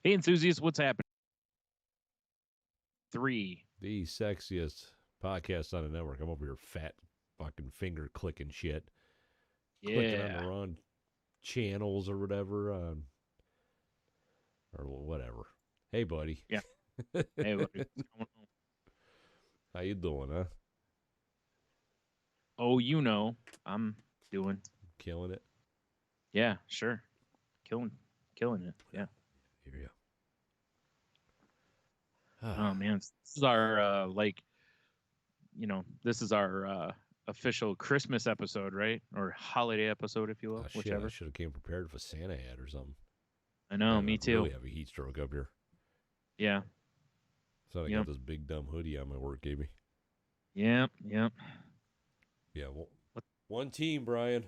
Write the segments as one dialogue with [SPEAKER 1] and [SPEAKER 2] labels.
[SPEAKER 1] Hey, enthusiasts, what's happening? 3.
[SPEAKER 2] The sexiest podcast on the network. I'm over here fat fucking finger clicking shit. Clicking on the
[SPEAKER 1] Yeah.
[SPEAKER 2] wrong channels or whatever. Or whatever. Hey, buddy.
[SPEAKER 1] Yeah. Hey, what's going on?
[SPEAKER 2] How you doing, huh?
[SPEAKER 1] Oh, I'm doing.
[SPEAKER 2] Killing it?
[SPEAKER 1] Yeah, sure. Killing it. Yeah.
[SPEAKER 2] Here you
[SPEAKER 1] Oh, man. This is our, this is our official Christmas episode, right? Or holiday episode, if you will,
[SPEAKER 2] shit,
[SPEAKER 1] whichever.
[SPEAKER 2] I should have came prepared if a Santa hat or something.
[SPEAKER 1] I know, me too.
[SPEAKER 2] Really have a heat stroke up here.
[SPEAKER 1] Yeah.
[SPEAKER 2] So I got this big dumb hoodie on my work gave me.
[SPEAKER 1] Yep.
[SPEAKER 2] Yeah, well, one team, Brian.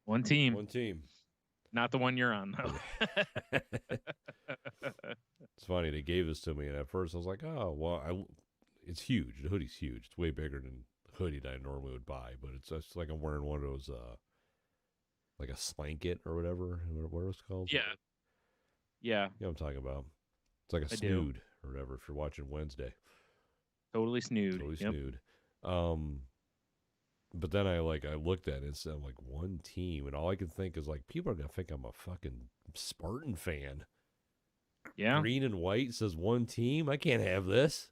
[SPEAKER 1] One team.
[SPEAKER 2] One team.
[SPEAKER 1] Not the one you're on, though.
[SPEAKER 2] It's funny. They gave this to me, and at first I was like, oh, well, it's huge. The hoodie's huge. It's way bigger than the hoodie that I normally would buy, but it's just like I'm wearing one of those, like a slanket or whatever. What are those called?
[SPEAKER 1] Yeah.
[SPEAKER 2] You know what I'm talking about. It's like a
[SPEAKER 1] I
[SPEAKER 2] snood or whatever if you're watching Wednesday.
[SPEAKER 1] Totally snood.
[SPEAKER 2] Totally snood. But then I looked at it and I'm like, one team, and all I can think is like, people are gonna think I'm a fucking Spartan fan.
[SPEAKER 1] Yeah.
[SPEAKER 2] Green and white says one team. I can't have this.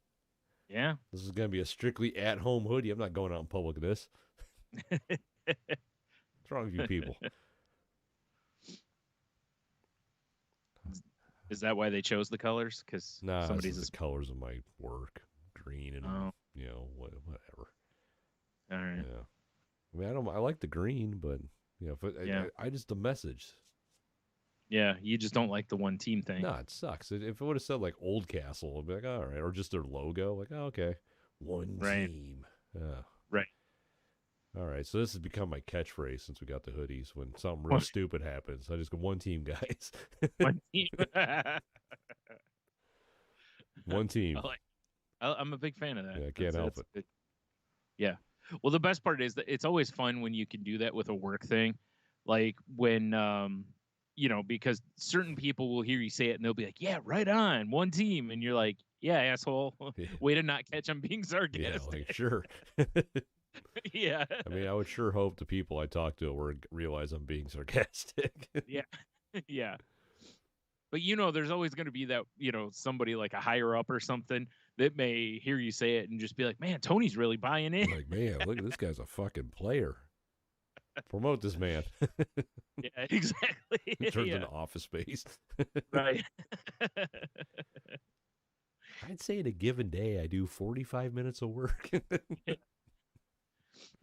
[SPEAKER 1] Yeah.
[SPEAKER 2] This is gonna be a strictly at-home hoodie. I'm not going out in public with this. What's wrong with you people?
[SPEAKER 1] Is that why they chose the colors? Because
[SPEAKER 2] somebody's the colors of my work, green and whatever.
[SPEAKER 1] All right.
[SPEAKER 2] Yeah. I mean, I like the green, but I just the message.
[SPEAKER 1] Yeah, you just don't like the one team thing.
[SPEAKER 2] No, it sucks. If it would have said like Old Castle, I'd be like, all right, or just their logo, like, oh, okay, one team.
[SPEAKER 1] Right.
[SPEAKER 2] All right, so this has become my catchphrase since we got the hoodies. When something real stupid happens, I just go, one team, guys.
[SPEAKER 1] One team.
[SPEAKER 2] One team.
[SPEAKER 1] I'm a big fan of that.
[SPEAKER 2] Yeah, I can't help it.
[SPEAKER 1] Yeah. Well, the best part is that it's always fun when you can do that with a work thing. Like when, because certain people will hear you say it and they'll be like, yeah, right on, one team. And you're like, yeah, asshole. Yeah. Way to not catch I'm being sarcastic.
[SPEAKER 2] Yeah, like, sure.
[SPEAKER 1] Yeah.
[SPEAKER 2] I mean, I would sure hope the people I talk to realize I'm being sarcastic.
[SPEAKER 1] Yeah. Yeah. But, there's always going to be that, somebody like a higher up or something that may hear you say it and just be like, man, Tony's really buying in.
[SPEAKER 2] Like, man, look at this guy's a fucking player. Promote this man.
[SPEAKER 1] Yeah, exactly.
[SPEAKER 2] It turns into Office Space.
[SPEAKER 1] Right.
[SPEAKER 2] I'd say in a given day, I do 45 minutes of work.
[SPEAKER 1] Yeah.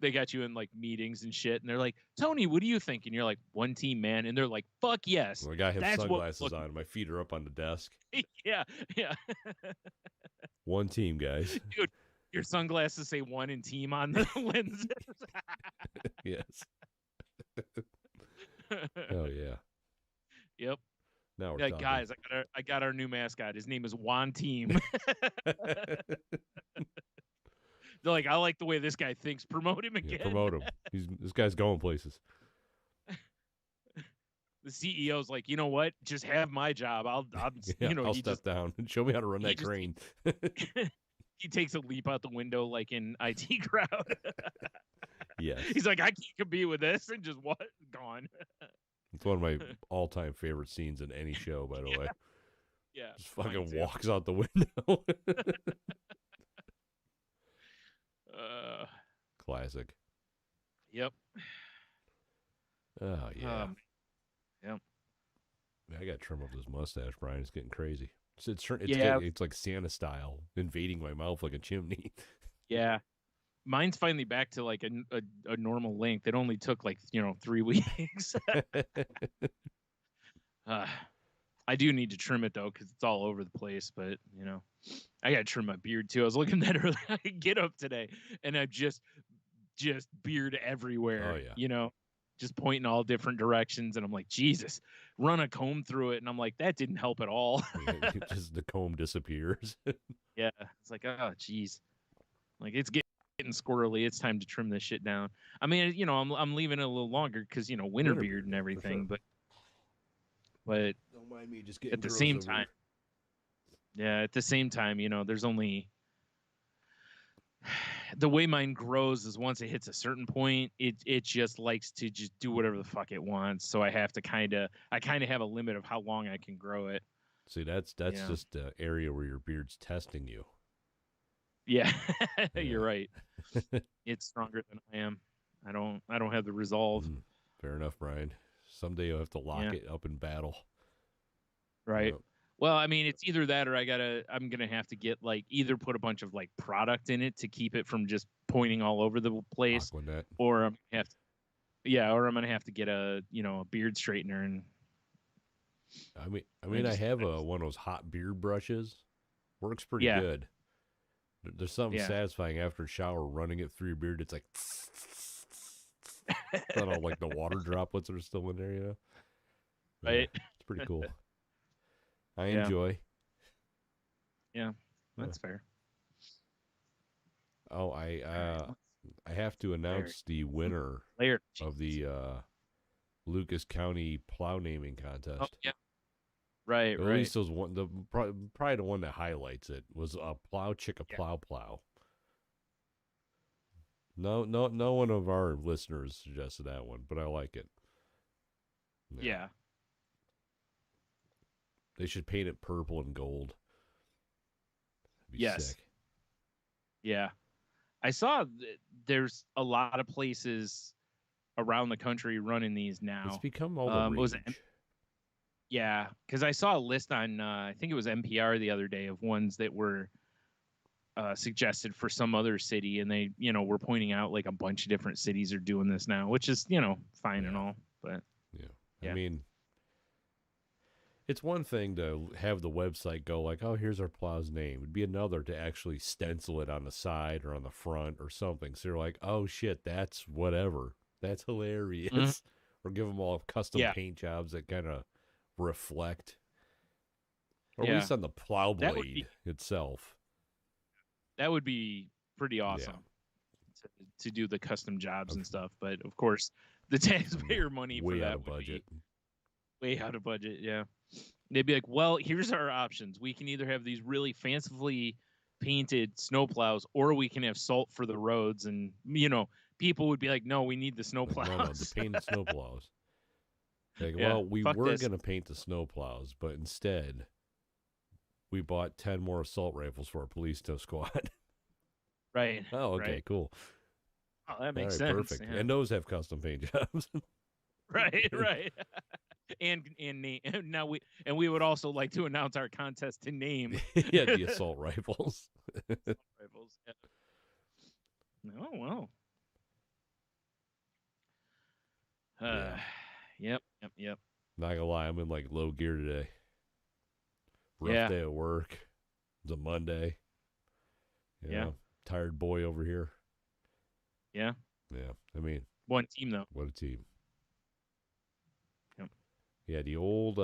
[SPEAKER 1] They got you in like meetings and shit, and they're like, Tony, what do you think? And you're like, one team, man. And they're like, fuck yes.
[SPEAKER 2] Well, I have sunglasses on. My feet are up on the desk.
[SPEAKER 1] Yeah.
[SPEAKER 2] One team, guys.
[SPEAKER 1] Dude, your sunglasses say one and team on the lenses.
[SPEAKER 2] Yes. Oh, yeah.
[SPEAKER 1] Yep.
[SPEAKER 2] Now we're talking.
[SPEAKER 1] Guys, I got our new mascot. His name is Juan Team. They're like, I like the way this guy thinks. Promote him again.
[SPEAKER 2] Yeah, promote him. This guy's going places.
[SPEAKER 1] The CEO's like, you know what? Just have my job. I'll
[SPEAKER 2] step down and show me how to run that crane.
[SPEAKER 1] He takes a leap out the window like in IT Crowd.
[SPEAKER 2] Yes.
[SPEAKER 1] He's like, I can't compete with this, and just gone.
[SPEAKER 2] It's one of my all-time favorite scenes in any show, by the way.
[SPEAKER 1] Yeah.
[SPEAKER 2] Just fucking walks out the window. Classic.
[SPEAKER 1] Yep.
[SPEAKER 2] Oh, yeah.
[SPEAKER 1] Yep.
[SPEAKER 2] I got to trim up this mustache, Brian. It's getting crazy. It's like Santa style, invading my mouth like a chimney.
[SPEAKER 1] Yeah. Mine's finally back to like a normal length. It only took 3 weeks. I do need to trim it though, because it's all over the place. But I gotta trim my beard too. I was looking at earlier. I get up today and I just beard everywhere.
[SPEAKER 2] Oh yeah.
[SPEAKER 1] Just pointing all different directions, and I'm like, Jesus, run a comb through it, and I'm like, that didn't help at all.
[SPEAKER 2] Just the comb disappears.
[SPEAKER 1] Yeah, it's like, oh, geez, like it's getting squirrely. It's time to trim this shit down. I mean, I'm leaving it a little longer because winter beard and everything,
[SPEAKER 2] sure.
[SPEAKER 1] but
[SPEAKER 2] don't mind me just getting
[SPEAKER 1] at the same time, Yeah. At the same time, there's only the way mine grows is once it hits a certain point, it just likes to just do whatever the fuck it wants. So I have to kind of have a limit of how long I can grow it.
[SPEAKER 2] See, that's just the area where your beard's testing you.
[SPEAKER 1] Yeah,
[SPEAKER 2] Yeah.
[SPEAKER 1] you're right. It's stronger than I am. I don't have the resolve.
[SPEAKER 2] Fair enough, Brian. Someday you'll have to lock it up in battle.
[SPEAKER 1] Right. Yep. Well, I mean, it's either that or I'm gonna have to get either put a bunch of product in it to keep it from just pointing all over the place,
[SPEAKER 2] Aquanet.
[SPEAKER 1] Or I'm gonna have to get a beard straightener. And
[SPEAKER 2] I have one of those hot beard brushes. Works pretty good. There's something satisfying after a shower running it through your beard. It's like not all the water droplets that are still in there,
[SPEAKER 1] Right.
[SPEAKER 2] Yeah, it's pretty cool. I enjoy.
[SPEAKER 1] Yeah, that's fair.
[SPEAKER 2] Oh, I have to announce the winner of the Lucas County plow naming contest.
[SPEAKER 1] Oh, yeah. Right,
[SPEAKER 2] At least those probably the one that highlights it was a plow chicka plow. No one of our listeners suggested that one, but I like it.
[SPEAKER 1] Yeah.
[SPEAKER 2] They should paint it purple and gold.
[SPEAKER 1] Yes.
[SPEAKER 2] Sick.
[SPEAKER 1] Yeah. I saw there's a lot of places around the country running these now.
[SPEAKER 2] It's become all the rage.
[SPEAKER 1] Yeah, because I saw a list on, I think it was NPR the other day, of ones that were suggested for some other city, and they, were pointing out a bunch of different cities are doing this now, which is, fine and all, but
[SPEAKER 2] I mean, it's one thing to have the website go oh, here's our plow's name. It'd be another to actually stencil it on the side or on the front or something. So you're like, oh shit, that's whatever. That's hilarious. Mm-hmm. Or give them all custom paint jobs that kind of reflect, or at least on the plow blade itself.
[SPEAKER 1] That would be pretty awesome to do the custom jobs and stuff. But of course, the taxpayer money for that would be way out of budget. Yeah. They'd be like, well, here's our options. We can either have these really fancifully painted snowplows, or we can have salt for the roads. And, people would be like, no, we need the snowplows.
[SPEAKER 2] No, the painted snowplows. Well, we were going to paint the snowplows, but instead we bought 10 more assault rifles for our police tow squad.
[SPEAKER 1] Right.
[SPEAKER 2] Oh, okay, cool.
[SPEAKER 1] Oh, that makes sense.
[SPEAKER 2] Perfect. Yeah. And those have custom paint jobs.
[SPEAKER 1] Right. And now we would also like to announce our contest to name
[SPEAKER 2] the assault rifles.
[SPEAKER 1] Rifles. Yeah. Oh well. Yep.
[SPEAKER 2] Not gonna lie, I'm in low gear today. Rough day at work. It's a Monday. Tired boy over here.
[SPEAKER 1] Yeah.
[SPEAKER 2] Yeah. I mean,
[SPEAKER 1] one team though.
[SPEAKER 2] What a team.
[SPEAKER 1] Yep.
[SPEAKER 2] Yeah, the old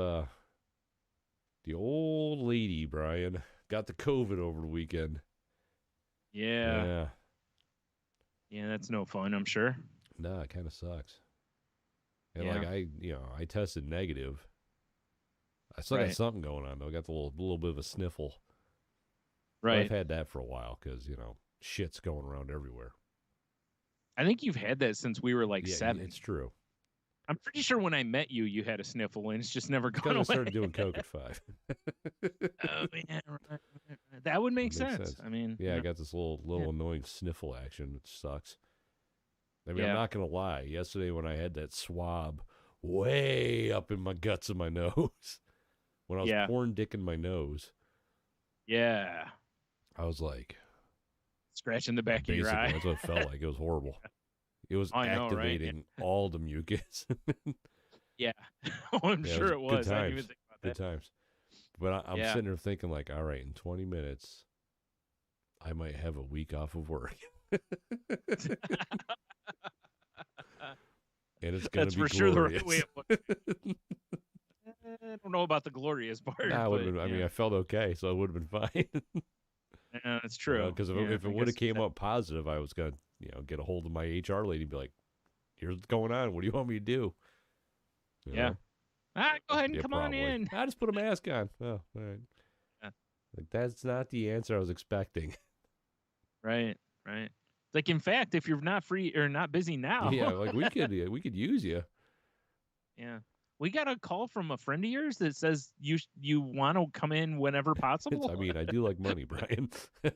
[SPEAKER 2] lady, Brian, got the COVID over the weekend.
[SPEAKER 1] Yeah. Yeah, that's no fun, I'm sure.
[SPEAKER 2] Nah, it kind of sucks. And I tested negative. I still got something going on though. I got the little bit of a sniffle.
[SPEAKER 1] Right.
[SPEAKER 2] But I've had that for a while because shit's going around everywhere.
[SPEAKER 1] I think you've had that since we were 7.
[SPEAKER 2] It's true.
[SPEAKER 1] I'm pretty sure when I met you, you had a sniffle, and it's just never gone away.
[SPEAKER 2] I started doing coke at 5.
[SPEAKER 1] Oh yeah, right. That would make sense. I mean,
[SPEAKER 2] I got this little annoying sniffle action, which sucks. I mean, I'm not gonna lie. Yesterday, when I had that swab way up in my guts of my nose, when I was pouring dick in my nose, I was like
[SPEAKER 1] scratching the back of your eye.
[SPEAKER 2] That's what it felt like. It was horrible. It was activating all the mucus.
[SPEAKER 1] I'm sure it was.
[SPEAKER 2] Good times.
[SPEAKER 1] I didn't even think about
[SPEAKER 2] good times. But I'm sitting there thinking all right, in 20 minutes, I might have a week off of work. And it's going to be glorious. Sure the right way
[SPEAKER 1] I don't know about the glorious part.
[SPEAKER 2] Nah, I mean, I felt okay, so it would have been fine.
[SPEAKER 1] Yeah, that's true.
[SPEAKER 2] Because if it would have came up positive, I was going to get a hold of my HR lady and be like, here's what's going on. What do you want me to do?
[SPEAKER 1] Go ahead and come on in.
[SPEAKER 2] I just put a mask on. Oh, all right. Like, that's not the answer I was expecting.
[SPEAKER 1] Right. Right. Like, in fact, if you're not free or not busy now,
[SPEAKER 2] Yeah, like we could use you.
[SPEAKER 1] yeah, we got a call from a friend of yours that says you want to come in whenever possible.
[SPEAKER 2] I mean, I do like money, Brian.
[SPEAKER 1] Yeah.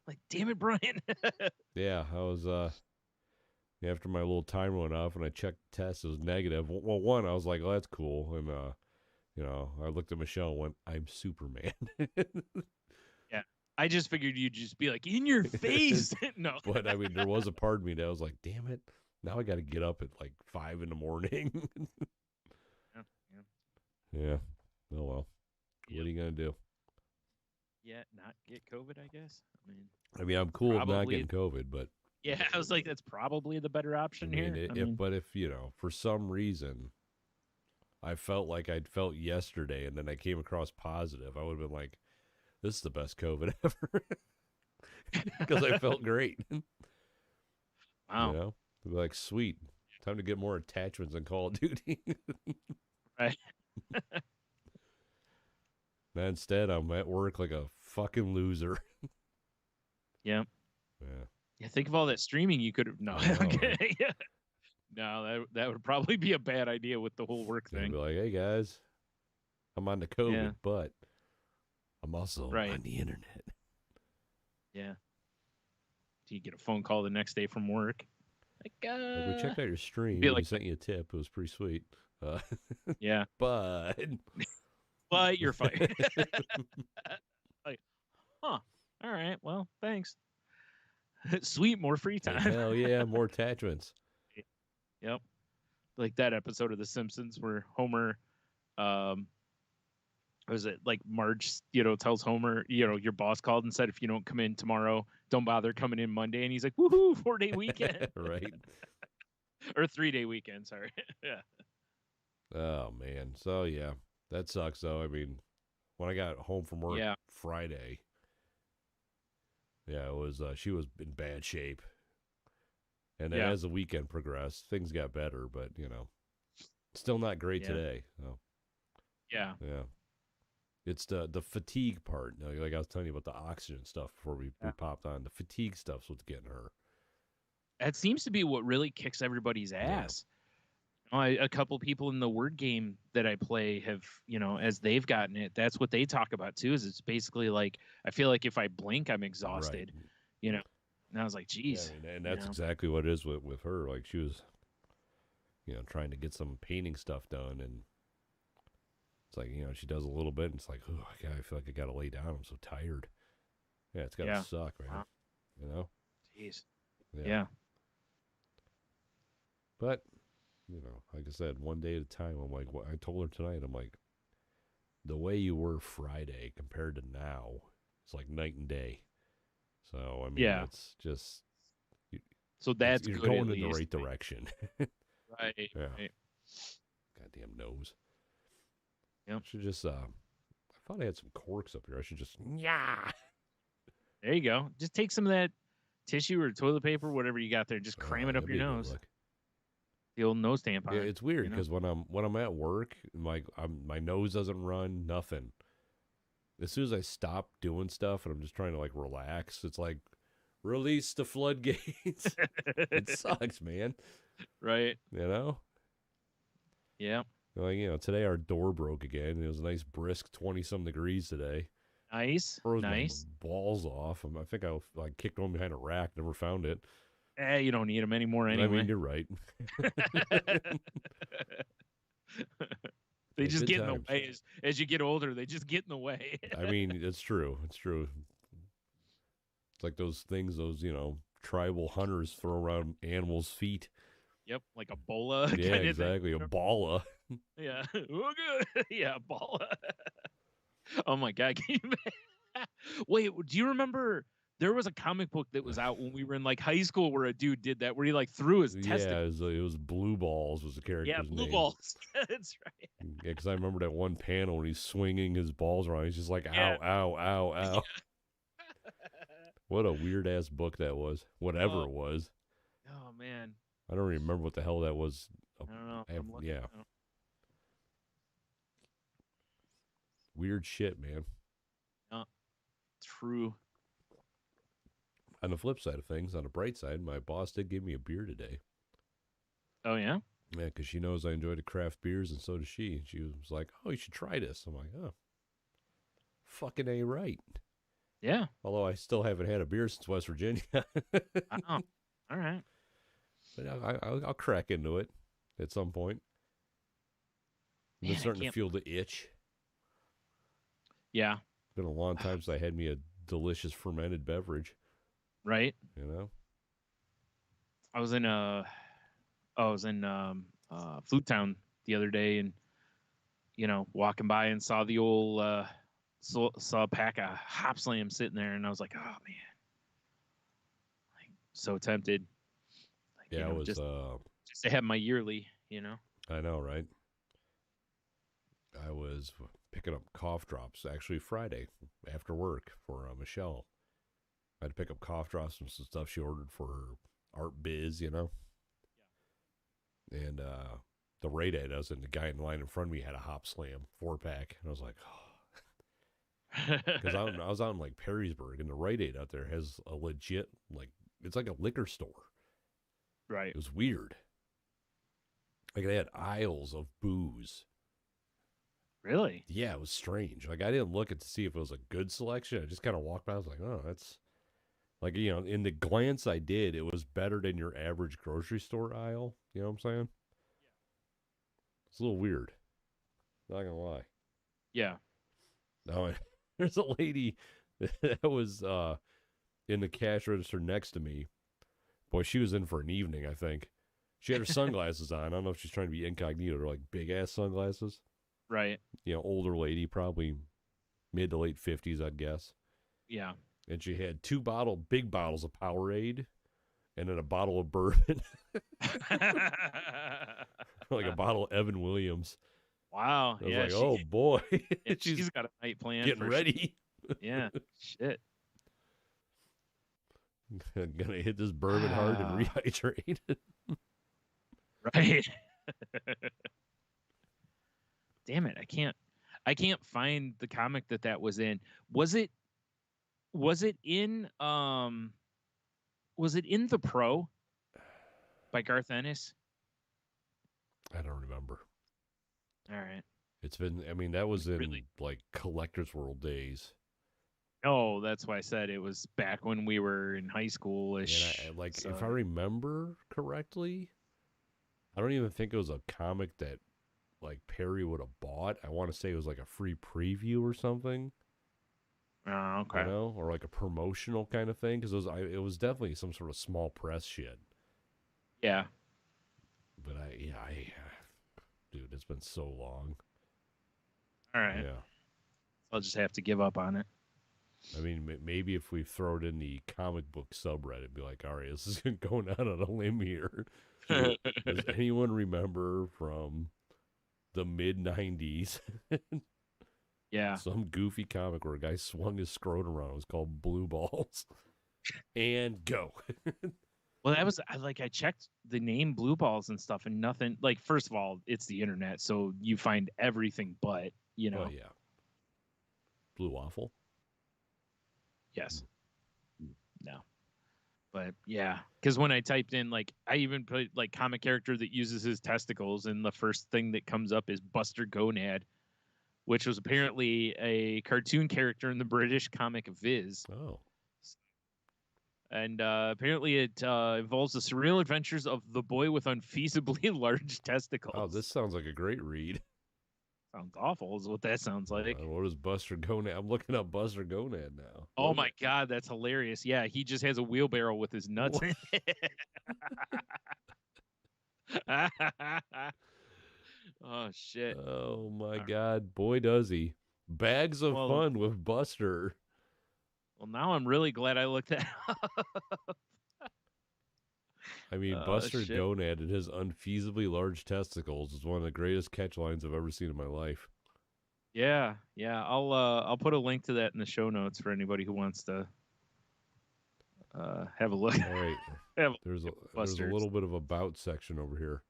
[SPEAKER 1] Like, damn it, Brian.
[SPEAKER 2] Yeah, I was after my little time went off and I checked the test, it was negative. Well, one, I was like, oh, that's cool. And I looked at Michelle and went, I'm Superman.
[SPEAKER 1] Yeah, I just figured you'd just be like, in your face. No.
[SPEAKER 2] But I mean, there was a part of me that was like, damn it. Now I got to get up at like 5 in the morning.
[SPEAKER 1] Yeah.
[SPEAKER 2] Yeah. Oh, well.
[SPEAKER 1] Yep.
[SPEAKER 2] What are you going to do?
[SPEAKER 1] Yeah, not get COVID, I guess.
[SPEAKER 2] I mean, I'm cool with not
[SPEAKER 1] probably-
[SPEAKER 2] getting COVID, but
[SPEAKER 1] Yeah, I was like, that's probably the better option here.
[SPEAKER 2] if for some reason I felt like I'd felt yesterday and then I came across positive, I would have been like, this is the best COVID ever. Because I felt great.
[SPEAKER 1] Wow.
[SPEAKER 2] You know? I'd be like, sweet. Time to get more attachments on Call of Duty.
[SPEAKER 1] Right.
[SPEAKER 2] Now instead, I'm at work like a fucking loser.
[SPEAKER 1] Yeah.
[SPEAKER 2] Yeah.
[SPEAKER 1] Yeah, think of all that streaming you could have. No,
[SPEAKER 2] I know,
[SPEAKER 1] okay.
[SPEAKER 2] right?
[SPEAKER 1] Yeah. No, that would probably be a bad idea with the whole work
[SPEAKER 2] I'd
[SPEAKER 1] thing.
[SPEAKER 2] be like, hey guys, I'm on the COVID,
[SPEAKER 1] Yeah.
[SPEAKER 2] but I'm also
[SPEAKER 1] Right.
[SPEAKER 2] on the internet.
[SPEAKER 1] Yeah. Do you get a phone call the next day from work? Like,
[SPEAKER 2] Like, we checked out your stream.
[SPEAKER 1] be
[SPEAKER 2] And
[SPEAKER 1] like-
[SPEAKER 2] we sent you a tip. It was pretty sweet.
[SPEAKER 1] yeah,
[SPEAKER 2] But
[SPEAKER 1] but you're fired. Like, huh? All right. Well, thanks. Sweet, more free time.
[SPEAKER 2] hell yeah, more attachments.
[SPEAKER 1] Yep. Like that episode of The Simpsons where Homer, was it like Marge, tells Homer, your boss called and said, if you don't come in tomorrow, don't bother coming in Monday. And he's like, woohoo, 4-day weekend.
[SPEAKER 2] Right.
[SPEAKER 1] Or 3-day weekend. Sorry. Yeah.
[SPEAKER 2] Oh man. So yeah, that sucks though. I mean, when I got home from work
[SPEAKER 1] Yeah.
[SPEAKER 2] Friday, yeah, it was she was in bad shape. And then
[SPEAKER 1] Yeah.
[SPEAKER 2] as the weekend progressed, things got better, but still not great
[SPEAKER 1] Yeah.
[SPEAKER 2] today. So
[SPEAKER 1] Yeah.
[SPEAKER 2] yeah. It's the fatigue part. Like I was telling you about the oxygen stuff before we popped on. The fatigue stuff's what's getting her.
[SPEAKER 1] That seems to be what really kicks everybody's ass. A couple people in the word game that I play have, as they've gotten it, that's what they talk about too. Is it's basically like, I feel like if I blink, I'm exhausted.
[SPEAKER 2] Right.
[SPEAKER 1] And I was like, geez.
[SPEAKER 2] Yeah, and that's exactly what it is with her. Like she was, trying to get some painting stuff done, and it's like she does a little bit, and it's like, oh, I feel like I gotta lay down. I'm so tired. Yeah, it's gotta suck, man.
[SPEAKER 1] Wow. Jeez.
[SPEAKER 2] Yeah.
[SPEAKER 1] Yeah.
[SPEAKER 2] But like I said, one day at a time. I'm like, what I told her tonight. I'm like, the way you were Friday compared to now, it's like night and day. So I mean, it's just.
[SPEAKER 1] So that's
[SPEAKER 2] you're
[SPEAKER 1] good,
[SPEAKER 2] going
[SPEAKER 1] at
[SPEAKER 2] in the
[SPEAKER 1] least.
[SPEAKER 2] right direction.
[SPEAKER 1] Right.
[SPEAKER 2] Yeah.
[SPEAKER 1] Right.
[SPEAKER 2] Goddamn nose.
[SPEAKER 1] Yep.
[SPEAKER 2] I should just. I thought I had some corks up here. I should just.
[SPEAKER 1] There you go. Just take some of that tissue or toilet paper, whatever you got there. Just cram it up your nose. The old nose tampon.
[SPEAKER 2] Yeah, it's weird because when I'm at work, my nose doesn't run, nothing. As soon as I stop doing stuff and I'm just trying to like relax, it's like release the floodgates. It sucks, man.
[SPEAKER 1] Right.
[SPEAKER 2] Yeah. Like today our door broke again. It was a nice brisk 20-some degrees today.
[SPEAKER 1] Nice.
[SPEAKER 2] Froze
[SPEAKER 1] Nice.
[SPEAKER 2] my balls off. I think I kicked one behind a rack. Never found it.
[SPEAKER 1] You don't need them anymore anyway.
[SPEAKER 2] I mean, you're right.
[SPEAKER 1] They just
[SPEAKER 2] good
[SPEAKER 1] get in the
[SPEAKER 2] times.
[SPEAKER 1] way as you get older. They just get in the way.
[SPEAKER 2] I mean, it's true. It's true. It's like those things, tribal hunters throw around animals' feet.
[SPEAKER 1] Yep, like a bola.
[SPEAKER 2] Yeah,
[SPEAKER 1] kind of
[SPEAKER 2] exactly.
[SPEAKER 1] thing.
[SPEAKER 2] A balla.
[SPEAKER 1] Yeah. Oh, good. Yeah, bola. Oh my god. Can you Wait, do you remember there was a comic book that was out when we were in like high school where a dude did that, where he like threw his testicles.
[SPEAKER 2] Yeah, it was Blue Balls was the character's
[SPEAKER 1] Yeah,
[SPEAKER 2] name.
[SPEAKER 1] blue balls. That's right.
[SPEAKER 2] Yeah, because I remember that one panel when he's swinging his balls around. He's just like, ow,
[SPEAKER 1] Yeah.
[SPEAKER 2] ow, ow, ow. What a weird ass book that was. Whatever it was.
[SPEAKER 1] Oh man.
[SPEAKER 2] I don't even remember what the hell that was.
[SPEAKER 1] I don't know.
[SPEAKER 2] Yeah. Weird shit, man.
[SPEAKER 1] True.
[SPEAKER 2] On the flip side of things, on the bright side, my boss did give me a beer today.
[SPEAKER 1] Oh, yeah?
[SPEAKER 2] Yeah, because she knows I enjoy to craft beers, and so does she. She was like, "Oh, you should try this." I'm like, "Oh, fucking A right."
[SPEAKER 1] Yeah.
[SPEAKER 2] Although I still haven't had a beer since West Virginia.
[SPEAKER 1] Oh, all right.
[SPEAKER 2] But I'll crack into it at some point. I'm
[SPEAKER 1] Man, I
[SPEAKER 2] starting to
[SPEAKER 1] can't.
[SPEAKER 2] feel the itch.
[SPEAKER 1] Yeah.
[SPEAKER 2] It's been a long time since I had me a delicious fermented beverage.
[SPEAKER 1] Right.
[SPEAKER 2] You know?
[SPEAKER 1] I was in Flute Town the other day, and walking by and saw the old saw a pack of Hop Slam sitting there, and I was like, oh man, like so tempted. Like,
[SPEAKER 2] Yeah, it was.
[SPEAKER 1] just to have my yearly,
[SPEAKER 2] I know, right? I was picking up cough drops actually Friday after work for Michelle. I had to pick up cough drops and some stuff she ordered for her art biz, Yeah. And the Raid Aid, I was in the guy in line in front of me had a Hop Slam 4-pack, and I was like, oh. Because I was out in like Perrysburg, and the Rite Aid out there has a legit, like, it's like a liquor store.
[SPEAKER 1] Right.
[SPEAKER 2] It was weird. Like, they had aisles of booze.
[SPEAKER 1] Really?
[SPEAKER 2] Yeah, it was strange. Like, I didn't look at to see if it was a good selection. I just kind of walked by. I was like, oh, that's like, in the glance I did, it was better than your average grocery store aisle. You know what I'm saying? Yeah. It's a little weird. Not gonna lie.
[SPEAKER 1] Yeah.
[SPEAKER 2] No, there's a lady that was in the cash register next to me. Boy, she was in for an evening, I think. She had her sunglasses on. I don't know if she's trying to be incognito or like big ass sunglasses.
[SPEAKER 1] Right.
[SPEAKER 2] Older lady, probably mid to late 50s, I'd guess.
[SPEAKER 1] Yeah.
[SPEAKER 2] And she had big bottles of Powerade and then a bottle of bourbon. Like a bottle of Evan Williams.
[SPEAKER 1] Wow.
[SPEAKER 2] I was like, oh boy.
[SPEAKER 1] She's got a night plan.
[SPEAKER 2] Getting ready.
[SPEAKER 1] Yeah. Shit.
[SPEAKER 2] Gonna hit this bourbon hard and rehydrate.
[SPEAKER 1] Right. Damn it. I can't find the comic that was in. Was it in The Pro by Garth Ennis?
[SPEAKER 2] I don't remember.
[SPEAKER 1] All right.
[SPEAKER 2] It's been, that was in like Collector's World days.
[SPEAKER 1] Oh, that's why I said it was back when we were in high school-ish.
[SPEAKER 2] And if I remember correctly, I don't even think it was a comic that like Perry would have bought. I want to say it was like a free preview or something.
[SPEAKER 1] Oh, okay.
[SPEAKER 2] Or like a promotional kind of thing, because it was definitely some sort of small press shit.
[SPEAKER 1] Yeah.
[SPEAKER 2] But dude, it's been so long.
[SPEAKER 1] All right.
[SPEAKER 2] Yeah.
[SPEAKER 1] I'll just have to give up on it.
[SPEAKER 2] Maybe if we throw it in the comic book subreddit, be like, all right, this is going out on a limb here. Does anyone remember from the mid-90s?
[SPEAKER 1] Yeah.
[SPEAKER 2] Some goofy comic where a guy swung his scrotum around. It was called Blue Balls. And go.
[SPEAKER 1] Well, that was I checked the name Blue Balls and stuff, and nothing. Like, first of all, it's the internet, so you find everything but,
[SPEAKER 2] Oh, yeah. Blue Waffle?
[SPEAKER 1] Yes. No. But, yeah. Because when I typed in, I even put, comic character that uses his testicles, and the first thing that comes up is Buster Gonad, which was apparently a cartoon character in the British comic Viz.
[SPEAKER 2] Oh.
[SPEAKER 1] And apparently it involves the surreal adventures of the boy with unfeasibly large testicles.
[SPEAKER 2] Oh, this sounds like a great read.
[SPEAKER 1] Sounds awful is what that sounds like.
[SPEAKER 2] What is Buster Gonad? I'm looking up Buster Gonad now.
[SPEAKER 1] Oh, my God, that's hilarious. Yeah, he just has a wheelbarrow with his nuts in it. Oh, shit.
[SPEAKER 2] Oh, my God. Boy, does he. Bags of fun with Buster.
[SPEAKER 1] Well, now I'm really glad I looked that up.
[SPEAKER 2] Buster Gonad and his unfeasibly large testicles is one of the greatest catch lines I've ever seen in my life.
[SPEAKER 1] Yeah. I'll put a link to that in the show notes for anybody who wants to have a look.
[SPEAKER 2] All right. There's a little bit of about section over here.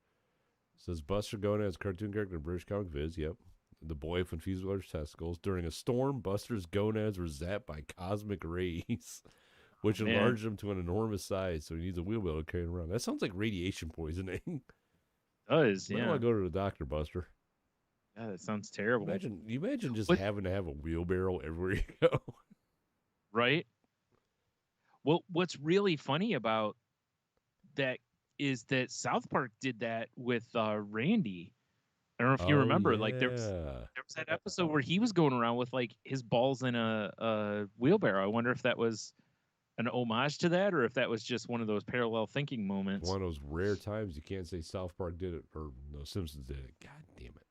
[SPEAKER 2] It says Buster Gonad's cartoon character in British comic Viz. Yep. the boy with infused large testicles. During a storm, Buster's gonads were zapped by cosmic rays, which
[SPEAKER 1] Man.
[SPEAKER 2] enlarged him to an enormous size, so he needs a wheelbarrow to carry him around. That sounds like radiation poisoning.
[SPEAKER 1] Does,
[SPEAKER 2] Might
[SPEAKER 1] yeah.
[SPEAKER 2] want to go to the doctor, Buster.
[SPEAKER 1] Yeah, that sounds terrible.
[SPEAKER 2] Imagine just
[SPEAKER 1] What-
[SPEAKER 2] having to have a wheelbarrow everywhere you go.
[SPEAKER 1] Right? Well, what's really funny about that is that South Park did that with Randy. I don't know if you remember, like there was that episode where he was going around with like his balls in a wheelbarrow. I wonder if that was an homage to that, or if that was just one of those parallel thinking moments.
[SPEAKER 2] One of those rare times you can't say South Park did it or no Simpsons did it. God damn it.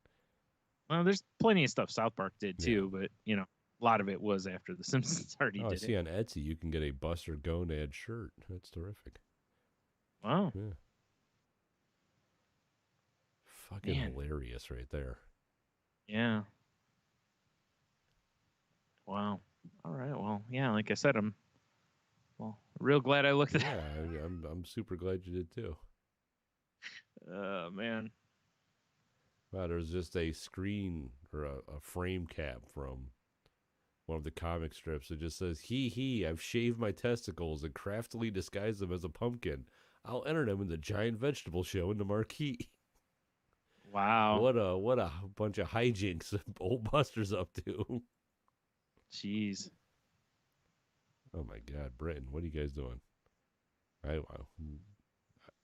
[SPEAKER 1] Well, there's plenty of stuff South Park did too, but you know, a lot of it was after the Simpsons already
[SPEAKER 2] I
[SPEAKER 1] did
[SPEAKER 2] see
[SPEAKER 1] it.
[SPEAKER 2] on Etsy you can get a Buster Gonad shirt. That's terrific.
[SPEAKER 1] Wow.
[SPEAKER 2] Yeah. Fucking
[SPEAKER 1] Man.
[SPEAKER 2] hilarious right there.
[SPEAKER 1] Yeah. Wow. All right. Well, yeah, like I said, I'm real glad I looked at
[SPEAKER 2] Yeah, I'm super glad you did too.
[SPEAKER 1] that. Man.
[SPEAKER 2] Wow, there's just a screen or a frame cap from one of the comic strips. It just says, he, I've shaved my testicles and craftily disguised them as a pumpkin. I'll enter them in the giant vegetable show in the marquee.
[SPEAKER 1] Wow.
[SPEAKER 2] What a bunch of hijinks old Buster's up to.
[SPEAKER 1] Jeez.
[SPEAKER 2] Oh my God, Britton, what are you guys doing?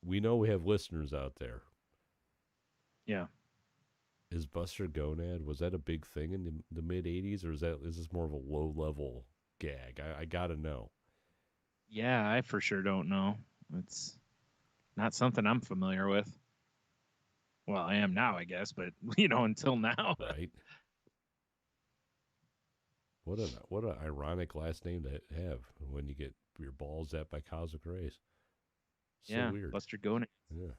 [SPEAKER 2] We know we have listeners out there.
[SPEAKER 1] Yeah.
[SPEAKER 2] Is Buster Gonad, was that a big thing in the mid 80s, or is this more of a low level gag? I gotta know.
[SPEAKER 1] Yeah, I for sure don't know. It's not something I'm familiar with. Well, I am now, I guess, but you know, until now.
[SPEAKER 2] Right. What an ironic last name to have when you get your balls zapped by cosmic rays. So
[SPEAKER 1] yeah,
[SPEAKER 2] weird.
[SPEAKER 1] Buster Gonad.
[SPEAKER 2] Yeah.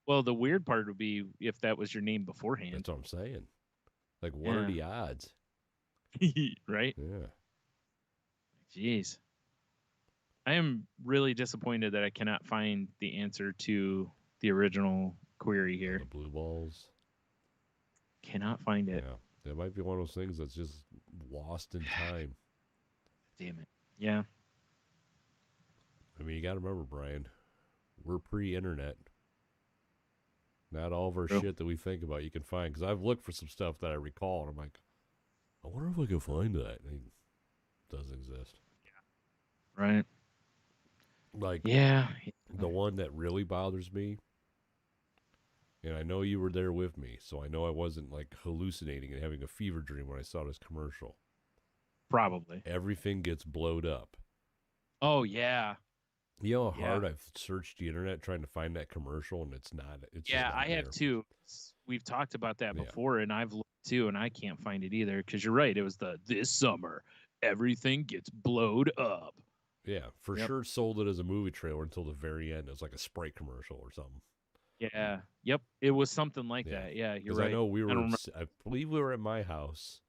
[SPEAKER 1] Well, the weird part would be if that was your name beforehand.
[SPEAKER 2] That's what I'm saying. Like, what are the odds?
[SPEAKER 1] Right?
[SPEAKER 2] Yeah.
[SPEAKER 1] Jeez. I am really disappointed that I cannot find the answer to the original query here.
[SPEAKER 2] The blue balls.
[SPEAKER 1] Cannot find it.
[SPEAKER 2] Yeah. That might be one of those things that's just lost in time.
[SPEAKER 1] Damn it. Yeah.
[SPEAKER 2] I mean, you got to remember, Brian, we're pre-internet. Not all of our
[SPEAKER 1] True.
[SPEAKER 2] shit that we think about you can find. Because I've looked for some stuff that I recall, and I'm like, I wonder if I can find that. And it doesn't exist.
[SPEAKER 1] Right.
[SPEAKER 2] Like,
[SPEAKER 1] Yeah.
[SPEAKER 2] the one that really bothers me, and I know you were there with me, so I know I wasn't like hallucinating and having a fever dream when I saw this commercial.
[SPEAKER 1] Probably.
[SPEAKER 2] Everything gets blowed up.
[SPEAKER 1] Oh, yeah.
[SPEAKER 2] You know how hard I've searched the internet trying to find that commercial, and it's not. It's
[SPEAKER 1] yeah,
[SPEAKER 2] just not
[SPEAKER 1] I have
[SPEAKER 2] there.
[SPEAKER 1] too. We've talked about that
[SPEAKER 2] Yeah.
[SPEAKER 1] before, and I've looked too, and I can't find it either. Because you're right, it was this summer everything gets blowed up.
[SPEAKER 2] Yeah, for sure sold it as a movie trailer until the very end. It was like a Sprite commercial or something.
[SPEAKER 1] Yeah. Yep. It was something like that. Yeah, you're right.
[SPEAKER 2] I know I believe we were at my house,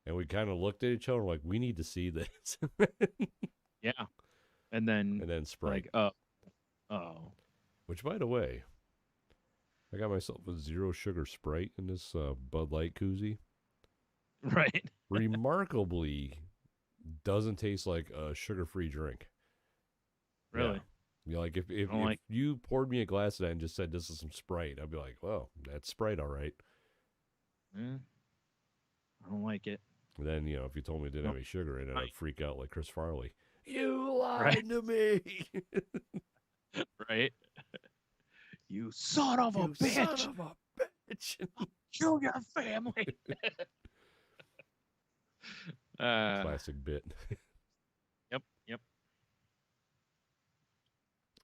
[SPEAKER 2] and we kind of looked at each other like, we need to see this.
[SPEAKER 1] Yeah. And then
[SPEAKER 2] Sprite.
[SPEAKER 1] Like, oh.
[SPEAKER 2] Which, by the way, I got myself a 0 sugar Sprite in this Bud Light koozie.
[SPEAKER 1] Right.
[SPEAKER 2] Remarkably doesn't taste like a sugar-free drink.
[SPEAKER 1] Really?
[SPEAKER 2] Yeah, like if you poured me a glass of that and just said this is some Sprite, I'd be like, well, that's Sprite, all right.
[SPEAKER 1] I don't like it.
[SPEAKER 2] And then, if you told me it didn't have any sugar in it, I'd freak out like Chris Farley. You lied to me.
[SPEAKER 1] Right? You son of a bitch.
[SPEAKER 2] Son of a bitch.
[SPEAKER 1] Kill your family.
[SPEAKER 2] Classic bit.
[SPEAKER 1] Yep.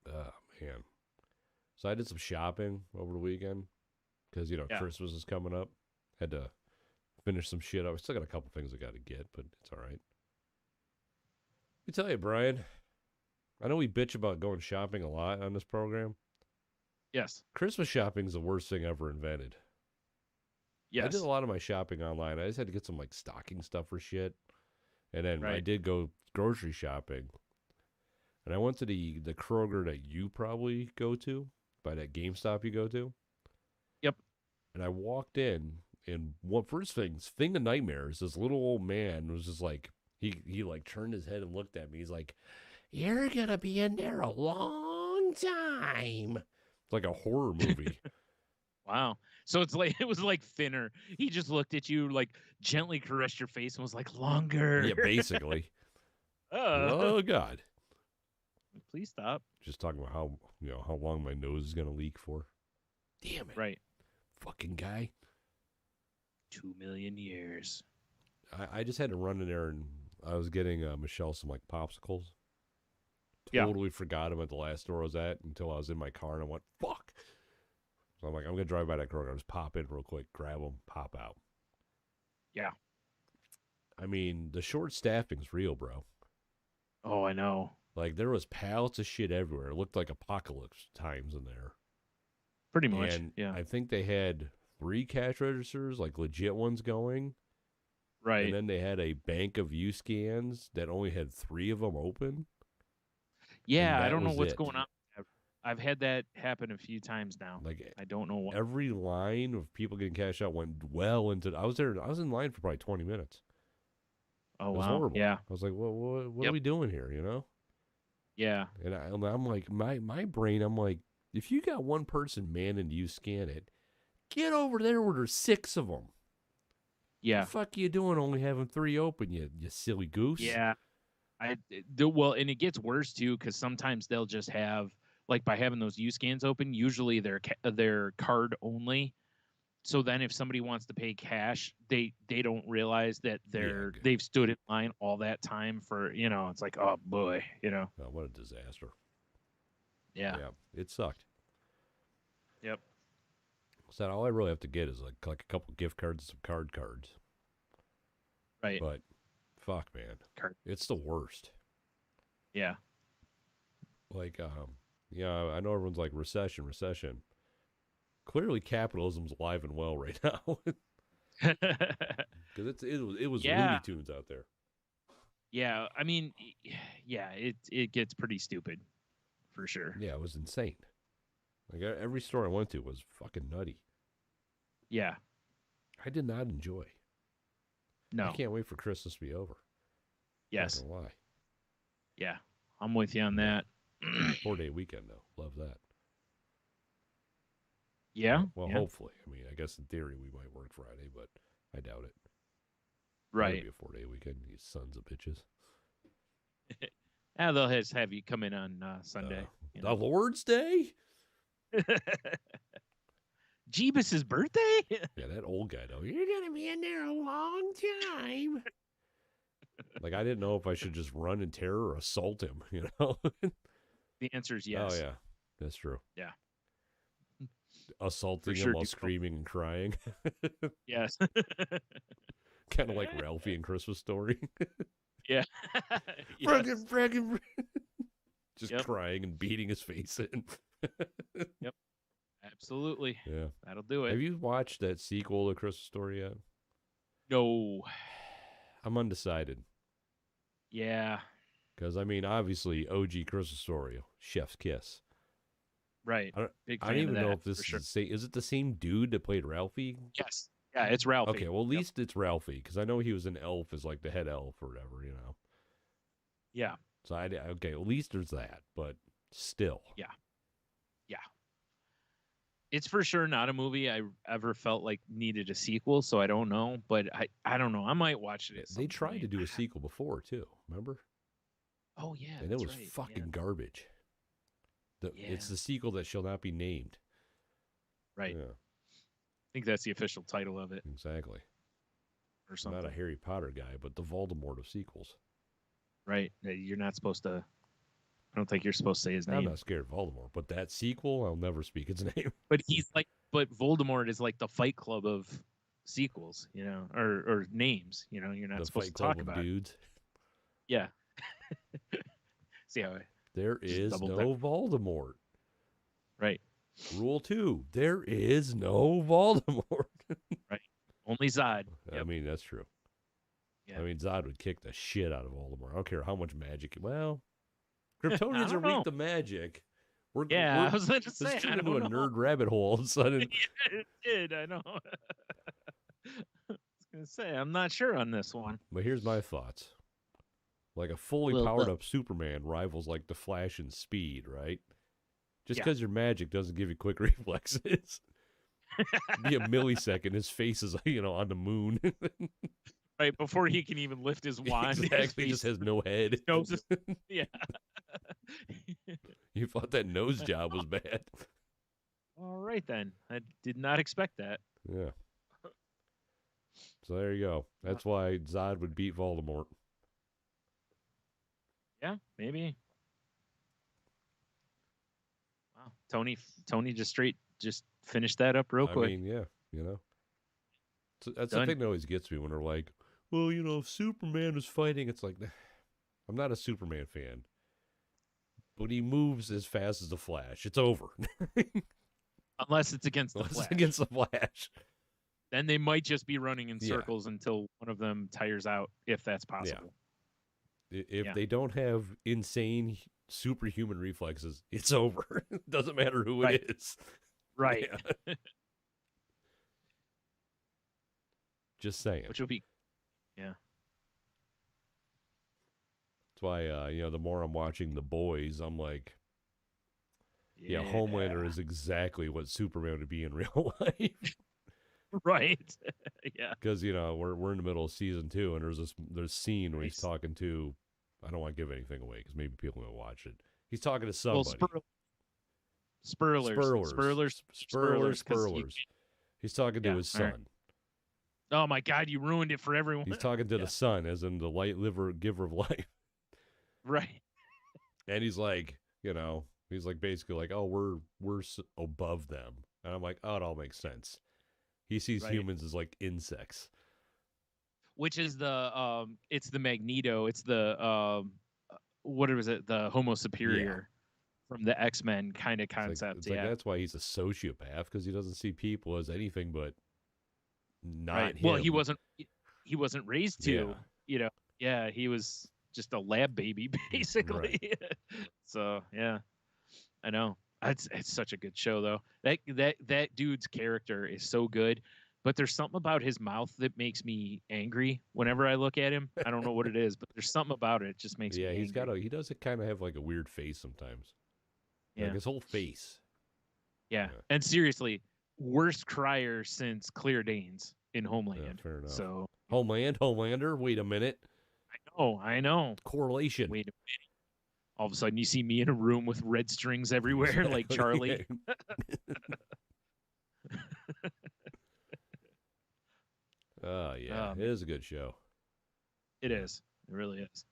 [SPEAKER 2] Oh, man. So I did some shopping over the weekend because, Christmas is coming up. Had to finish some shit. I still got a couple things I got to get, but it's all right. Let me tell you, Brian, I know we bitch about going shopping a lot on this program.
[SPEAKER 1] Yes.
[SPEAKER 2] Christmas shopping is the worst thing ever invented.
[SPEAKER 1] Yes.
[SPEAKER 2] I did a lot of my shopping online. I just had to get some like stocking stuff for shit. And then I did go grocery shopping. And I went to the Kroger that you probably go to, by that GameStop you go to.
[SPEAKER 1] Yep.
[SPEAKER 2] And I walked in, And what first thing of nightmares, this little old man was just like, he like turned his head and looked at me. He's like, "You're going to be in there a long time." It's like a horror movie.
[SPEAKER 1] Wow. So it's like it was like thinner. He just looked at you, like gently caressed your face and was like, "Longer."
[SPEAKER 2] Yeah, basically.
[SPEAKER 1] Oh,
[SPEAKER 2] Oh, God.
[SPEAKER 1] please stop.
[SPEAKER 2] Just talking about how long my nose is going to leak for. Damn it.
[SPEAKER 1] Right.
[SPEAKER 2] Fucking guy.
[SPEAKER 1] 2 million years.
[SPEAKER 2] I just had to run in there, and I was getting Michelle some like popsicles.
[SPEAKER 1] Yeah.
[SPEAKER 2] Totally forgot them at the last store I was at until I was in my car, and I went, fuck. So I'm like, I'm going to drive by that Kroger. Just pop in real quick, grab them, pop out.
[SPEAKER 1] Yeah.
[SPEAKER 2] I mean, the short staffing's real, bro.
[SPEAKER 1] Oh, I know.
[SPEAKER 2] Like, there was pallets of shit everywhere. It looked like apocalypse times in there.
[SPEAKER 1] Pretty much.
[SPEAKER 2] And
[SPEAKER 1] yeah.
[SPEAKER 2] I think they had 3 cash registers, like legit ones going.
[SPEAKER 1] Right.
[SPEAKER 2] And then they had a bank of U-scans that only had 3 of them open.
[SPEAKER 1] Yeah, I don't know what's going on. I've had that happen a few times now.
[SPEAKER 2] Like,
[SPEAKER 1] I don't know why.
[SPEAKER 2] Every line of people getting cash out went well into. I was in line for probably 20 minutes.
[SPEAKER 1] Oh,
[SPEAKER 2] it was
[SPEAKER 1] wow.
[SPEAKER 2] horrible.
[SPEAKER 1] Yeah.
[SPEAKER 2] I was like, what are we doing here? You know?
[SPEAKER 1] Yeah.
[SPEAKER 2] And I'm like, my brain. I'm like, if you got one person manning you scan it, get over there where there's 6 of them.
[SPEAKER 1] Yeah.
[SPEAKER 2] The fuck you doing? Only having 3 open, you silly goose.
[SPEAKER 1] Yeah. Well, and it gets worse too, because sometimes they'll just have, like, by having those U-scans open, usually they're card only. So then if somebody wants to pay cash, they don't realize that they've stood in line all that time for, it's like, oh boy,
[SPEAKER 2] Oh, what a disaster.
[SPEAKER 1] Yeah.
[SPEAKER 2] Yeah, it sucked.
[SPEAKER 1] Yep.
[SPEAKER 2] So all I really have to get is like a couple gift cards and some cards.
[SPEAKER 1] Right.
[SPEAKER 2] But fuck, man. It's the worst.
[SPEAKER 1] Yeah.
[SPEAKER 2] Like, I know everyone's like recession. Clearly, capitalism's alive and well right now. Because it was Looney Tunes out there.
[SPEAKER 1] Yeah, I mean, yeah, it gets pretty stupid, for sure.
[SPEAKER 2] Yeah, it was insane. Like every store I went to was fucking nutty.
[SPEAKER 1] Yeah.
[SPEAKER 2] I did not enjoy.
[SPEAKER 1] No.
[SPEAKER 2] I can't wait for Christmas to be over.
[SPEAKER 1] Yes.
[SPEAKER 2] Not gonna lie.
[SPEAKER 1] Yeah, I'm with you on that.
[SPEAKER 2] 4-day weekend though, love that.
[SPEAKER 1] Yeah.
[SPEAKER 2] Well,
[SPEAKER 1] yeah.
[SPEAKER 2] hopefully. I mean, I guess in theory we might work Friday, but I doubt it.
[SPEAKER 1] Right.
[SPEAKER 2] It'll be a 4-day weekend. You sons of bitches.
[SPEAKER 1] They'll just have you come in on Sunday.
[SPEAKER 2] The Lord's Day?
[SPEAKER 1] Jeebus's birthday?
[SPEAKER 2] Yeah, that old guy though. You're gonna be in there a long time. Like, I didn't know if I should just run in terror or assault him. You know.
[SPEAKER 1] The answer is yes.
[SPEAKER 2] Oh yeah, that's true.
[SPEAKER 1] Yeah.
[SPEAKER 2] Assaulting him while screaming and crying.
[SPEAKER 1] Yes.
[SPEAKER 2] Kind of like Ralphie in Christmas Story.
[SPEAKER 1] Yeah.
[SPEAKER 2] Friggin'. Just crying and beating his face in.
[SPEAKER 1] Yep. Absolutely.
[SPEAKER 2] Yeah.
[SPEAKER 1] That'll do it.
[SPEAKER 2] Have you watched that sequel to Christmas Story yet?
[SPEAKER 1] No.
[SPEAKER 2] I'm undecided.
[SPEAKER 1] Yeah.
[SPEAKER 2] Because, I mean, obviously, OG Christmas Story, Chef's Kiss.
[SPEAKER 1] Right.
[SPEAKER 2] I don't even know if this is it the same dude that played Ralphie?
[SPEAKER 1] Yes. Yeah, it's Ralphie.
[SPEAKER 2] Okay, well, at least it's Ralphie, because I know he was an elf as, like, the head elf or whatever, you know?
[SPEAKER 1] Yeah.
[SPEAKER 2] So, okay, at least there's that, but still.
[SPEAKER 1] Yeah. Yeah. It's for sure not a movie I ever felt like needed a sequel, so I don't know, but I don't know. I might watch it.
[SPEAKER 2] They tried to do a sequel before, too, remember?
[SPEAKER 1] Oh, yeah.
[SPEAKER 2] And it was fucking garbage. It's the sequel that shall not be named.
[SPEAKER 1] Right.
[SPEAKER 2] Yeah.
[SPEAKER 1] I think that's the official title of it.
[SPEAKER 2] Exactly.
[SPEAKER 1] Or something.
[SPEAKER 2] I'm not a Harry Potter guy, but the Voldemort of sequels.
[SPEAKER 1] Right. You're not supposed to. I don't think you're supposed to say his name.
[SPEAKER 2] I'm not scared of Voldemort, but that sequel, I'll never speak its name.
[SPEAKER 1] But but Voldemort is like the Fight Club of sequels, you know, or names. You know, you're not supposed to talk about dudes. Yeah. See how
[SPEAKER 2] there is no Voldemort.
[SPEAKER 1] Right.
[SPEAKER 2] Rule 2: there is no Voldemort.
[SPEAKER 1] Right. Only Zod.
[SPEAKER 2] I mean, that's true.
[SPEAKER 1] Yeah.
[SPEAKER 2] I mean, Zod would kick the shit out of Voldemort. I don't care how much magic. Well, Kryptonians are weak to magic.
[SPEAKER 1] I was going to say.
[SPEAKER 2] This turned into a nerd rabbit hole all of a sudden.
[SPEAKER 1] Yeah, it did. I know. gonna say I'm not sure on this one.
[SPEAKER 2] But here's my thoughts. Like a fully
[SPEAKER 1] Well,
[SPEAKER 2] powered up Superman rivals like the Flash in speed, right? Just
[SPEAKER 1] Yeah.
[SPEAKER 2] because your magic doesn't give you quick reflexes. Be a millisecond, his face is on the moon.
[SPEAKER 1] Right before he can even lift his wand,
[SPEAKER 2] Exactly, just has no head.
[SPEAKER 1] Yeah.
[SPEAKER 2] You thought that nose job was bad.
[SPEAKER 1] All right then. I did not expect that.
[SPEAKER 2] Yeah. So there you go. That's why Zod would beat Voldemort.
[SPEAKER 1] Yeah, maybe. Wow. Tony just finished that up real quick.
[SPEAKER 2] I mean, yeah, So that's
[SPEAKER 1] Done.
[SPEAKER 2] the thing that always gets me when they're like, well, if Superman was fighting, it's like, I'm not a Superman fan. But he moves as fast as the Flash. It's over.
[SPEAKER 1] Unless it's against the
[SPEAKER 2] Unless
[SPEAKER 1] Flash.
[SPEAKER 2] it's against the Flash.
[SPEAKER 1] Then they might just be running in circles until one of them tires out, if that's possible.
[SPEAKER 2] Yeah. If they don't have insane superhuman reflexes, it's over. It doesn't matter who it is.
[SPEAKER 1] Right.
[SPEAKER 2] Yeah. Just saying.
[SPEAKER 1] Which will be, yeah.
[SPEAKER 2] That's why, the more I'm watching The Boys, I'm like, Homelander is exactly what Superman would be in real life.
[SPEAKER 1] Right. Yeah.
[SPEAKER 2] Because, we're in the middle of season 2, and there's a scene where he's talking to, I don't want to give anything away because maybe people will watch it. He's talking to somebody.
[SPEAKER 1] Well, Spurlers.
[SPEAKER 2] He's talking to his son. Right.
[SPEAKER 1] Oh my God, you ruined it for everyone.
[SPEAKER 2] He's talking to the son, as in the light liver giver of life.
[SPEAKER 1] Right.
[SPEAKER 2] And he's like, basically like, oh, we're above them. And I'm like, oh, it all makes sense. He sees humans as like insects.
[SPEAKER 1] Which is it's the Magneto. It's the, what was it? The Homo Superior from the X-Men kind of concept.
[SPEAKER 2] It's like that's why he's a sociopath, because he doesn't see people as anything but not him.
[SPEAKER 1] Well, he wasn't raised to, he was just a lab baby, basically. Right. So, yeah, I know. It's such a good show, though. That dude's character is so good, but there's something about his mouth that makes me angry whenever I look at him. I don't know what it is, but there's something about it. It just makes me angry.
[SPEAKER 2] He does kind of have like a weird face sometimes.
[SPEAKER 1] Yeah.
[SPEAKER 2] Like his whole face.
[SPEAKER 1] Yeah. And seriously, worst crier since Claire Danes in Homeland.
[SPEAKER 2] Yeah, fair enough.
[SPEAKER 1] So
[SPEAKER 2] Homelander, wait a minute.
[SPEAKER 1] I know.
[SPEAKER 2] Correlation.
[SPEAKER 1] Wait a minute. All of a sudden you see me in a room with red strings everywhere like Charlie.
[SPEAKER 2] Oh, yeah. It is a good show.
[SPEAKER 1] It is. It really is.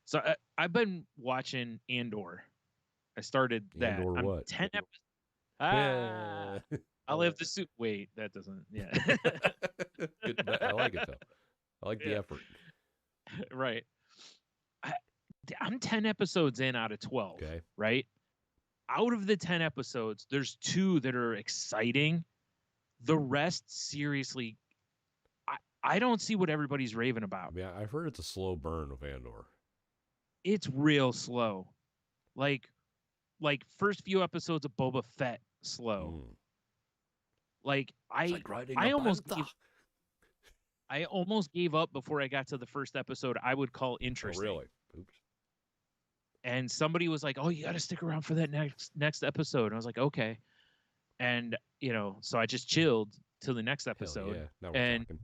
[SPEAKER 1] So I've been watching Andor. I started that.
[SPEAKER 2] Andor what?
[SPEAKER 1] 10 episodes. I'll have the suit. Wait, that doesn't. Yeah.
[SPEAKER 2] I like it, though. I like the effort.
[SPEAKER 1] Right. I'm 10 episodes in out of 12.
[SPEAKER 2] Okay.
[SPEAKER 1] Right? Out of the 10 episodes, there's 2 that are exciting. The rest, seriously, I don't see what everybody's raving about.
[SPEAKER 2] Yeah, I've heard it's a slow burn with Andor.
[SPEAKER 1] It's real slow. Like first few episodes of Boba Fett, slow. Like I almost gave up before I got to the first episode I would call interesting.
[SPEAKER 2] Oh, really? Oops.
[SPEAKER 1] And somebody was like, "Oh, you got to stick around for that next episode." And I was like, "Okay." And so I just chilled till the next episode.
[SPEAKER 2] Hell yeah. Now we're talking.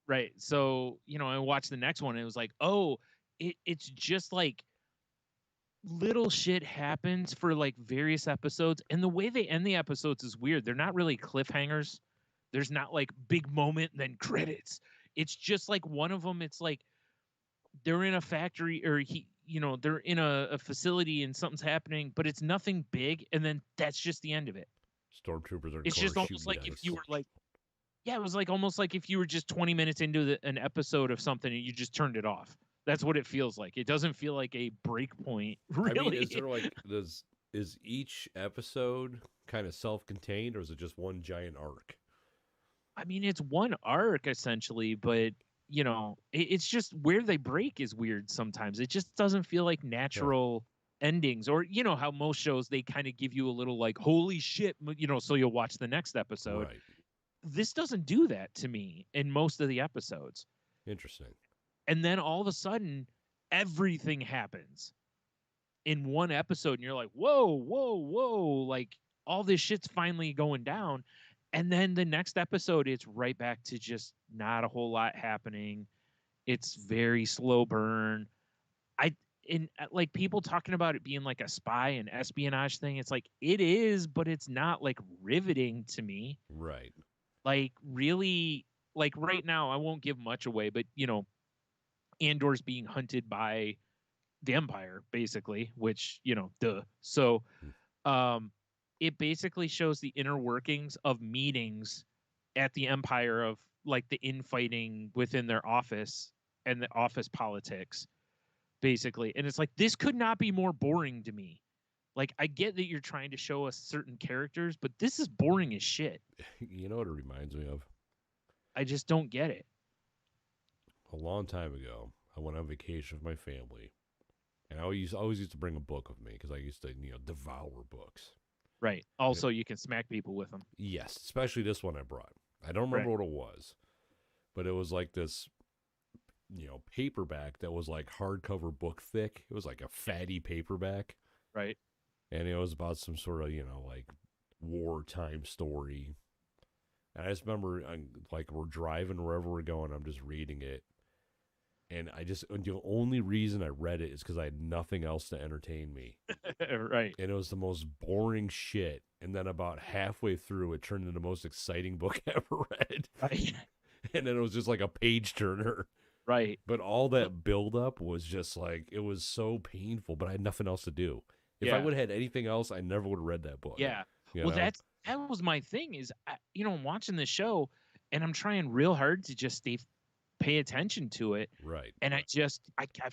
[SPEAKER 1] Right. So, I watched the next one and it was like, oh, it's just like little shit happens for like various episodes. And the way they end the episodes is weird. They're not really cliffhangers. There's not like big moment and then credits. It's just like one of them. It's like they're in a factory or they're in a facility and something's happening, but it's nothing big. And then that's just the end of it.
[SPEAKER 2] Stormtroopers are.
[SPEAKER 1] It's just almost like if you were like, yeah, it was like almost like if you were just 20 minutes into an episode of something and you just turned it off. That's what it feels like. It doesn't feel like a break point, really.
[SPEAKER 2] I mean, is there like is each episode kind of self-contained, or is it just one giant arc?
[SPEAKER 1] I mean, it's one arc essentially, but it's just where they break is weird sometimes. It just doesn't feel like natural endings, or how most shows they kind of give you a little like holy shit, so you'll watch the next episode.
[SPEAKER 2] Right.
[SPEAKER 1] this doesn't do that to me in most of the episodes.
[SPEAKER 2] Interesting.
[SPEAKER 1] And then all of a sudden, everything happens in one episode, and you're like, whoa, whoa, whoa, like all this shit's finally going down. And then the next episode, it's right back to just not a whole lot happening. It's very slow burn. Like people talking about it being like a spy and espionage thing. It's like it is, but it's not like riveting to me.
[SPEAKER 2] Right.
[SPEAKER 1] Like really, like right now, I won't give much away, but Andor's being hunted by the Empire, basically, which, duh. So it basically shows the inner workings of meetings at the Empire, of like the infighting within their office and the office politics, basically. And it's like, this could not be more boring to me. Like, I get that you're trying to show us certain characters, but this is boring as shit.
[SPEAKER 2] You know what it reminds me of?
[SPEAKER 1] I just don't get it.
[SPEAKER 2] A long time ago, I went on vacation with my family, and I always used to bring a book with me because I used to, devour books.
[SPEAKER 1] Right. Also, you can smack people with them.
[SPEAKER 2] Yes, especially this one I brought. I don't remember what it was, but it was like this, paperback that was like hardcover book thick. It was like a fatty paperback.
[SPEAKER 1] Right.
[SPEAKER 2] And it was about some sort of, like wartime story. And I just remember, like, we're driving wherever we're going. I'm just reading it. And the only reason I read it is because I had nothing else to entertain me.
[SPEAKER 1] Right.
[SPEAKER 2] And it was the most boring shit. And then about halfway through, it turned into the most exciting book I ever read.
[SPEAKER 1] Right.
[SPEAKER 2] And then it was just like a page turner.
[SPEAKER 1] Right.
[SPEAKER 2] But all that buildup was just like, it was so painful, but I had nothing else to do. If I would have had anything else, I never would have read that book.
[SPEAKER 1] Yeah.
[SPEAKER 2] Well,
[SPEAKER 1] that was my thing is, I'm watching the show and I'm trying real hard to just pay attention to it.
[SPEAKER 2] Right.
[SPEAKER 1] And I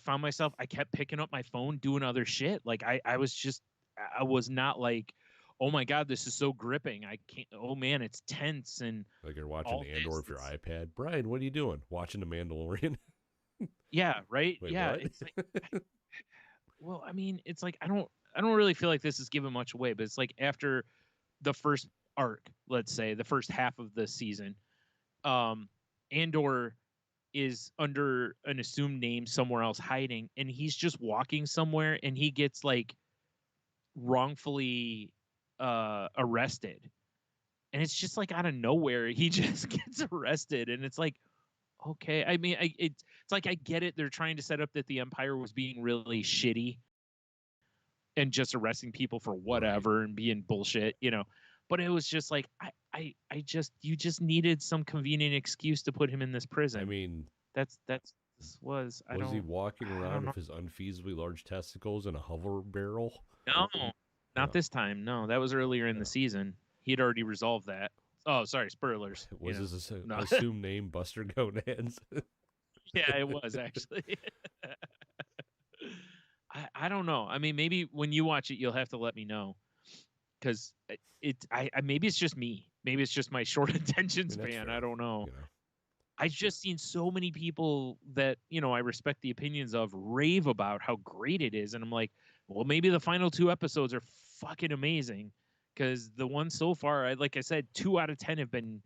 [SPEAKER 1] found myself, I kept picking up my phone, doing other shit. Like I was not like, oh my God, this is so gripping. I can't, oh man, it's tense. And
[SPEAKER 2] like you're watching Andor with your iPad. Brian, what are you doing? Watching The Mandalorian?
[SPEAKER 1] Yeah. Right.
[SPEAKER 2] Wait,
[SPEAKER 1] yeah.
[SPEAKER 2] what?
[SPEAKER 1] It's like, well, I mean, it's like, I don't really feel like this is giving much away, but it's like after the first arc, let's say the first half of the season, Andor is under an assumed name somewhere else hiding, and he's just walking somewhere and he gets like wrongfully arrested. And it's just like out of nowhere, he just gets arrested. And it's like, okay. I mean, it's like, I get it. They're trying to set up that the Empire was being really shitty and just arresting people for whatever and being bullshit, But it was just like, you just needed some convenient excuse to put him in this prison.
[SPEAKER 2] I mean,
[SPEAKER 1] was
[SPEAKER 2] he walking around with his unfeasibly large testicles in a hover barrel?
[SPEAKER 1] No, not this time. No, that was earlier in the season. He had already resolved that. Oh, sorry, spoilers.
[SPEAKER 2] Was his assumed name Buster Gonads?
[SPEAKER 1] Yeah, it was actually. I don't know. I mean, maybe when you watch it, you'll have to let me know, because maybe it's just me. Maybe it's just my short attention span. I don't know. I've just seen so many people that, I respect the opinions of, rave about how great it is. And I'm like, well, maybe the final 2 episodes are fucking amazing, because the ones so far, like I said, 2 out of 10 have been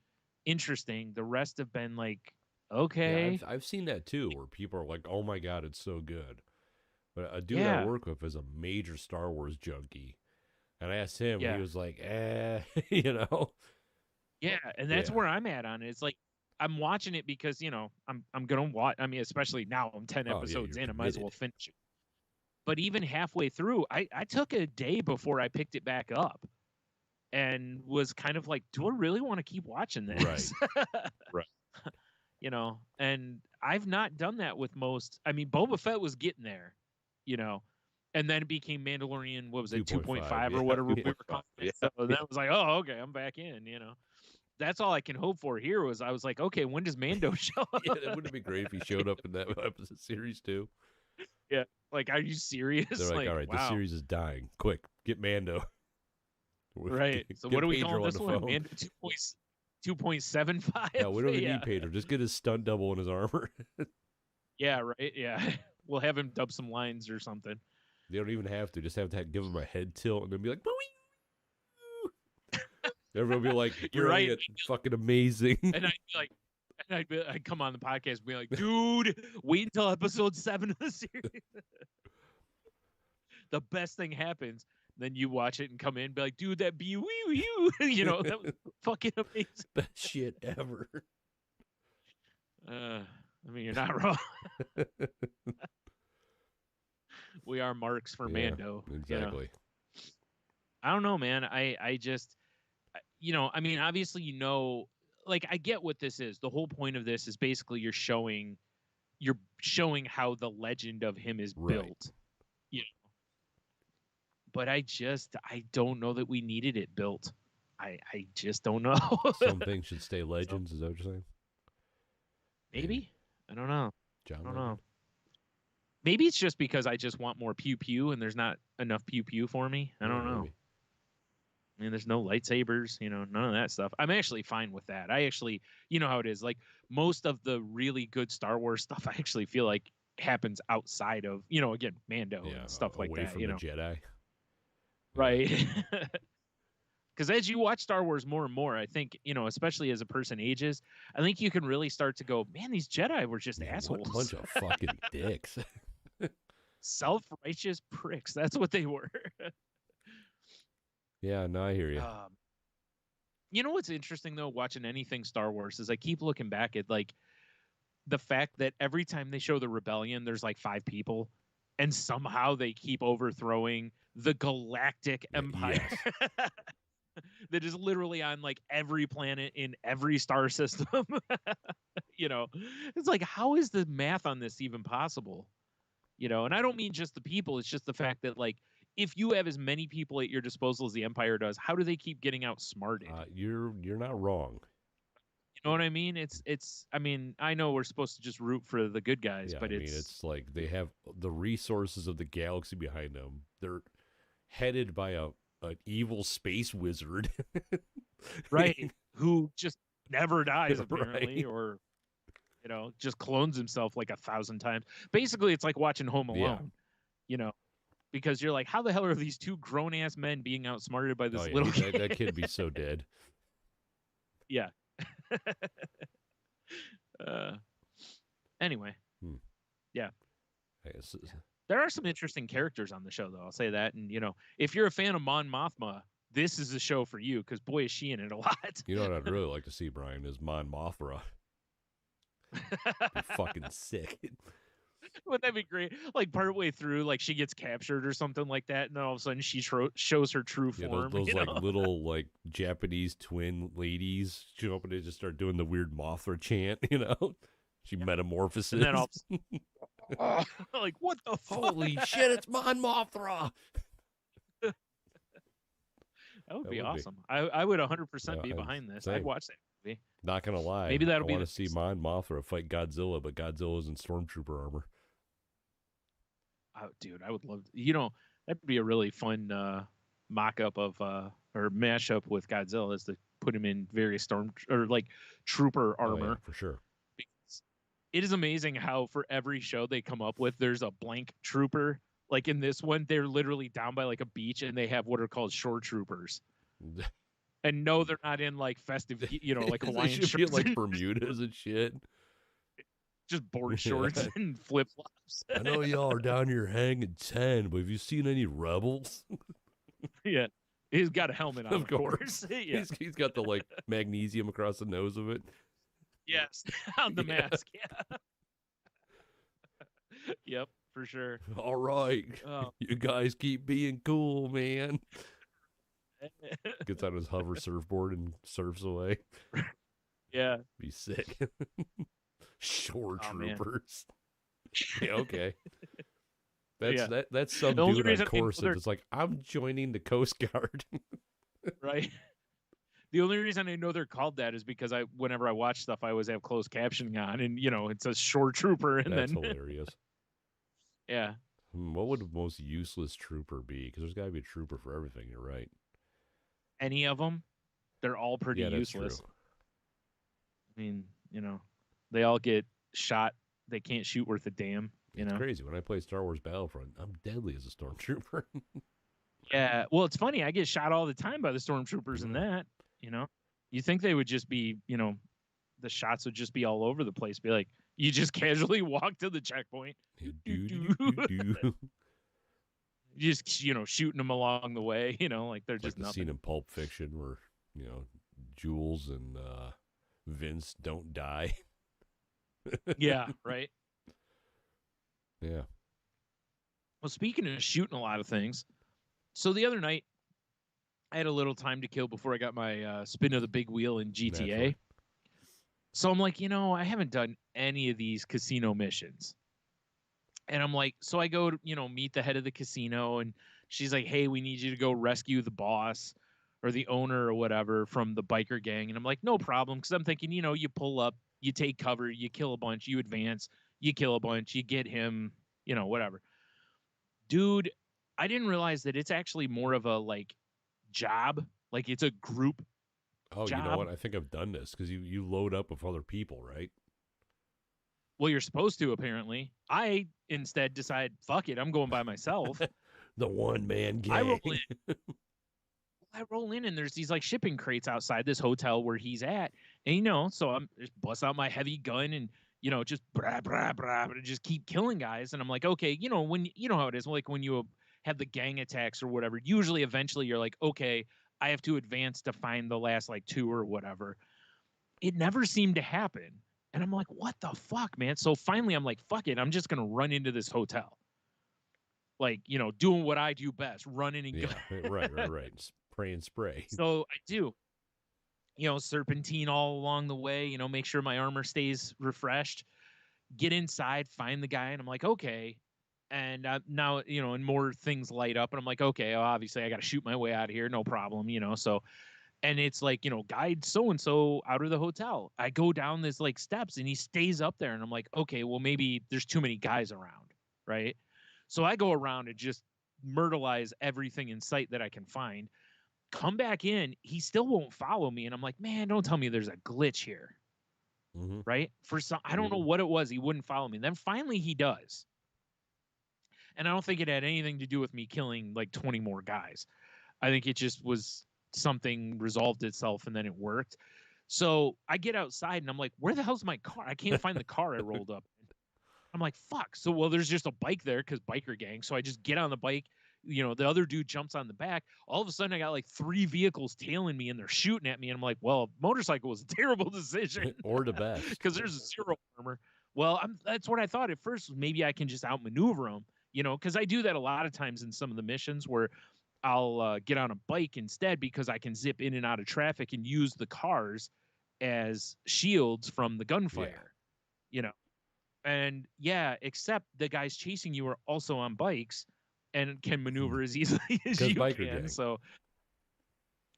[SPEAKER 1] interesting. The rest have been like, okay.
[SPEAKER 2] Yeah, I've seen that too, where people are like, oh my God, it's so good. But a dude I work with is a major Star Wars junkie. And I asked him, and he was like,
[SPEAKER 1] Yeah, and that's where I'm at on it. It's like, I'm watching it because, I'm going to watch. I mean, especially now I'm 10 episodes in, I might as well finish it. But even halfway through, I took a day before I picked it back up and was kind of like, do I really want to keep watching this?
[SPEAKER 2] Right.
[SPEAKER 1] And I've not done that with most. I mean, Boba Fett was getting there, and then it became Mandalorian. What was it, 2.5 or whatever we were calling it. So that was like, oh, okay, I'm back in. That's all I can hope for here. I was like, okay, when does Mando show up?
[SPEAKER 2] Yeah, that wouldn't be great if he showed up in that episode series too.
[SPEAKER 1] Yeah, like, are you serious?
[SPEAKER 2] They're like, all right, this series is dying. Quick, get Mando.
[SPEAKER 1] Right. So what are we calling this one? Mando 2.75?
[SPEAKER 2] Yeah, we don't even need Pedro. Just get his stunt double in his armor.
[SPEAKER 1] Yeah, right. Yeah. We'll have him dub some lines or something.
[SPEAKER 2] They don't even have to. Just have to give him a head tilt and then be like, Everyone will be like,
[SPEAKER 1] You're right.
[SPEAKER 2] brilliant, fucking amazing.
[SPEAKER 1] And I'd be like, I'd come on the podcast and be like, dude, wait until episode 7 of the series. The best thing happens. Then you watch it and come in and be like, dude, that be you know, that was fucking amazing.
[SPEAKER 2] Best shit ever.
[SPEAKER 1] I mean, you're not wrong. We are marks for Mando.
[SPEAKER 2] Exactly.
[SPEAKER 1] I don't know, man. I just, I mean, obviously, like, I get what this is. The whole point of this is basically you're showing how the legend of him is built. But I don't know that we needed it built. I just don't know.
[SPEAKER 2] Some things should stay legends. Is that what you're saying?
[SPEAKER 1] Maybe. I don't know.
[SPEAKER 2] John
[SPEAKER 1] I don't know. Maybe it's just because I just want more pew pew and there's not enough pew pew for me. I don't know.
[SPEAKER 2] Maybe.
[SPEAKER 1] I mean, there's no lightsabers, none of that stuff. I'm actually fine with that. I actually, you know how it is. Like most of the really good Star Wars stuff, I actually feel like happens outside of, again, Mando and stuff like that.
[SPEAKER 2] Away from the Jedi.
[SPEAKER 1] Right. Because as you watch Star Wars more and more, I think, especially as a person ages, I think you can really start to go, man, these Jedi were just assholes.
[SPEAKER 2] What a bunch of fucking dicks.
[SPEAKER 1] Self-righteous pricks. That's what they were.
[SPEAKER 2] Yeah, no, I hear you.
[SPEAKER 1] You know what's interesting, though, watching anything Star Wars is I keep looking back at, like, the fact that every time they show the rebellion, there's, like, 5 people, and somehow they keep overthrowing the galactic empire. Yes. That is literally on, like, every planet in every star system. It's like, how is the math on this even possible? And I don't mean just the people. It's just the fact that, like, if you have as many people at your disposal as the Empire does, how do they keep getting outsmarted?
[SPEAKER 2] You're not wrong.
[SPEAKER 1] You know what I mean? I mean, I know we're supposed to just root for the good guys, but
[SPEAKER 2] it's like they have the resources of the galaxy behind them. They're headed by an evil space wizard.
[SPEAKER 1] Right. Who just never dies, apparently, or just clones himself like 1,000 times. Basically, it's like watching Home Alone. Because you're like, how the hell are these 2 grown-ass men being outsmarted by this little kid?
[SPEAKER 2] That kid be so dead.
[SPEAKER 1] Yeah. Anyway. Yeah. There are some interesting characters on the show, though. I'll say that. And, if you're a fan of Mon Mothma, this is a show for you, because, boy, is she in it a lot.
[SPEAKER 2] You know what I'd really like to see, Brian, is Mon Mothma. Be fucking sick.
[SPEAKER 1] Wouldn't that be great? Like partway through, like she gets captured or something like that, and then all of a sudden she shows her true form.
[SPEAKER 2] Those like little like Japanese twin ladies show up and they just start doing the weird Mothra chant. She metamorphoses. And then all
[SPEAKER 1] like, what the fuck?
[SPEAKER 2] Holy shit! It's Mon Mothra.
[SPEAKER 1] That would be awesome. I would 100% be behind this. I'd watch that movie.
[SPEAKER 2] Not gonna lie.
[SPEAKER 1] Maybe that'll be.
[SPEAKER 2] I want to see Mon Mothra fight Godzilla, but Godzilla's in stormtrooper armor.
[SPEAKER 1] Oh, dude, I would love. That'd be a really fun mock-up of or mashup with Godzilla, is to put him in various trooper armor.
[SPEAKER 2] Oh, yeah, for sure.
[SPEAKER 1] Because it is amazing how for every show they come up with, there's a blank trooper. Like in this one, they're literally down by like a beach and they have what are called shore troopers. And no, they're not in like festive, like Hawaiian
[SPEAKER 2] shirts. Be like
[SPEAKER 1] and
[SPEAKER 2] Bermudas and shit.
[SPEAKER 1] Just board shorts and flip flops.
[SPEAKER 2] I know y'all are down here hanging 10, but have you seen any rebels?
[SPEAKER 1] Yeah, he's got a helmet on, of course. Yeah.
[SPEAKER 2] He's got the like magnesium across the nose of it.
[SPEAKER 1] Yes, on the mask. Yeah. Yep, for sure.
[SPEAKER 2] All right, you guys keep being cool, man. Gets on his hover surfboard and surfs away.
[SPEAKER 1] Yeah.
[SPEAKER 2] Be sick. Shore troopers. Yeah, okay. That's some dude on Coruscant. It's like, I'm joining the Coast Guard.
[SPEAKER 1] Right. The only reason I know they're called that is because whenever I watch stuff, I always have closed captioning on, and it says shore trooper, and
[SPEAKER 2] that's
[SPEAKER 1] then
[SPEAKER 2] hilarious.
[SPEAKER 1] Yeah.
[SPEAKER 2] What would the most useless trooper be? Because there's got to be a trooper for everything. You're right.
[SPEAKER 1] Any of them, they're all pretty useless.
[SPEAKER 2] True.
[SPEAKER 1] I mean, they all get shot. They can't shoot worth a damn.
[SPEAKER 2] It's crazy. When I play Star Wars Battlefront, I'm deadly as a stormtrooper.
[SPEAKER 1] Yeah. Well, it's funny. I get shot all the time by the stormtroopers in that. You know, you think they would just be, the shots would just be all over the place. Be like, you just casually walk to the checkpoint. Just, shooting them along the way, like they're
[SPEAKER 2] It's like
[SPEAKER 1] just
[SPEAKER 2] the scene
[SPEAKER 1] nothing.
[SPEAKER 2] in Pulp Fiction where, Jules and Vince don't die.
[SPEAKER 1] Yeah, right.
[SPEAKER 2] Yeah.
[SPEAKER 1] Well, speaking of shooting a lot of things, so the other night I had a little time to kill before I got my spin of the big wheel in GTA.
[SPEAKER 2] Naturally.
[SPEAKER 1] So I'm like, I haven't done any of these casino missions. And I'm like, so I go to, meet the head of the casino, and she's like, hey, we need you to go rescue the boss or the owner or whatever from the biker gang. And I'm like, no problem. Cause I'm thinking, you pull up, you take cover, you kill a bunch, you advance, you kill a bunch, you get him, whatever. Dude, I didn't realize that it's actually more of a like job. Like it's a group
[SPEAKER 2] Oh,
[SPEAKER 1] job.
[SPEAKER 2] you know what? I think I've done this because you load up with other people, right?
[SPEAKER 1] Well, you're supposed to, apparently. I instead decide, fuck it, I'm going by myself.
[SPEAKER 2] The one man gang.
[SPEAKER 1] I roll in and there's these like shipping crates outside this hotel where he's at. And so I'm just bust out my heavy gun and just brah brah brah, but just keep killing guys. And I'm like, okay, when how it is, like when you have the gang attacks or whatever, usually eventually you're like, okay, I have to advance to find the last like two or whatever. It never seemed to happen. And I'm like, what the fuck, man? So finally I'm like, fuck it, I'm just gonna run into this hotel. Like, doing what I do best, running and
[SPEAKER 2] yeah, right. Spray and spray.
[SPEAKER 1] So I do, serpentine all along the way, make sure my armor stays refreshed, get inside, find the guy. And I'm like, okay. And now, and more things light up. And I'm like, okay, well, obviously I got to shoot my way out of here. No problem, So, and it's like, guide so-and-so out of the hotel. I go down this like steps and he stays up there. And I'm like, okay, well, maybe there's too many guys around. Right. So I go around and just myrtleize everything in sight that I can find. Come back in, he still won't follow me. And I'm like, man, don't tell me there's a glitch here.
[SPEAKER 2] Mm-hmm.
[SPEAKER 1] Right? For some, I don't know what it was. He wouldn't follow me. And then finally he does. And I don't think it had anything to do with me killing like 20 more guys. I think it just was something resolved itself and then it worked. So I get outside and I'm like, where the hell's my car? I can't find the car I rolled up in. I'm like, fuck. So, well, there's just a bike there because biker gang. So I just get on the bike. The other dude jumps on the back. All of a sudden, I got like 3 vehicles tailing me and they're shooting at me. And I'm like, well, motorcycle was a terrible decision.
[SPEAKER 2] Or the best.
[SPEAKER 1] Because there's 0 armor. Well, that's what I thought at first. Maybe I can just outmaneuver them, because I do that a lot of times in some of the missions where I'll get on a bike instead because I can zip in and out of traffic and use the cars as shields from the gunfire, And yeah, except the guys chasing you are also on bikes and can maneuver as easily as you can. Gang. So,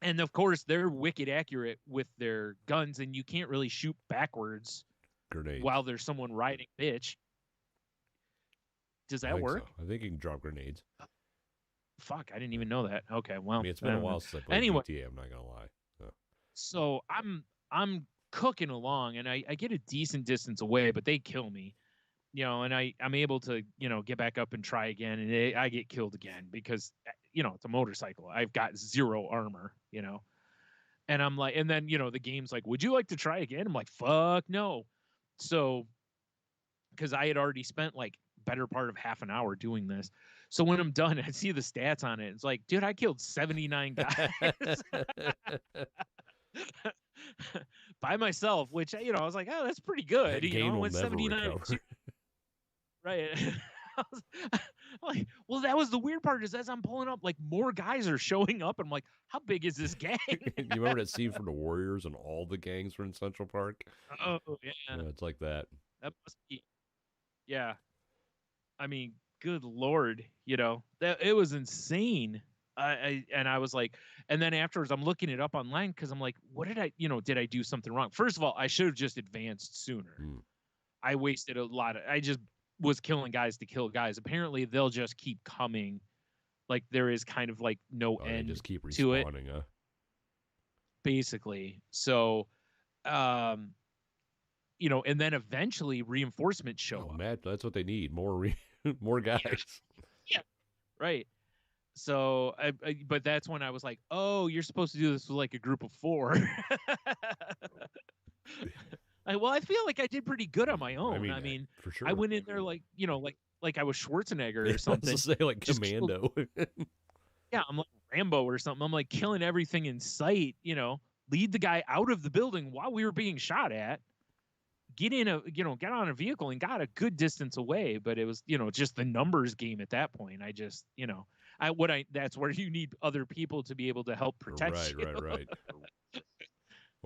[SPEAKER 1] and of course, they're wicked accurate with their guns, and you can't really shoot backwards while there's someone riding, bitch. Does that work?
[SPEAKER 2] So. I think you can drop grenades.
[SPEAKER 1] Fuck, I didn't even know that. Okay, well,
[SPEAKER 2] it's been a while since I played GTA. I'm not gonna lie.
[SPEAKER 1] So I'm cooking along, and I get a decent distance away, but they kill me. And I'm able to, get back up and try again. And I get killed again because, it's a motorcycle. I've got 0 armor, and I'm like, and then, the game's like, would you like to try again? I'm like, fuck no. So, because I had already spent like better part of half an hour doing this. So when I'm done, I see the stats on it. It's like, dude, I killed 79 guys by myself, which, I was like, oh, that's pretty good.
[SPEAKER 2] That game will
[SPEAKER 1] never 79.
[SPEAKER 2] Recover.
[SPEAKER 1] Right. Like, well, that was the weird part is as I'm pulling up, like more guys are showing up. And I'm like, how big is this gang?
[SPEAKER 2] You remember that scene from The Warriors and all the gangs were in Central Park?
[SPEAKER 1] Oh, yeah.
[SPEAKER 2] It's like that.
[SPEAKER 1] That must be. Yeah. I mean, good Lord, that it was insane. And I was like, and then afterwards I'm looking it up online because I'm like, what did I do something wrong? First of all, I should have just advanced sooner. I wasted a lot I just was killing guys to kill guys. Apparently they'll just keep coming. Like there is kind of like no end
[SPEAKER 2] just keep respawning,
[SPEAKER 1] to it. Basically. So, and then eventually reinforcements show up.
[SPEAKER 2] Matt, that's what they need. More guys.
[SPEAKER 1] Yeah. Right. So, but that's when I was like, oh, you're supposed to do this with like a group of 4. Well, I feel like I did pretty good on my own. I mean,
[SPEAKER 2] for
[SPEAKER 1] I
[SPEAKER 2] sure.
[SPEAKER 1] went in there like, like I was Schwarzenegger or
[SPEAKER 2] I
[SPEAKER 1] something.
[SPEAKER 2] was to say like
[SPEAKER 1] Just
[SPEAKER 2] Commando.
[SPEAKER 1] yeah, I'm like Rambo or something. I'm like killing everything in sight, lead the guy out of the building while we were being shot at. Get on a vehicle and got a good distance away, but it was, just the numbers game at that point. I just, that's where you need other people to be able to help protect
[SPEAKER 2] right,
[SPEAKER 1] you.
[SPEAKER 2] right.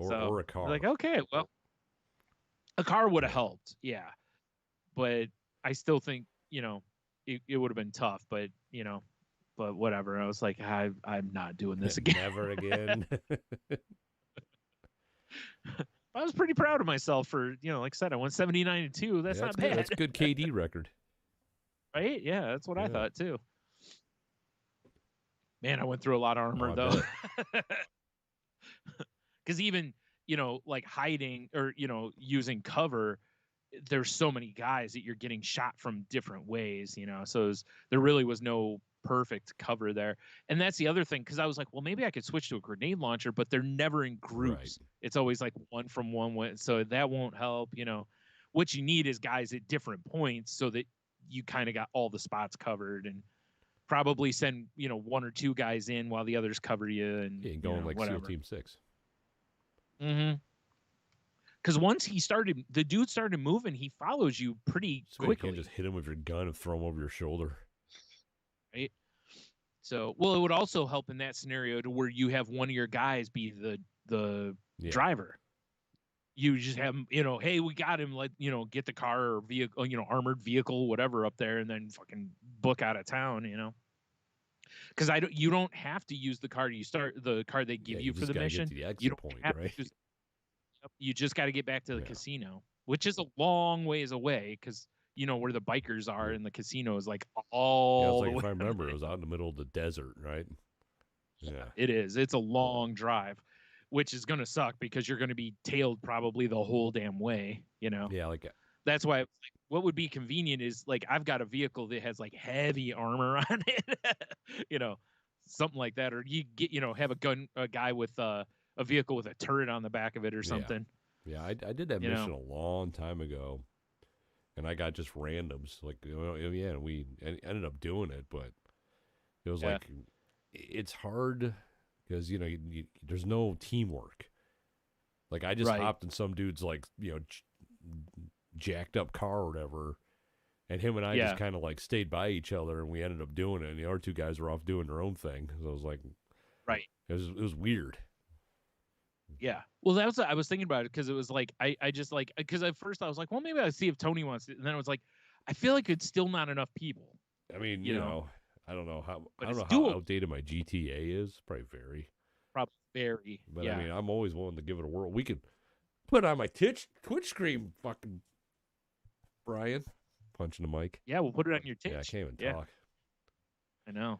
[SPEAKER 1] So,
[SPEAKER 2] Or a car.
[SPEAKER 1] like, okay, well, a car would have helped, yeah. But I still think, it would have been tough, but but whatever. I was like, I'm not doing this again.
[SPEAKER 2] Never again.
[SPEAKER 1] I was pretty proud of myself for, like I said, I went 79-2. That's not bad.
[SPEAKER 2] That's a good KD record.
[SPEAKER 1] Right? Yeah, that's what I thought too. Man, I went through a lot of armor though. Because even, like hiding or, using cover, there's so many guys that you're getting shot from different ways, so there really was no perfect cover there. And that's the other thing, because I was like, well, maybe I could switch to a grenade launcher, but they're never in groups. Right. It's always like one from one way, so that won't help. What you need is guys at different points so that you kind of got all the spots covered, and probably send 1 or 2 guys in while the others cover you, and
[SPEAKER 2] going like
[SPEAKER 1] whatever.
[SPEAKER 2] SEAL Team 6.
[SPEAKER 1] Mm-hmm. Because once the dude started moving, he follows you pretty quickly.
[SPEAKER 2] You can't just hit him with your gun and throw him over your shoulder.
[SPEAKER 1] Right. So, well, it would also help in that scenario to where you have one of your guys be the driver. You just have him, hey, we got him. Get the car or vehicle, armored vehicle, whatever, up there, and then fucking book out of town. Because you don't have to use the car the car they give you for the mission.
[SPEAKER 2] You don't have to use.
[SPEAKER 1] You just got to get back to the casino, which is a long ways away, because where the bikers are, and the casino is like all the way.
[SPEAKER 2] If I remember, it was out in the middle of the desert, right? Yeah,
[SPEAKER 1] it is. It's a long drive, which is going to suck because you're going to be tailed probably the whole damn way.
[SPEAKER 2] Yeah,
[SPEAKER 1] that's why. What would be convenient is like I've got a vehicle that has like heavy armor on it, something like that, or you get have a guy with a vehicle with a turret on the back of it or something.
[SPEAKER 2] Yeah, I did that mission a long time ago, and I got just randoms. Like, and we ended up doing it, but it was like, it's hard because, there's no teamwork. Like, I just hopped in some dude's, like, jacked up car or whatever, and him and I just kind of, like, stayed by each other, and we ended up doing it, and the other 2 guys were off doing their own thing. So I was like, it was weird.
[SPEAKER 1] Yeah. Well, that was I was thinking about it, because it was like I just like, because at first I was like, well, maybe I'll see if Tony wants it, and then I was like, I feel like it's still not enough people.
[SPEAKER 2] I mean, I don't know how outdated my GTA is. Probably very. But I mean, I'm always willing to give it a whirl. We could put on my Twitch screen, fucking Brian, punching the mic.
[SPEAKER 1] Yeah, we'll put it on your Twitch.
[SPEAKER 2] Yeah, I can't even talk.
[SPEAKER 1] I know.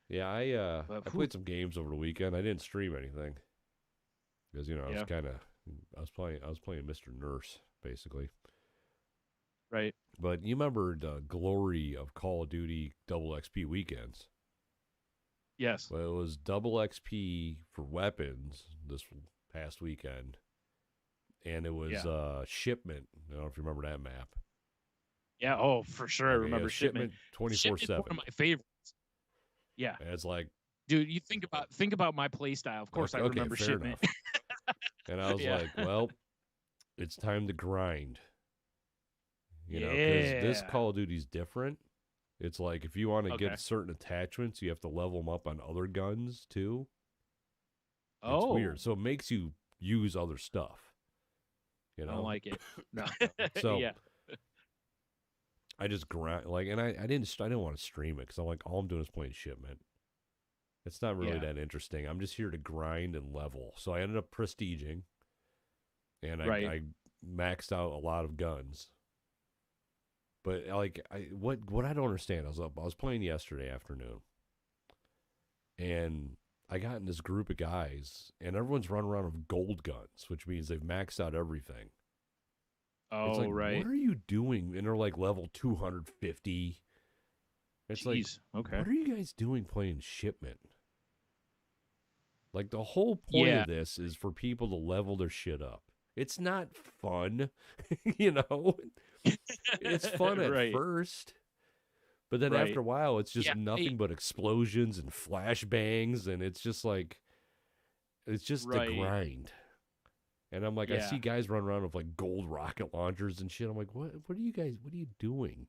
[SPEAKER 2] Yeah, I played some games over the weekend. I didn't stream anything because I was playing Mr. Nurse basically.
[SPEAKER 1] Right.
[SPEAKER 2] But you remember the glory of Call of Duty double XP weekends?
[SPEAKER 1] Yes.
[SPEAKER 2] Well, it was double XP for weapons this past weekend, and it was Shipment. I don't know if you remember that map.
[SPEAKER 1] Yeah. Oh, for sure. I remember Shipment.
[SPEAKER 2] 24/7.
[SPEAKER 1] One of my favorites. Yeah.
[SPEAKER 2] And it's like,
[SPEAKER 1] dude, you think about my play style. Of course, I remember Shipment.
[SPEAKER 2] And I was like, well, it's time to grind. Because this Call of Duty's different. It's like if you want to get certain attachments, you have to level them up on other guns too. It's weird. So it makes you use other stuff. I
[SPEAKER 1] don't like it. No.
[SPEAKER 2] So I just grind and I didn't want to stream it because I'm like, all I'm doing is playing Shipment. It's not really that interesting. I'm just here to grind and level. So I ended up prestiging, and I maxed out a lot of guns. But what I don't understand, I was playing yesterday afternoon, and I got in this group of guys, and everyone's running around with gold guns, which means they've maxed out everything.
[SPEAKER 1] Oh,
[SPEAKER 2] it's like,
[SPEAKER 1] right.
[SPEAKER 2] What are you doing? And they're like level 250. It's like,
[SPEAKER 1] Jeez. Okay.
[SPEAKER 2] what are you guys doing playing Shipment? Like, the whole point
[SPEAKER 1] Yeah.
[SPEAKER 2] of this is for people to level their shit up. It's not fun, you know? It's fun at
[SPEAKER 1] Right.
[SPEAKER 2] first, but then after
[SPEAKER 1] Right.
[SPEAKER 2] a while, it's just
[SPEAKER 1] Yeah.
[SPEAKER 2] nothing but explosions and flashbangs, and it's just like, it's just the
[SPEAKER 1] Right.
[SPEAKER 2] grind. And I'm like, I
[SPEAKER 1] Yeah.
[SPEAKER 2] see guys run around with like gold rocket launchers and shit. I'm like, what are you guys, what are you doing?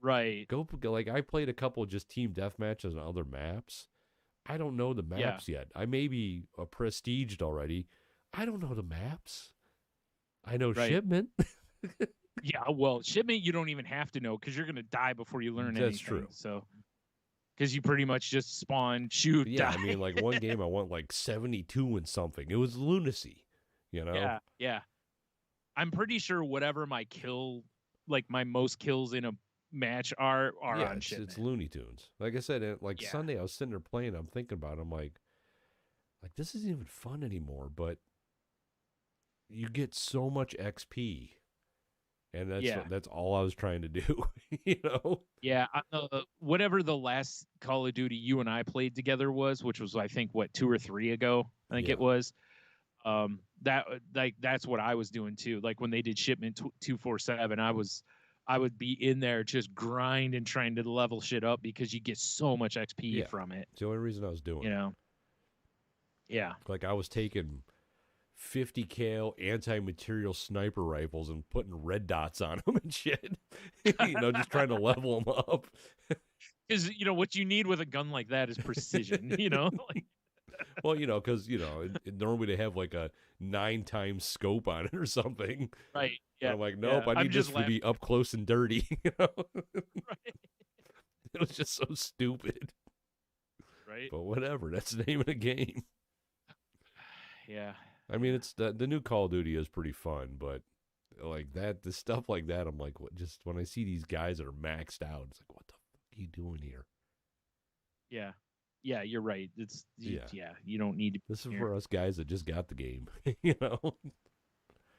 [SPEAKER 1] Right.
[SPEAKER 2] Go, like, I played a couple of just team deathmatches on other maps. I don't know the
[SPEAKER 1] Yeah.
[SPEAKER 2] maps yet. I may be prestiged already. I don't know the maps. I know
[SPEAKER 1] Right.
[SPEAKER 2] Shipment.
[SPEAKER 1] Yeah. Well, shipment you don't even have to know because you're gonna die before you learn
[SPEAKER 2] That's
[SPEAKER 1] anything.
[SPEAKER 2] true.
[SPEAKER 1] So because you pretty much just spawn, shoot,
[SPEAKER 2] Yeah,
[SPEAKER 1] die.
[SPEAKER 2] I mean, like one game I went like 72 and something. It was lunacy, you know?
[SPEAKER 1] Yeah. Yeah. I'm pretty sure whatever my kill, like my most kills in a match are
[SPEAKER 2] Yeah,
[SPEAKER 1] on
[SPEAKER 2] it's
[SPEAKER 1] shipment.
[SPEAKER 2] Looney Tunes. Like I said, like
[SPEAKER 1] Yeah.
[SPEAKER 2] Sunday I was sitting there playing, I'm thinking about it, I'm like this isn't even fun anymore, but you get so much XP. And
[SPEAKER 1] Yeah.
[SPEAKER 2] that's all I was trying to do, you know?
[SPEAKER 1] Yeah. Whatever the last Call of Duty you and I played together was, which was I think what 2 or 3 ago, I think
[SPEAKER 2] Yeah.
[SPEAKER 1] it was. That like that's what I was doing too. Like when they did shipment 247, I would be in there just grinding trying to level shit up because you get so much XP
[SPEAKER 2] Yeah.
[SPEAKER 1] from it.
[SPEAKER 2] It's the only reason I was doing
[SPEAKER 1] You
[SPEAKER 2] it.
[SPEAKER 1] know. Yeah.
[SPEAKER 2] Like I was taking 50 cal anti-material sniper rifles and putting red dots on them and shit. You know, just trying to level them up.
[SPEAKER 1] Because what you need with a gun like that is precision. Like,
[SPEAKER 2] Well, because normally they have like a 9 times scope on it or something.
[SPEAKER 1] right.
[SPEAKER 2] But
[SPEAKER 1] Yeah.
[SPEAKER 2] I'm like, nope,
[SPEAKER 1] Yeah.
[SPEAKER 2] I
[SPEAKER 1] I'm
[SPEAKER 2] need this
[SPEAKER 1] just
[SPEAKER 2] to be up close and dirty.
[SPEAKER 1] right.
[SPEAKER 2] It was just so stupid.
[SPEAKER 1] Right.
[SPEAKER 2] But whatever, that's the name of the game.
[SPEAKER 1] Yeah.
[SPEAKER 2] I mean, it's the new Call of Duty is pretty fun, but like that, the stuff like that, I'm like, what? Just when I see these guys that are maxed out, it's like, what the fuck are you doing here?
[SPEAKER 1] Yeah. Yeah. You're right.
[SPEAKER 2] Yeah.
[SPEAKER 1] You don't need to.
[SPEAKER 2] This is
[SPEAKER 1] Here.
[SPEAKER 2] for us guys that just got the game,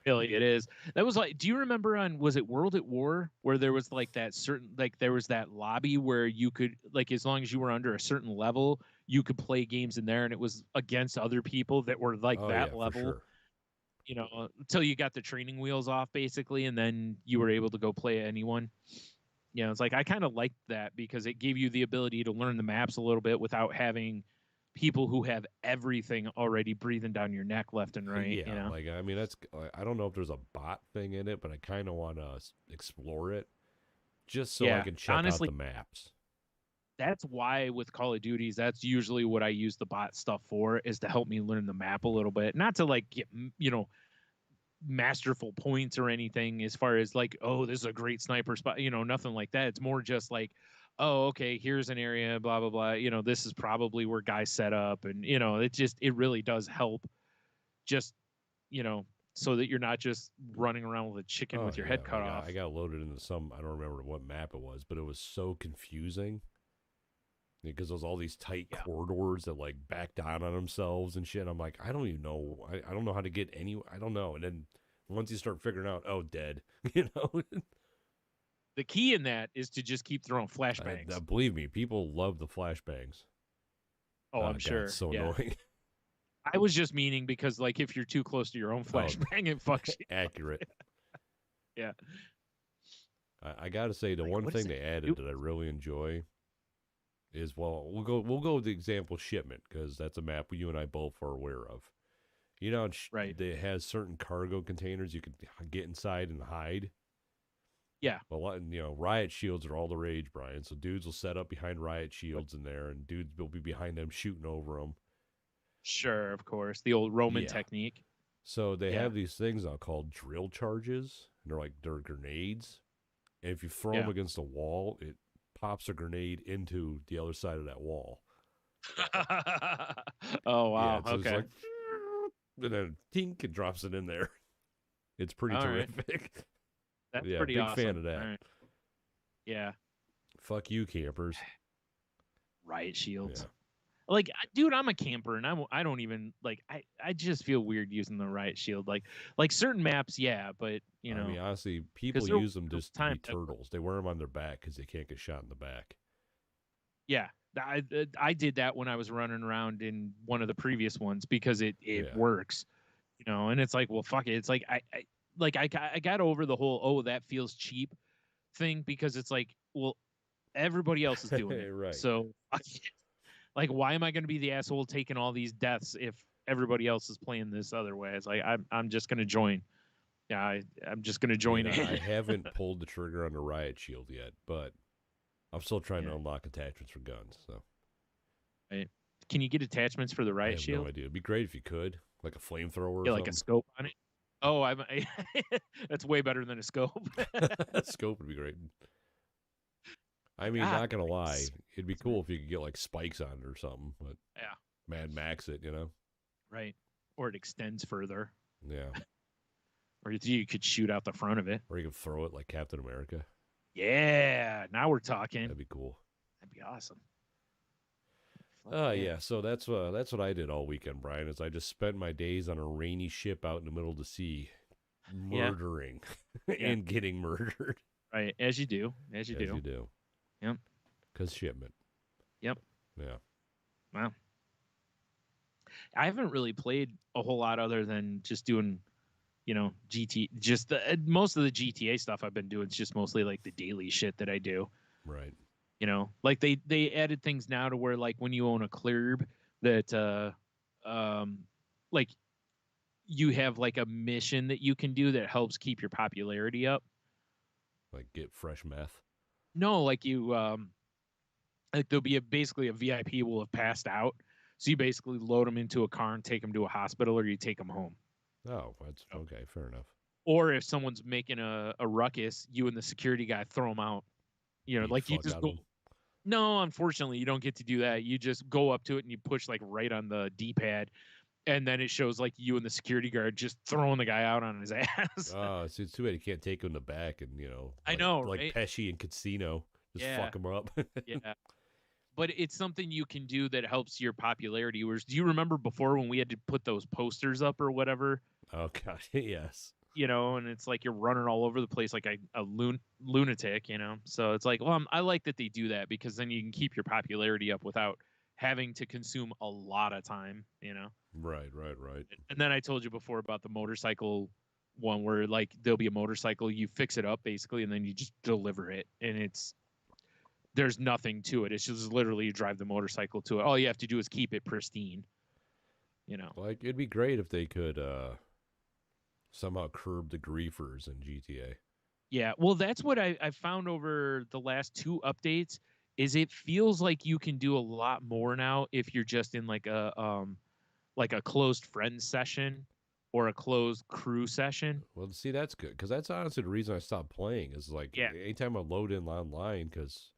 [SPEAKER 1] Really, it is. That was like, do you remember was it World at War where there was like there was that lobby where you could, like, as long as you were under a certain level, you could play games in there and it was against other people that were like
[SPEAKER 2] Oh
[SPEAKER 1] that
[SPEAKER 2] yeah,
[SPEAKER 1] level,
[SPEAKER 2] for
[SPEAKER 1] until you got the training wheels off basically. And then you were able to go play anyone. It's like, I kind of liked that because it gave you the ability to learn the maps a little bit without having people who have everything already breathing down your neck left and
[SPEAKER 2] sure.
[SPEAKER 1] right.
[SPEAKER 2] Yeah, like I mean, that's I don't know if there's a bot thing in it, but I kind of want to explore it just so I can check
[SPEAKER 1] honestly,
[SPEAKER 2] out the maps.
[SPEAKER 1] that's why with Call of Duties, that's usually what I use the bot stuff for, is to help me learn the map a little bit. Not to like get, masterful points or anything as far as like, oh, this is a great sniper spot, nothing like that. It's more just like, oh, okay, here's an area, blah, blah, blah. This is probably where guys set up. And, it really does help just, so that you're not just running around with a chicken with your head cut off.
[SPEAKER 2] I got loaded into some, I don't remember what map it was, but it was so confusing because there's all these tight corridors that like back down on themselves and shit. I'm like, I don't even know. I don't know how to get I don't know. And then once you start figuring out, oh, dead,
[SPEAKER 1] The key in that is to just keep throwing flashbangs.
[SPEAKER 2] Believe me, people love the flashbangs.
[SPEAKER 1] Oh, I'm sure.
[SPEAKER 2] It's so annoying.
[SPEAKER 1] I was just meaning because, like, if you're too close to your own flashbang, it fucks you.
[SPEAKER 2] Accurate.
[SPEAKER 1] Yeah.
[SPEAKER 2] I got to say, the one thing they added that I really enjoy is, well, we'll go with the example Shipment, because that's a map you and I both are aware of.
[SPEAKER 1] Right.
[SPEAKER 2] It has certain cargo containers you can get inside and hide.
[SPEAKER 1] Yeah.
[SPEAKER 2] Well, riot shields are all the rage, Brian. So dudes will set up behind riot shields in there, and dudes will be behind them shooting over them.
[SPEAKER 1] Sure, of course. The old Roman technique.
[SPEAKER 2] So they have these things now called drill charges, and they're grenades. And if you throw them against a wall, it pops a grenade into the other side of that wall.
[SPEAKER 1] Oh, wow.
[SPEAKER 2] So
[SPEAKER 1] okay.
[SPEAKER 2] It's like, and then tink, it drops it in there. It's pretty terrific.
[SPEAKER 1] Right. That's
[SPEAKER 2] yeah,
[SPEAKER 1] pretty
[SPEAKER 2] big
[SPEAKER 1] awesome.
[SPEAKER 2] fan of that.
[SPEAKER 1] Right. Yeah.
[SPEAKER 2] Fuck you, campers.
[SPEAKER 1] Riot shields.
[SPEAKER 2] Yeah.
[SPEAKER 1] Like, dude, I'm a camper, and I don't even like. I just feel weird using the riot shield. Like certain maps, yeah, but
[SPEAKER 2] I mean, honestly, people use them just to be turtles. They wear them on their back because they can't get shot in the back.
[SPEAKER 1] Yeah, I did that when I was running around in one of the previous ones because it
[SPEAKER 2] Yeah.
[SPEAKER 1] works, and it's like, well, fuck it. It's like I got over the whole, oh, that feels cheap thing, because it's like, well, everybody else is doing it.
[SPEAKER 2] Right.
[SPEAKER 1] So like, why am I going to be the asshole taking all these deaths if everybody else is playing this other way? It's like, I'm just going to join. Yeah, I'm just going to join in.
[SPEAKER 2] I haven't pulled the trigger on the riot shield yet, but I'm still trying to unlock attachments for guns. So,
[SPEAKER 1] right. Can you get attachments for the
[SPEAKER 2] I
[SPEAKER 1] riot
[SPEAKER 2] have
[SPEAKER 1] shield?
[SPEAKER 2] no idea. It'd be great if you could, like a flamethrower or
[SPEAKER 1] Yeah, like a
[SPEAKER 2] something.
[SPEAKER 1] scope on it. Oh, that's way better than a scope.
[SPEAKER 2] Scope would be great. I mean,
[SPEAKER 1] God,
[SPEAKER 2] not gonna lie, it'd be cool if you could get like spikes on it or something. But
[SPEAKER 1] yeah,
[SPEAKER 2] Mad Max it,
[SPEAKER 1] right. Or it extends further,
[SPEAKER 2] Yeah.
[SPEAKER 1] or you could shoot out the front of it.
[SPEAKER 2] Or you could throw it like Captain America.
[SPEAKER 1] Yeah, now we're talking.
[SPEAKER 2] That'd be cool.
[SPEAKER 1] That'd be awesome.
[SPEAKER 2] Yeah. So that's what I did all weekend, Brian. Is I just spent my days on a rainy ship out in the middle of the sea, murdering and getting murdered.
[SPEAKER 1] Right, as you do. As you do. Yep.
[SPEAKER 2] Because shipment.
[SPEAKER 1] Yep.
[SPEAKER 2] Yeah.
[SPEAKER 1] Wow. I haven't really played a whole lot other than just doing, just most of the GTA stuff I've been doing is just mostly like the daily shit that I do.
[SPEAKER 2] Right.
[SPEAKER 1] Like they added things now to where, like, when you own a clerb, that like you have like a mission that you can do that helps keep your popularity up.
[SPEAKER 2] Like get fresh meth.
[SPEAKER 1] No, like like there'll be basically a VIP will have passed out, so you basically load them into a car and take them to a hospital, or you take them home.
[SPEAKER 2] Oh, that's okay. Fair enough.
[SPEAKER 1] Or if someone's making a ruckus, you and the security guy throw them out. Like you just go. No, unfortunately, you don't get to do that. You just go up to it and you push like right on the D-pad, and then it shows like you and the security guard just throwing the guy out on his ass.
[SPEAKER 2] Oh, it's too bad you can't take him in the back and
[SPEAKER 1] I know,
[SPEAKER 2] like
[SPEAKER 1] right?
[SPEAKER 2] Pesci and Casino, just fuck him up.
[SPEAKER 1] Yeah. But it's something you can do that helps your popularity. Whereas, do you remember before when we had to put those posters up or whatever?
[SPEAKER 2] Oh God, yes.
[SPEAKER 1] And it's like you're running all over the place like a lunatic. So it's like, well, I like that they do that, because then you can keep your popularity up without having to consume a lot of time.
[SPEAKER 2] Right.
[SPEAKER 1] And then I told you before about the motorcycle one, where like there'll be a motorcycle, you fix it up basically, and then you just deliver it, and there's nothing to it. It's just literally you drive the motorcycle to it. All you have to do is keep it pristine.
[SPEAKER 2] Like, it'd be great if they could somehow curb the griefers in GTA.
[SPEAKER 1] Yeah, well, that's what I found over the last 2 updates. Is it feels like you can do a lot more now if you're just in like a closed friends session or a closed crew session.
[SPEAKER 2] Well, see, that's good, because that's honestly the reason I stopped playing. Is like, anytime I load in online, because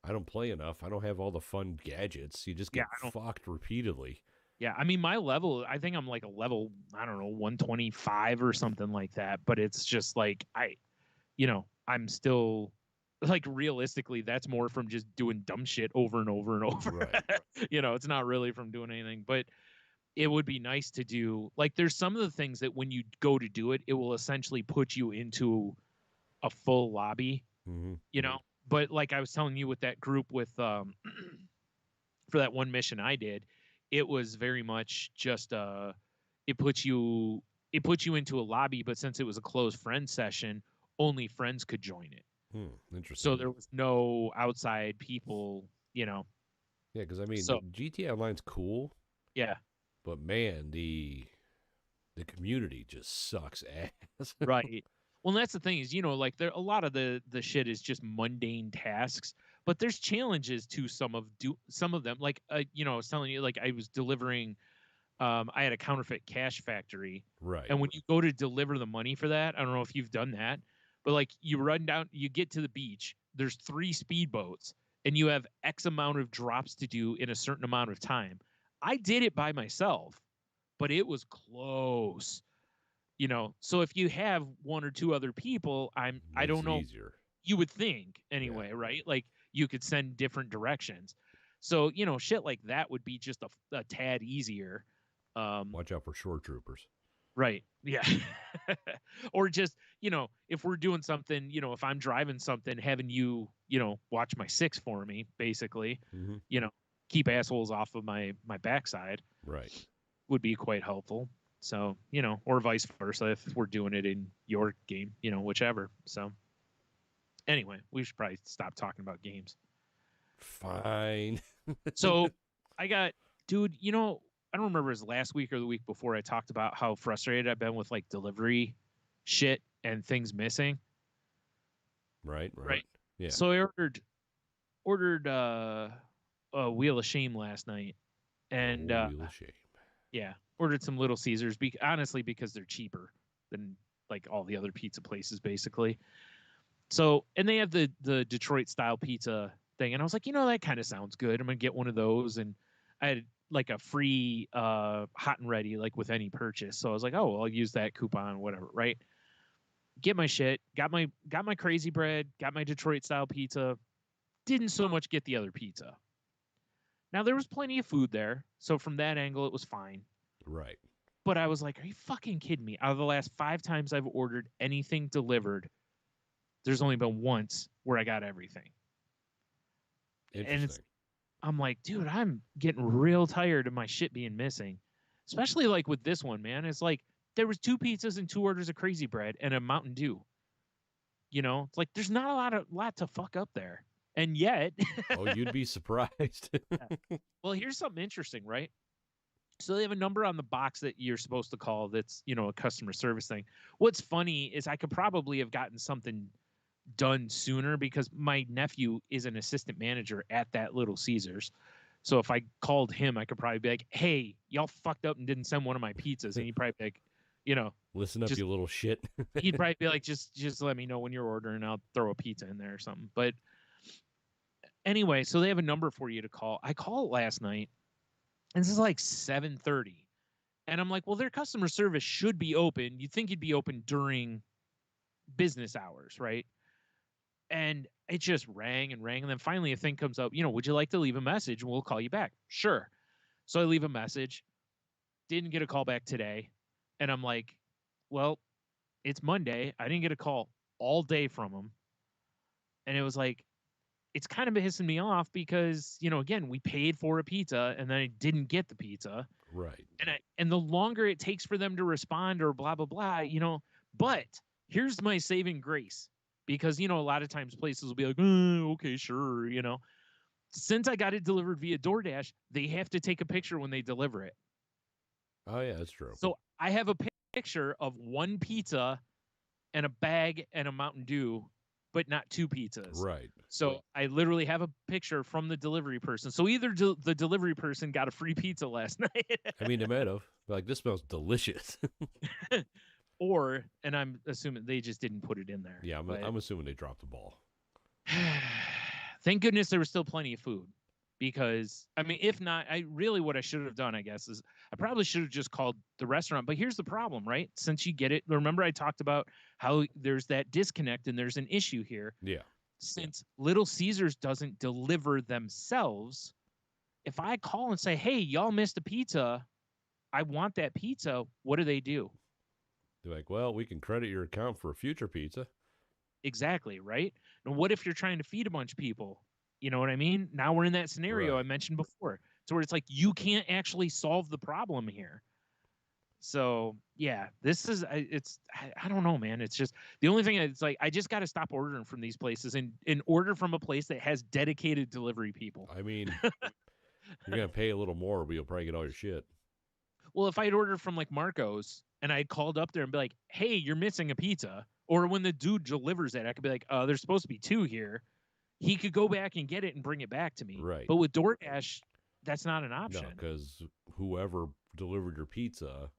[SPEAKER 2] I don't play enough, I don't have all the fun gadgets. You just get fucked repeatily.
[SPEAKER 1] Yeah, I mean, my level, I think I'm like a level, I don't know, 125 or something like that. But it's just like, I'm still, like, realistically, that's more from just doing dumb shit over and over and over.
[SPEAKER 2] Right.
[SPEAKER 1] It's not really from doing anything. But it would be nice to do, like, there's some of the things that when you go to do it, it will essentially put you into a full lobby, But like I was telling you with that group with, for that one mission I did, it was very much just it puts you into a lobby, but since it was a closed friend session, only friends could join it.
[SPEAKER 2] Interesting.
[SPEAKER 1] So there was no outside people,
[SPEAKER 2] Yeah, because I mean,
[SPEAKER 1] so,
[SPEAKER 2] GTA Online's cool.
[SPEAKER 1] Yeah.
[SPEAKER 2] But man, the community just sucks ass.
[SPEAKER 1] Right. Well, that's the thing is, like, there a lot of the shit is just mundane tasks, but there's challenges to some of them. Like, I was telling you, like, I was delivering, I had a counterfeit cash factory,
[SPEAKER 2] right?
[SPEAKER 1] And when you go to deliver the money for that, I don't know if you've done that, but like, you run down, you get to the beach, there's 3 speedboats, and you have X amount of drops to do in a certain amount of time. I did it by myself, but it was close. So if you have 1 or 2 other people, I don't know.
[SPEAKER 2] Easier.
[SPEAKER 1] You would think anyway, right? Like, you could send different directions. So, shit like that would be just a tad easier.
[SPEAKER 2] Watch out for shore troopers.
[SPEAKER 1] Right. Yeah. Or just, if we're doing something, if I'm driving something, having you, watch my six for me, basically,
[SPEAKER 2] Mm-hmm.
[SPEAKER 1] you know, keep assholes off of my backside
[SPEAKER 2] Right.
[SPEAKER 1] would be quite helpful. So, or vice versa if we're doing it in your game, whichever. So anyway, we should probably stop talking about games.
[SPEAKER 2] Fine.
[SPEAKER 1] So I got, dude, I don't remember, it was last week or the week before, I talked about how frustrated I've been with like delivery shit and things missing.
[SPEAKER 2] Right.
[SPEAKER 1] Right.
[SPEAKER 2] Yeah.
[SPEAKER 1] So I ordered a Wheel of Shame last night, and
[SPEAKER 2] Wheel of shame.
[SPEAKER 1] yeah, ordered some Little Caesars. Honestly, because they're cheaper than like all the other pizza places, basically. So, and they have the Detroit style pizza thing, and I was like, that kind of sounds good. I'm gonna get one of those, and I had like a free hot and ready like with any purchase. So I was like, oh, well, I'll use that coupon, whatever, right? Get my shit, got my crazy bread, got my Detroit style pizza. Didn't so much get the other pizza. Now there was plenty of food there, so from that angle it was fine.
[SPEAKER 2] Right.
[SPEAKER 1] But I was like, are you fucking kidding me? Out of the last 5 times I've ordered anything delivered, there's only been once where I got everything. And I'm like, dude, I'm getting real tired of my shit being missing. Especially like with this one, man. It's like there was 2 pizzas and 2 orders of crazy bread and a Mountain Dew. It's like there's not a lot to fuck up there. And yet
[SPEAKER 2] Oh, you'd be surprised.
[SPEAKER 1] Well, here's something interesting, right? So they have a number on the box that you're supposed to call that's, a customer service thing. What's funny is I could probably have gotten something done sooner because my nephew is an assistant manager at that Little Caesars. So if I called him, I could probably be like, hey, y'all fucked up and didn't send one of my pizzas. And he'd probably be like,
[SPEAKER 2] listen up, you little shit.
[SPEAKER 1] He'd probably be like, just let me know when you're ordering. I'll throw a pizza in there or something. But anyway, so they have a number for you to call. I called last night, and this is like 7:30. And I'm like, well, their customer service should be open. You'd think it'd be open during business hours, right? And it just rang and rang. And then finally a thing comes up, would you like to leave a message? And we'll call you back. Sure. So I leave a message. Didn't get a call back today. And I'm like, well, it's Monday. I didn't get a call all day from them. And it was like, it's kind of pissing me off because, again, we paid for a pizza and then I didn't get the pizza.
[SPEAKER 2] Right.
[SPEAKER 1] And the longer it takes for them to respond or blah, blah, blah, but here's my saving grace, because, a lot of times places will be like, okay, sure. Since I got it delivered via DoorDash, they have to take a picture when they deliver it.
[SPEAKER 2] Oh yeah, that's true.
[SPEAKER 1] So I have a picture of one pizza and a bag and a Mountain Dew, but not 2 pizzas.
[SPEAKER 2] Right.
[SPEAKER 1] So I literally have a picture from the delivery person. So either the delivery person got a free pizza last night.
[SPEAKER 2] I mean, they might have. Like, this smells delicious.
[SPEAKER 1] Or, and I'm assuming they just didn't put it in there.
[SPEAKER 2] Yeah, I'm assuming they dropped the ball.
[SPEAKER 1] Thank goodness there was still plenty of food. Because, I mean, if not, what I should have done, I guess, is I probably should have just called the restaurant. But here's the problem, right? Since you get it, remember I talked about how there's that disconnect and there's an issue here.
[SPEAKER 2] Yeah.
[SPEAKER 1] Since Little Caesars doesn't deliver themselves, if I call and say, hey, y'all missed a pizza, I want that pizza, what do they do?
[SPEAKER 2] They're like, well, we can credit your account for a future pizza.
[SPEAKER 1] Exactly, right? And what if you're trying to feed a bunch of people? You know what I mean? Now we're in that scenario I mentioned before. So where it's like you can't actually solve the problem here. So yeah, this is I don't know, man. It's just the only thing. It's like I just got to stop ordering from these places and order from a place that has dedicated delivery people.
[SPEAKER 2] I mean, you're gonna pay a little more, but you'll probably get all your shit.
[SPEAKER 1] Well, if I'd ordered from like Marco's and I called up there and be like, hey, you're missing a pizza, or when the dude delivers it, I could be like, there's supposed to be 2 here. He could go back and get it and bring it back to me.
[SPEAKER 2] Right.
[SPEAKER 1] But with DoorDash, that's not an option.
[SPEAKER 2] No, because whoever delivered your pizza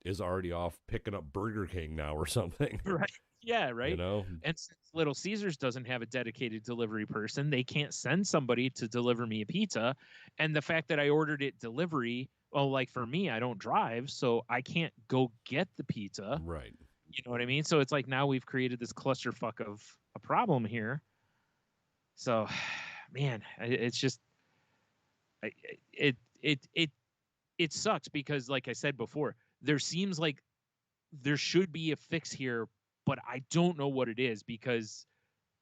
[SPEAKER 2] is already off picking up Burger King now or something.
[SPEAKER 1] Right. Yeah, right.
[SPEAKER 2] And
[SPEAKER 1] since Little Caesars doesn't have a dedicated delivery person, they can't send somebody to deliver me a pizza. And the fact that I ordered it delivery, well, like for me, I don't drive, so I can't go get the pizza.
[SPEAKER 2] Right.
[SPEAKER 1] You know what I mean? So it's like now we've created this clusterfuck of a problem here. So, man, it's just it sucks because, like I said before, there seems like there should be a fix here, but I don't know what it is because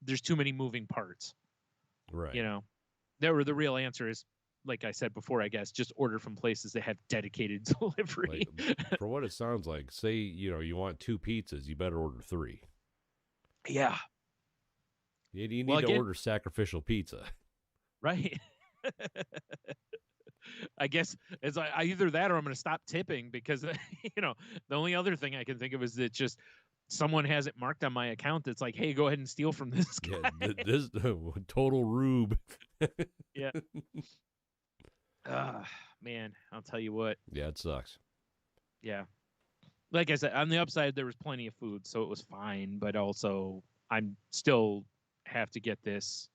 [SPEAKER 1] there's too many moving parts.
[SPEAKER 2] Right.
[SPEAKER 1] You know, the real answer is, like I said before, I guess, just order from places that have dedicated delivery.
[SPEAKER 2] Like, for what it sounds like, say, you want 2 pizzas, you better order 3.
[SPEAKER 1] Yeah.
[SPEAKER 2] You need to order sacrificial pizza.
[SPEAKER 1] Right. I guess it's I either that or I'm going to stop tipping because, the only other thing I can think of is that just someone has it marked on my account that's like, hey, go ahead and steal from this guy.
[SPEAKER 2] Yeah, this total rube.
[SPEAKER 1] Yeah. Man, I'll tell you what.
[SPEAKER 2] Yeah, it sucks.
[SPEAKER 1] Yeah. Like I said, on the upside, there was plenty of food, so it was fine. But also, I'm still have to get this.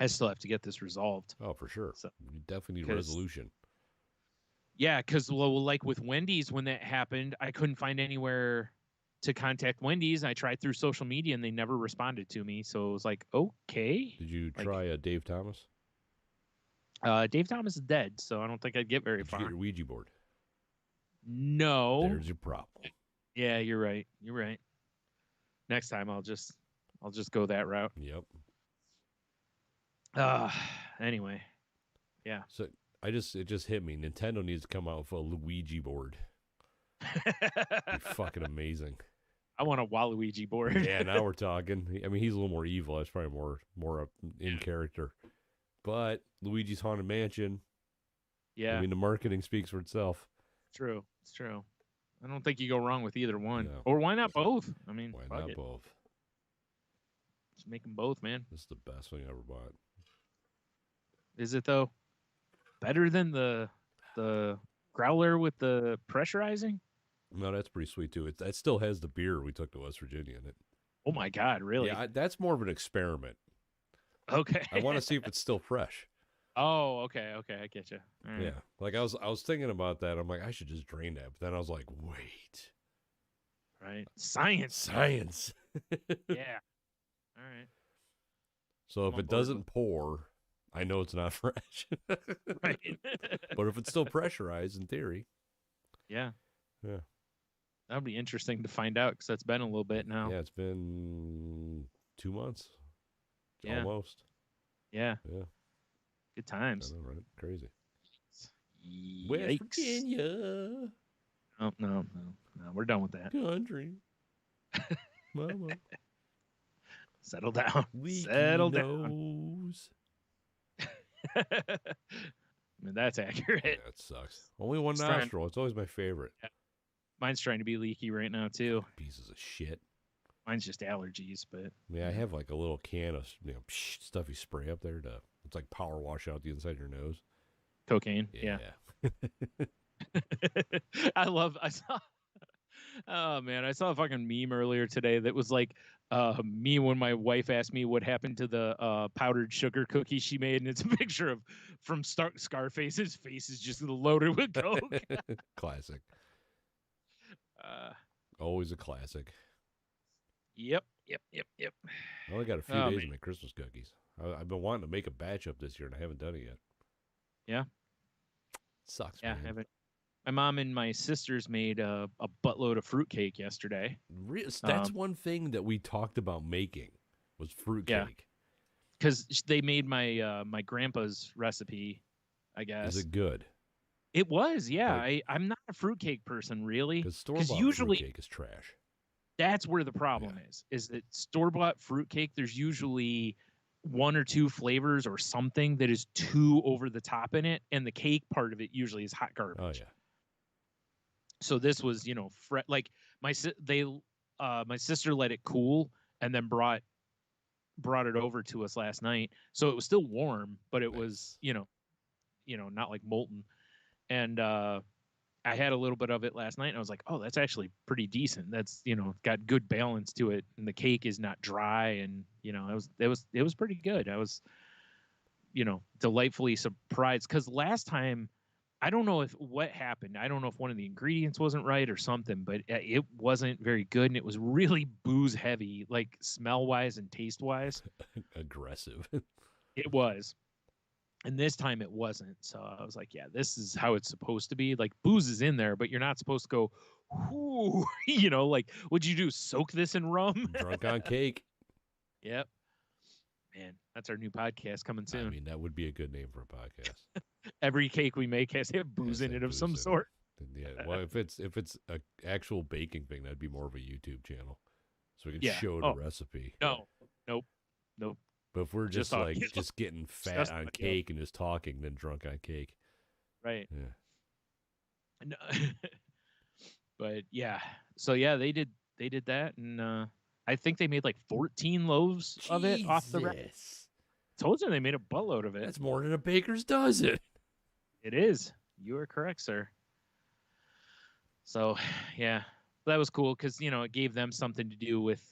[SPEAKER 1] I still have to get this resolved.
[SPEAKER 2] Oh, for sure.
[SPEAKER 1] So,
[SPEAKER 2] you definitely need resolution.
[SPEAKER 1] Yeah, because like with Wendy's, when that happened, I couldn't find anywhere to contact Wendy's. I tried through social media, and they never responded to me. So it was like, okay.
[SPEAKER 2] Did you try Dave Thomas?
[SPEAKER 1] Dave Thomas is dead, so I don't think I'd get very far.
[SPEAKER 2] Did you get your Ouija board?
[SPEAKER 1] No.
[SPEAKER 2] There's your problem.
[SPEAKER 1] Yeah, you're right. You're right. Next time, I'll just go that route.
[SPEAKER 2] Yep.
[SPEAKER 1] Anyway, yeah.
[SPEAKER 2] So it just hit me. Nintendo needs to come out with a Luigi board. Be fucking amazing.
[SPEAKER 1] I want a Waluigi board.
[SPEAKER 2] Yeah, now we're talking. I mean, he's a little more evil. That's probably more in character. But Luigi's Haunted Mansion.
[SPEAKER 1] Yeah.
[SPEAKER 2] I mean, the marketing speaks for itself.
[SPEAKER 1] True. It's true. I don't think you go wrong with either one.
[SPEAKER 2] No.
[SPEAKER 1] Or why not both? I mean,
[SPEAKER 2] why not both?
[SPEAKER 1] Just make them both, man.
[SPEAKER 2] This is the best thing I ever bought.
[SPEAKER 1] Is it though? Better than the growler with the pressurizing?
[SPEAKER 2] No, that's pretty sweet too. That still has the beer we took to West Virginia in it.
[SPEAKER 1] Oh my God, really?
[SPEAKER 2] Yeah, that's more of an experiment.
[SPEAKER 1] Okay.
[SPEAKER 2] I want to see if it's still fresh.
[SPEAKER 1] Oh, okay, I get you. Right.
[SPEAKER 2] Yeah, like I was thinking about that. I'm like, I should just drain that, but then I was like, wait,
[SPEAKER 1] right? Science. Yeah. All right.
[SPEAKER 2] So if it doesn't pour, I know it's not fresh.
[SPEAKER 1] Right.
[SPEAKER 2] But if it's still pressurized, in theory.
[SPEAKER 1] Yeah.
[SPEAKER 2] Yeah.
[SPEAKER 1] That'll be interesting to find out because that's been a little bit now.
[SPEAKER 2] Yeah, it's been 2 months.
[SPEAKER 1] Yeah.
[SPEAKER 2] Almost.
[SPEAKER 1] Yeah.
[SPEAKER 2] Yeah.
[SPEAKER 1] Good times.
[SPEAKER 2] I know, right? Crazy.
[SPEAKER 1] Yikes.
[SPEAKER 2] West Virginia.
[SPEAKER 1] Oh, no. We're done with that.
[SPEAKER 2] Country. Mama.
[SPEAKER 1] Settle down. Settle down. I mean, that's accurate.
[SPEAKER 2] Yeah, that sucks. Only one nostril. It's always my favorite.
[SPEAKER 1] Yeah. Mine's trying to be leaky right now, too.
[SPEAKER 2] Pieces of shit.
[SPEAKER 1] Mine's just allergies, but...
[SPEAKER 2] Yeah, I have like a little can of stuff you spray up there to... It's like power wash out the inside of your nose.
[SPEAKER 1] Cocaine, yeah. I saw... Oh, man, I saw a fucking meme earlier today that was like me when my wife asked me what happened to the powdered sugar cookie she made, and it's a picture of from Scarface's face is just loaded with coke.
[SPEAKER 2] Classic. Always a classic.
[SPEAKER 1] Yep.
[SPEAKER 2] I only got a few days to make Christmas cookies. I've been wanting to make a batch up this year, and I haven't done it yet.
[SPEAKER 1] Yeah.
[SPEAKER 2] Sucks,
[SPEAKER 1] yeah,
[SPEAKER 2] man.
[SPEAKER 1] I haven't. My mom and my sisters made a buttload of fruitcake yesterday.
[SPEAKER 2] That's one thing that we talked about making was fruitcake.
[SPEAKER 1] Yeah. Because they made my my grandpa's recipe, I guess.
[SPEAKER 2] Is it good?
[SPEAKER 1] It was, yeah. I'm not a fruitcake person, really.
[SPEAKER 2] Because
[SPEAKER 1] usually
[SPEAKER 2] fruitcake is trash.
[SPEAKER 1] That's where the problem is that store-bought fruitcake, there's usually 1 or 2 flavors or something that is too over the top in it, and the cake part of it usually is hot garbage.
[SPEAKER 2] Oh, yeah.
[SPEAKER 1] So this was, like my sister let it cool and then brought it over to us last night. So it was still warm, but it was, not like molten. And I had a little bit of it last night, and I was like, oh, that's actually pretty decent. That's, got good balance to it, and the cake is not dry, and it was pretty good. I was, delightfully surprised because last time, I don't know what happened. I don't know if one of the ingredients wasn't right or something, but it wasn't very good, and it was really booze heavy, like smell wise and taste wise.
[SPEAKER 2] Aggressive.
[SPEAKER 1] It was. And this time it wasn't. So I was like, yeah, this is how it's supposed to be. Like booze is in there, but you're not supposed to go, whoo, like what'd you do? Soak this in rum?
[SPEAKER 2] Drunk on cake.
[SPEAKER 1] Yep. Man, that's our new podcast coming soon.
[SPEAKER 2] I mean, that would be a good name for a podcast.
[SPEAKER 1] Every cake we make has to have booze in it of some sort.
[SPEAKER 2] Yeah. Well, if it's a actual baking thing, that'd be more of a YouTube channel, so we can show the recipe.
[SPEAKER 1] No, nope.
[SPEAKER 2] But if we're just getting fat on cake and just talking, then drunk on cake.
[SPEAKER 1] Right.
[SPEAKER 2] Yeah.
[SPEAKER 1] No. But yeah, so yeah, they did that, and I think they made like 14 loaves of it off the rack. Told you they made a buttload of it.
[SPEAKER 2] That's more than a baker's dozen.
[SPEAKER 1] It is. You are correct, sir. So yeah, that was cool because it gave them something to do with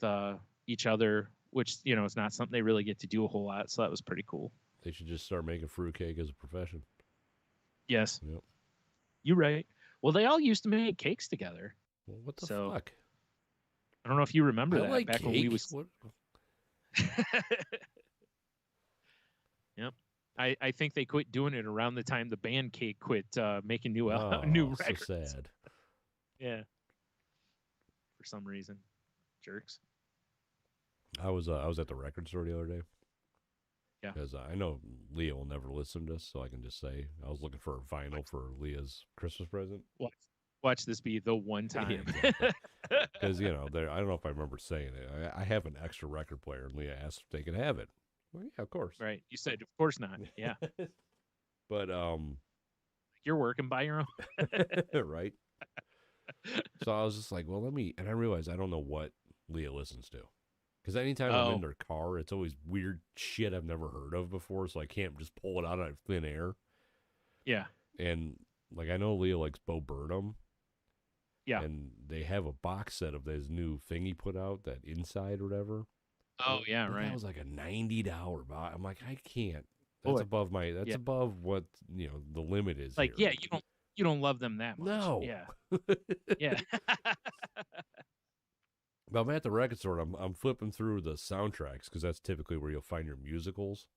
[SPEAKER 1] each other, which is not something they really get to do a whole lot. So that was pretty cool.
[SPEAKER 2] They should just start making fruitcake as a profession.
[SPEAKER 1] Yes.
[SPEAKER 2] Yep.
[SPEAKER 1] You're right. Well, they all used to make cakes together.
[SPEAKER 2] Well, what the fuck?
[SPEAKER 1] I don't know if you remember that
[SPEAKER 2] like
[SPEAKER 1] back
[SPEAKER 2] cake.
[SPEAKER 1] when we was. Yep. I think they quit doing it around the time the band Cake quit making new records.
[SPEAKER 2] So sad.
[SPEAKER 1] Yeah. For some reason, jerks.
[SPEAKER 2] I was at the record store the other day.
[SPEAKER 1] Yeah.
[SPEAKER 2] Because I know Leah will never listen to this, so I can just say I was looking for a vinyl for Leah's Christmas present.
[SPEAKER 1] Watch this be the one time.
[SPEAKER 2] Because, I don't know if I remember saying it. I have an extra record player, and Leah asked if they could have it. Well, yeah, of course.
[SPEAKER 1] Right. You said, of course not. Yeah.
[SPEAKER 2] But,
[SPEAKER 1] you're working by your own.
[SPEAKER 2] Right. So I was just like, well, and I realized I don't know what Leah listens to. Because anytime I'm in their car, it's always weird shit I've never heard of before, so I can't just pull it out of thin air.
[SPEAKER 1] Yeah.
[SPEAKER 2] And, I know Leah likes Bo Burnham.
[SPEAKER 1] Yeah.
[SPEAKER 2] And they have a box set of this new thing he put out, that Inside or whatever.
[SPEAKER 1] Oh, yeah, right.
[SPEAKER 2] That was like a $90 box. I'm like, I can't. That's above above what, the limit is
[SPEAKER 1] here. Yeah, you don't love them that much.
[SPEAKER 2] No.
[SPEAKER 1] Yeah. Yeah.
[SPEAKER 2] But I'm at the record store. I'm flipping through the soundtracks because that's typically where you'll find your musicals.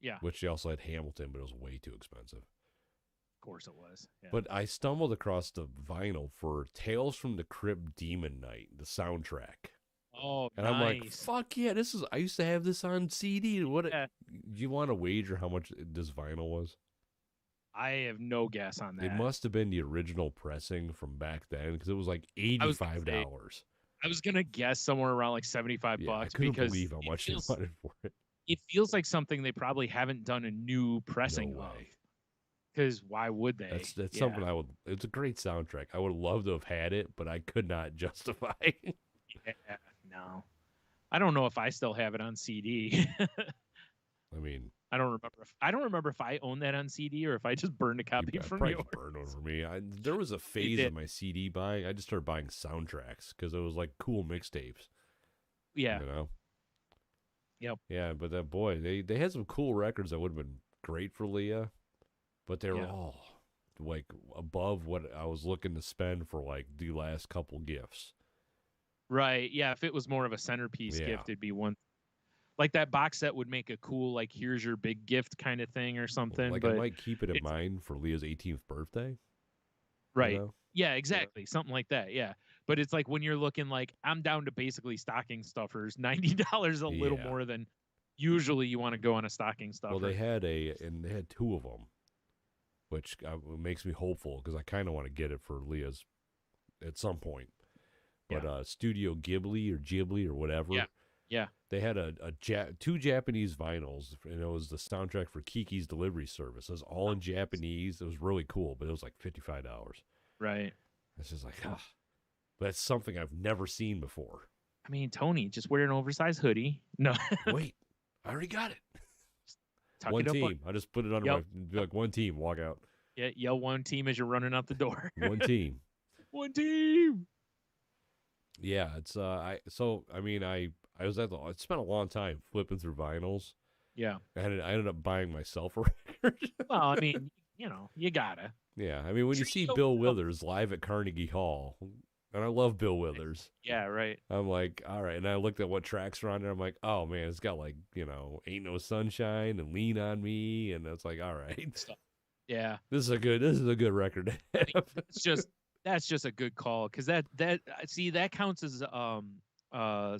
[SPEAKER 1] Yeah.
[SPEAKER 2] Which they also had Hamilton, but it was way too expensive.
[SPEAKER 1] Of course it was. Yeah.
[SPEAKER 2] But I stumbled across the vinyl for Tales from the Crypt Demon Night, the soundtrack.
[SPEAKER 1] Oh,
[SPEAKER 2] and
[SPEAKER 1] nice.
[SPEAKER 2] I'm like, fuck yeah, I used to have this on CD. Do you want to wager how much this vinyl was?
[SPEAKER 1] I have no guess on that.
[SPEAKER 2] It must have been the original pressing from back then because it was like $85.
[SPEAKER 1] I was going to guess somewhere around like $75
[SPEAKER 2] I couldn't believe how much you wanted for it.
[SPEAKER 1] It feels like something they probably haven't done a new pressing of. Because why would they?
[SPEAKER 2] That's something it's a great soundtrack. I would love to have had it, but I could not justify it.
[SPEAKER 1] Yeah, no. I don't know if I still have it on CD.
[SPEAKER 2] I mean,
[SPEAKER 1] I don't remember if I own that on CD or if I just burned a copy from yours.
[SPEAKER 2] Burned one for me. There was a phase of my CD buying. I just started buying soundtracks because it was like cool mixtapes.
[SPEAKER 1] Yeah.
[SPEAKER 2] Yep. Yeah, but that they had some cool records that would have been great for Leah, but they were all like above what I was looking to spend for like the last couple gifts.
[SPEAKER 1] Right. Yeah. If it was more of a centerpiece gift, it'd be one. Like that box set would make a cool, like, here's your big gift kind of thing or something.
[SPEAKER 2] Like,
[SPEAKER 1] but
[SPEAKER 2] I might keep it in mind for Leah's 18th birthday.
[SPEAKER 1] Right. Yeah, exactly. Something like that. Yeah. But it's like when you're looking like, I'm down to basically stocking stuffers, $90 a little more than usually you want to go on a stocking stuffer.
[SPEAKER 2] Well, they had two of them, which makes me hopeful because I kind of want to get it for Leah's at some point. But Studio Ghibli or whatever.
[SPEAKER 1] Yeah. Yeah.
[SPEAKER 2] They had two Japanese vinyls, and it was the soundtrack for Kiki's Delivery Service. It was all in Japanese. It was really cool, but it was like $55.
[SPEAKER 1] Right.
[SPEAKER 2] It's just like, but it's something I've never seen before.
[SPEAKER 1] I mean, Tony, just wear an oversized hoodie. No.
[SPEAKER 2] Wait, I already got it. One team. I just put it on like one team, walk out.
[SPEAKER 1] Yeah, yell one team as you're running out the door.
[SPEAKER 2] One team.
[SPEAKER 1] One team.
[SPEAKER 2] Yeah, it's I spent a long time flipping through vinyls.
[SPEAKER 1] Yeah.
[SPEAKER 2] And I ended up buying myself a record.
[SPEAKER 1] Well, I mean, you gotta.
[SPEAKER 2] Yeah, I mean, when you see Bill Withers live at Carnegie Hall, and I love Bill Withers.
[SPEAKER 1] Yeah, right.
[SPEAKER 2] I'm like, all right. And I looked at what tracks are on there. I'm like, oh man, it's got like, Ain't No Sunshine and Lean on Me, and it's like, all right,
[SPEAKER 1] Stuff. Yeah.
[SPEAKER 2] this is a good record.
[SPEAKER 1] That's just a good call, because that counts as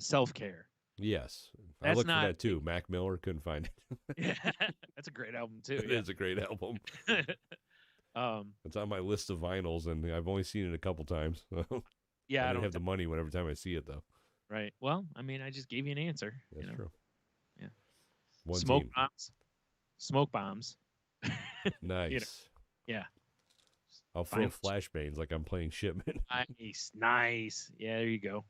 [SPEAKER 1] self-care.
[SPEAKER 2] Yes, I
[SPEAKER 1] That's
[SPEAKER 2] looked for
[SPEAKER 1] not
[SPEAKER 2] that too. Mac Miller, couldn't find it.
[SPEAKER 1] Yeah, that's a great album too.
[SPEAKER 2] It is a great album. It's on my list of vinyls, and I've only seen it a couple times.
[SPEAKER 1] Yeah,
[SPEAKER 2] I don't have the money every time I see it though.
[SPEAKER 1] Right. Well, I mean, I just gave you an answer.
[SPEAKER 2] That's true.
[SPEAKER 1] Yeah.
[SPEAKER 2] One
[SPEAKER 1] Smoke
[SPEAKER 2] team.
[SPEAKER 1] bombs. Smoke bombs.
[SPEAKER 2] Nice.
[SPEAKER 1] Yeah.
[SPEAKER 2] I'll throw flashbangs like I'm playing Shipment.
[SPEAKER 1] Nice. Yeah, there you go.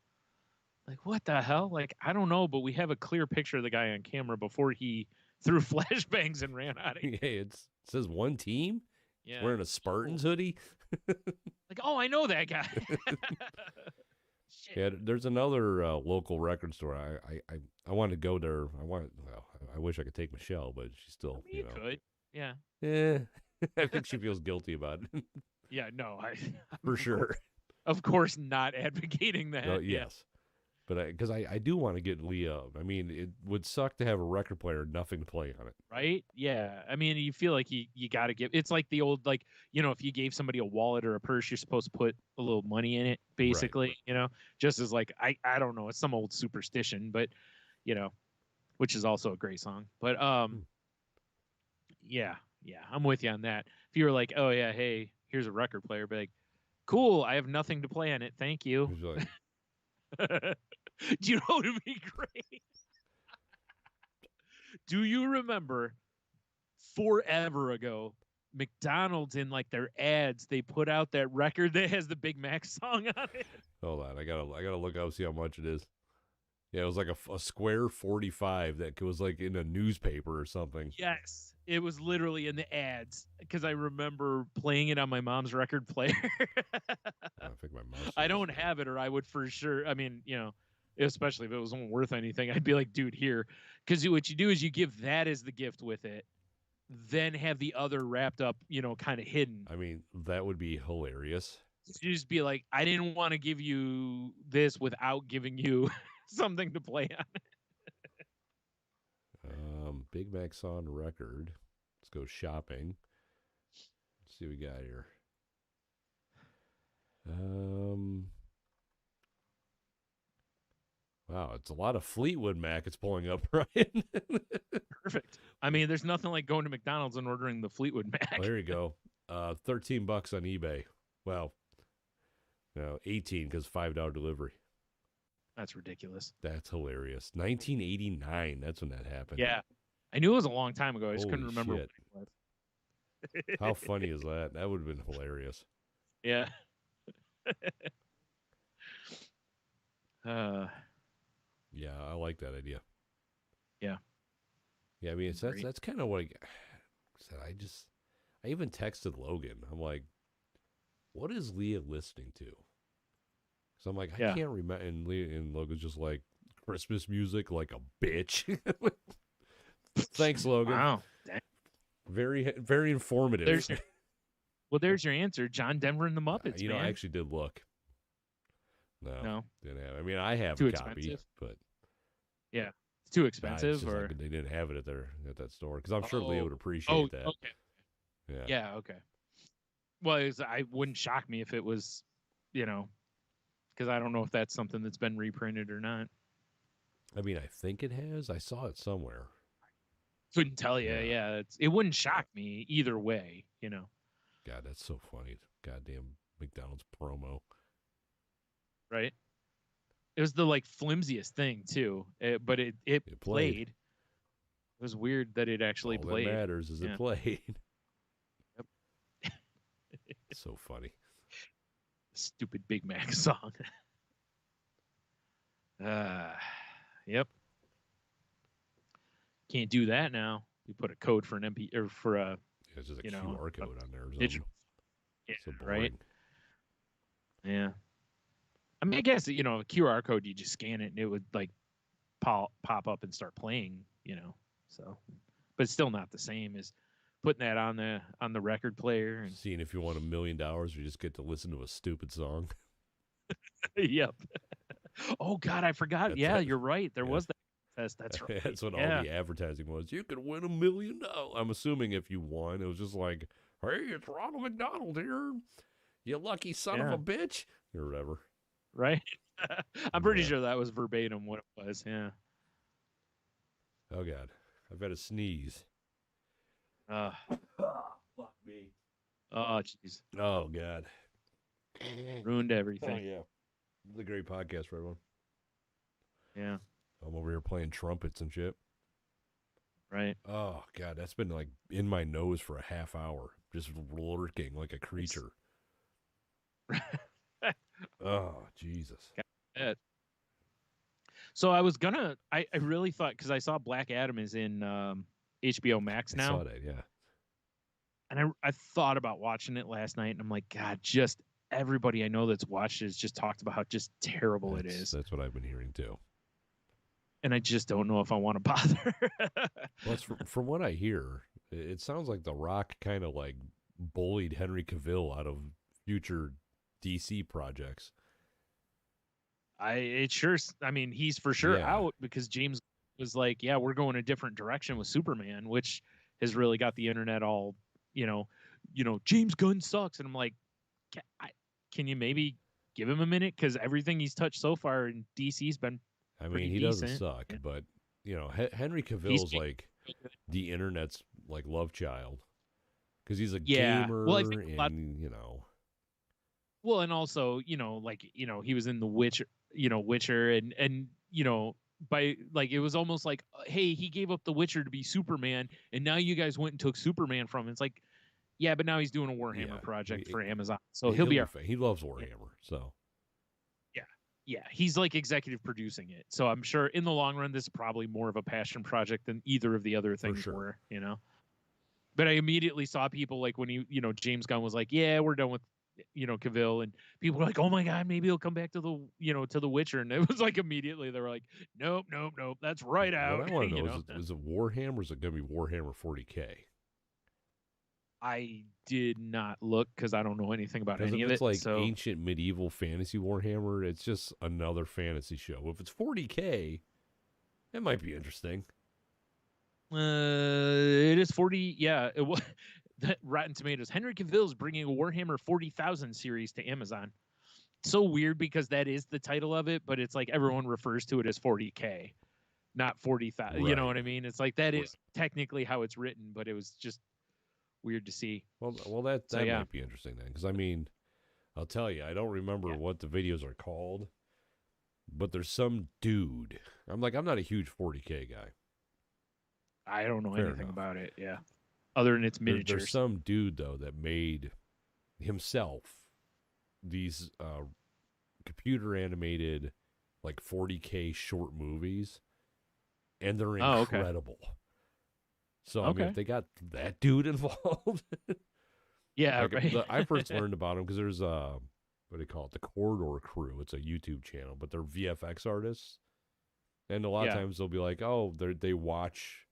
[SPEAKER 1] Like, what the hell? Like, I don't know, but we have a clear picture of the guy on camera before he threw flashbangs and ran out of here.
[SPEAKER 2] Hey, it says one team?
[SPEAKER 1] Yeah.
[SPEAKER 2] Wearing a Spartans hoodie?
[SPEAKER 1] Like, oh, I know that guy. Shit.
[SPEAKER 2] Yeah, there's another local record store. I want to go there. I wish I could take Michelle, but she's still,
[SPEAKER 1] I mean, you could. Yeah.
[SPEAKER 2] Yeah. I think she feels guilty about it.
[SPEAKER 1] Yeah, no,
[SPEAKER 2] for sure.
[SPEAKER 1] Of course, not advocating that.
[SPEAKER 2] Yes. But because I do want to get Leah. I mean, it would suck to have a record player, nothing to play on it.
[SPEAKER 1] Right? Yeah. I mean, you feel like you got to give. It's like the old, like, if you gave somebody a wallet or a purse, you're supposed to put a little money in it, basically,
[SPEAKER 2] right.
[SPEAKER 1] Just as like, I don't know, it's some old superstition, but, which is also a great song. But, yeah, I'm with you on that. If you were like, oh, yeah, hey, here's a record player, be like, cool, I have nothing to play on it. Thank you. Do you know what would be great? Do you remember forever ago, McDonald's in like their ads, they put out that record that has the Big Mac song on it?
[SPEAKER 2] Hold on, I gotta look up, see how much it is. Yeah, it was like a square 45 that was like in a newspaper or something.
[SPEAKER 1] Yes, it was literally in the ads, because I remember playing it on my mom's record player.
[SPEAKER 2] I think my mom.
[SPEAKER 1] I don't have it, or I would for sure. I mean, especially if it wasn't worth anything, I'd be like, dude, here. Because what you do is you give that as the gift with it, then have the other wrapped up, kind of hidden.
[SPEAKER 2] I mean, that would be hilarious.
[SPEAKER 1] You just be like, I didn't want to give you this without giving you something to play on.
[SPEAKER 2] Big Mac song record. Let's go shopping. Let's see what we got here. Wow, it's a lot of Fleetwood Mac it's pulling up, Ryan.
[SPEAKER 1] Perfect. I mean, there's nothing like going to McDonald's and ordering the Fleetwood Mac.
[SPEAKER 2] Well, there you go. $13 on eBay. Well, 18 because $5 delivery.
[SPEAKER 1] That's ridiculous.
[SPEAKER 2] That's hilarious. 1989. That's when that happened.
[SPEAKER 1] Yeah. I knew it was a long time ago. I just
[SPEAKER 2] Holy
[SPEAKER 1] couldn't remember
[SPEAKER 2] shit.
[SPEAKER 1] what it was.
[SPEAKER 2] How funny is that? That would have been hilarious.
[SPEAKER 1] Yeah.
[SPEAKER 2] Yeah, I like that idea.
[SPEAKER 1] Yeah.
[SPEAKER 2] Yeah, I mean, that's kind of what I said. I even texted Logan. I'm like, what is Leah listening to? So I'm like, I can't remember. And Logan's just like, Christmas music like a bitch. Thanks, Logan.
[SPEAKER 1] Wow.
[SPEAKER 2] Very, very informative.
[SPEAKER 1] There's your answer. John Denver and the Muppets, man.
[SPEAKER 2] I actually did look. No. Didn't have. I mean, I have
[SPEAKER 1] too
[SPEAKER 2] a copy,
[SPEAKER 1] expensive.
[SPEAKER 2] but
[SPEAKER 1] yeah, it's too expensive, or
[SPEAKER 2] like they didn't have it at that store, because I'm sure Leah would appreciate that.
[SPEAKER 1] Okay. Yeah. Okay. Well, I wouldn't shock me if it was, because I don't know if that's something that's been reprinted or not.
[SPEAKER 2] I mean, I think it has. I saw it somewhere.
[SPEAKER 1] Couldn't tell you. Yeah, it wouldn't shock me either way.
[SPEAKER 2] God, that's so funny. Goddamn McDonald's promo.
[SPEAKER 1] Right. It was the flimsiest thing too, but it played. It was weird that it actually played.
[SPEAKER 2] All that matters is it played.
[SPEAKER 1] Yep.
[SPEAKER 2] So funny.
[SPEAKER 1] Stupid Big Mac song. Yep. Can't do that now. You put a code for an MP or for a.
[SPEAKER 2] Yeah, it's just a QR code on there. Or
[SPEAKER 1] digital. Yeah,
[SPEAKER 2] so
[SPEAKER 1] right. Yeah. I mean, I guess a QR code, you just scan it and it would pop up and start playing. So, but it's still not the same as putting that on the record player and
[SPEAKER 2] seeing if you want $1 million, you just get to listen to a stupid song.
[SPEAKER 1] Yep. Oh God, I forgot. Yeah,
[SPEAKER 2] That,
[SPEAKER 1] you're right. There
[SPEAKER 2] yeah.
[SPEAKER 1] was that test. That's right.
[SPEAKER 2] That's what all
[SPEAKER 1] Yeah.
[SPEAKER 2] the advertising was. You could win $1 million. I'm assuming if you won, it was just like, hey, it's Ronald McDonald here. You lucky son of
[SPEAKER 1] Yeah.
[SPEAKER 2] a bitch. Or whatever.
[SPEAKER 1] Right. I'm pretty
[SPEAKER 2] Yeah.
[SPEAKER 1] sure that was verbatim what it was. Yeah.
[SPEAKER 2] Oh, God. I've had a sneeze.
[SPEAKER 1] Uh,
[SPEAKER 2] Fuck me.
[SPEAKER 1] oh, jeez.
[SPEAKER 2] Oh, God.
[SPEAKER 1] Ruined
[SPEAKER 2] Oh,
[SPEAKER 1] everything.
[SPEAKER 2] yeah. It's a great podcast for everyone.
[SPEAKER 1] Yeah.
[SPEAKER 2] I'm over here playing trumpets and shit.
[SPEAKER 1] Right.
[SPEAKER 2] Oh, God. That's been like in my nose for a half hour. Just lurking like a creature. Oh, Jesus.
[SPEAKER 1] Got So I was gonna. I really thought because I saw Black Adam is in HBO Max
[SPEAKER 2] I
[SPEAKER 1] now,
[SPEAKER 2] saw that, yeah.
[SPEAKER 1] and I thought about watching it last night, and I'm like, God, just everybody I know that's watched it has just talked about how just terrible it is,
[SPEAKER 2] That's what I've been hearing, too.
[SPEAKER 1] and I just don't know if I want to bother.
[SPEAKER 2] Well, it's from what I hear, it sounds like The Rock kind of like bullied Henry Cavill out of future DC projects.
[SPEAKER 1] I mean, he's for sure
[SPEAKER 2] Yeah.
[SPEAKER 1] out because James was like, yeah, we're going a different direction with Superman, which has really got the internet all, James Gunn sucks, and I'm like, can you maybe give him a minute because everything he's touched so far in DC's been
[SPEAKER 2] I
[SPEAKER 1] pretty
[SPEAKER 2] mean, he
[SPEAKER 1] decent.
[SPEAKER 2] doesn't suck,
[SPEAKER 1] Yeah.
[SPEAKER 2] but Henry
[SPEAKER 1] He's
[SPEAKER 2] Cavill's like the internet's like love child because he's a
[SPEAKER 1] yeah.
[SPEAKER 2] gamer
[SPEAKER 1] Well, I think
[SPEAKER 2] and
[SPEAKER 1] well, and also he was in the Witcher, and by like it was almost like, hey, he gave up the Witcher to be Superman, and now you guys went and took Superman from him. It's like, yeah, but now he's doing a Warhammer project for Amazon, so he'll be
[SPEAKER 2] he loves Warhammer, so
[SPEAKER 1] yeah, he's like executive producing it. So I'm sure in the long run, this is probably more of a passion project than either of the other things were, But I immediately saw people like when James Gunn was like, yeah, we're done with, Cavill, and people were like, oh my God, maybe he'll come back to the Witcher. And it was like immediately they were like, nope, that's right out.
[SPEAKER 2] What I want to know is it Warhammer or is it going to be Warhammer 40K?
[SPEAKER 1] I did not look because I don't know anything about any of it.
[SPEAKER 2] It's like
[SPEAKER 1] so
[SPEAKER 2] ancient medieval fantasy Warhammer. It's just another fantasy show. If it's 40K, it might be interesting.
[SPEAKER 1] It is 40. Yeah, it was Rotten Tomatoes. Henry Cavill is bringing a Warhammer 40,000 series to Amazon. So weird because that is the title of it, but it's like everyone refers to it as 40K, not 40,000.
[SPEAKER 2] Right.
[SPEAKER 1] You know what I mean? It's like that is technically how it's written, but it was just weird to see.
[SPEAKER 2] Well, that might be interesting then, because I mean, I'll tell you, I don't remember what the videos are called, but there's some dude. I'm not a huge 40K guy.
[SPEAKER 1] I don't know anything about it. Yeah, other than it's miniatures.
[SPEAKER 2] There's some dude though that made himself these computer animated like 40K short movies, and they're incredible. Okay. So I mean, if they got that dude involved,
[SPEAKER 1] yeah. Right.
[SPEAKER 2] I first learned about him because there's what do they call it, the Corridor Crew. It's a YouTube channel, but they're VFX artists, and a lot of times they'll be like, oh, they watch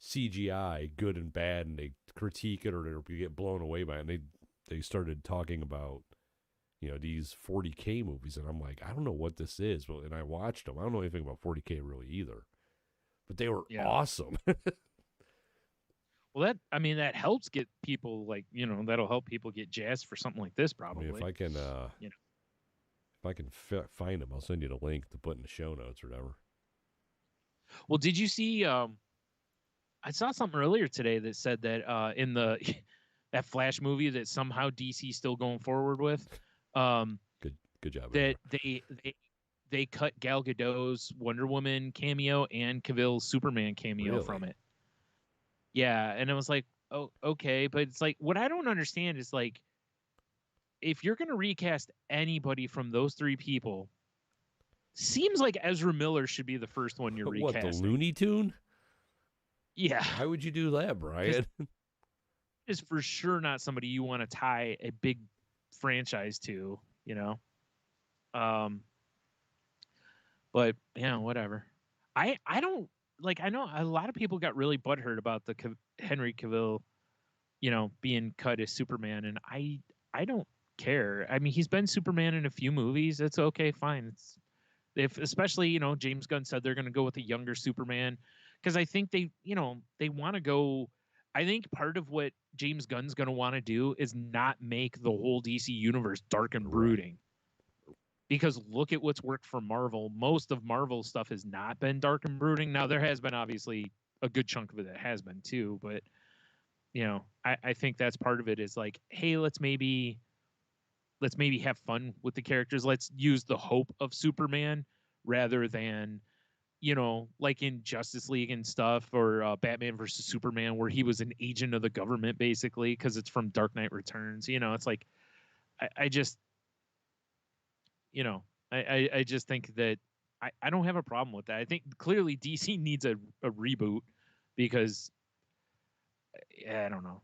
[SPEAKER 2] CGI, good and bad, and they critique it or they get blown away by it. And they started talking about these 40K movies, and I'm like, I don't know what this is, and I watched them. I don't know anything about 40K really either, but they were awesome.
[SPEAKER 1] Well, that helps get people that'll help people get jazzed for something like this probably.
[SPEAKER 2] I mean, if I can, if I can find them, I'll send you the link to put in the show notes or whatever.
[SPEAKER 1] Well, did you see? I saw something earlier today that said that in the that Flash movie that somehow DC's still going forward with.
[SPEAKER 2] Good job.
[SPEAKER 1] That they cut Gal Gadot's Wonder Woman cameo and Cavill's Superman cameo from it. Yeah, and it was like, oh, okay, but it's like what I don't understand is like, if you're gonna recast anybody from those three people, seems like Ezra Miller should be the first one you're recasting.
[SPEAKER 2] What, the Looney Tune?
[SPEAKER 1] Yeah.
[SPEAKER 2] Why would you do that, Brian?
[SPEAKER 1] Is for sure not somebody you want to tie a big franchise to, But yeah, whatever. I don't like. I know a lot of people got really butthurt about the Henry Cavill, being cut as Superman, and I don't care. I mean, he's been Superman in a few movies. It's okay, fine. It's if especially, James Gunn said they're going to go with a younger Superman because I think they want to go. I think part of what James Gunn's going to want to do is not make the whole DC universe dark and brooding. Because look at what's worked for Marvel. Most of Marvel's stuff has not been dark and brooding. Now there has been obviously a good chunk of it that has been too, but I think that's part of it is like, hey, let's maybe have fun with the characters. Let's use the hope of Superman rather than, like in Justice League and stuff, or Batman versus Superman, where he was an agent of the government, basically, because it's from Dark Knight Returns. It's like, I just, I just think that I don't have a problem with that. I think clearly DC needs a reboot because I don't know.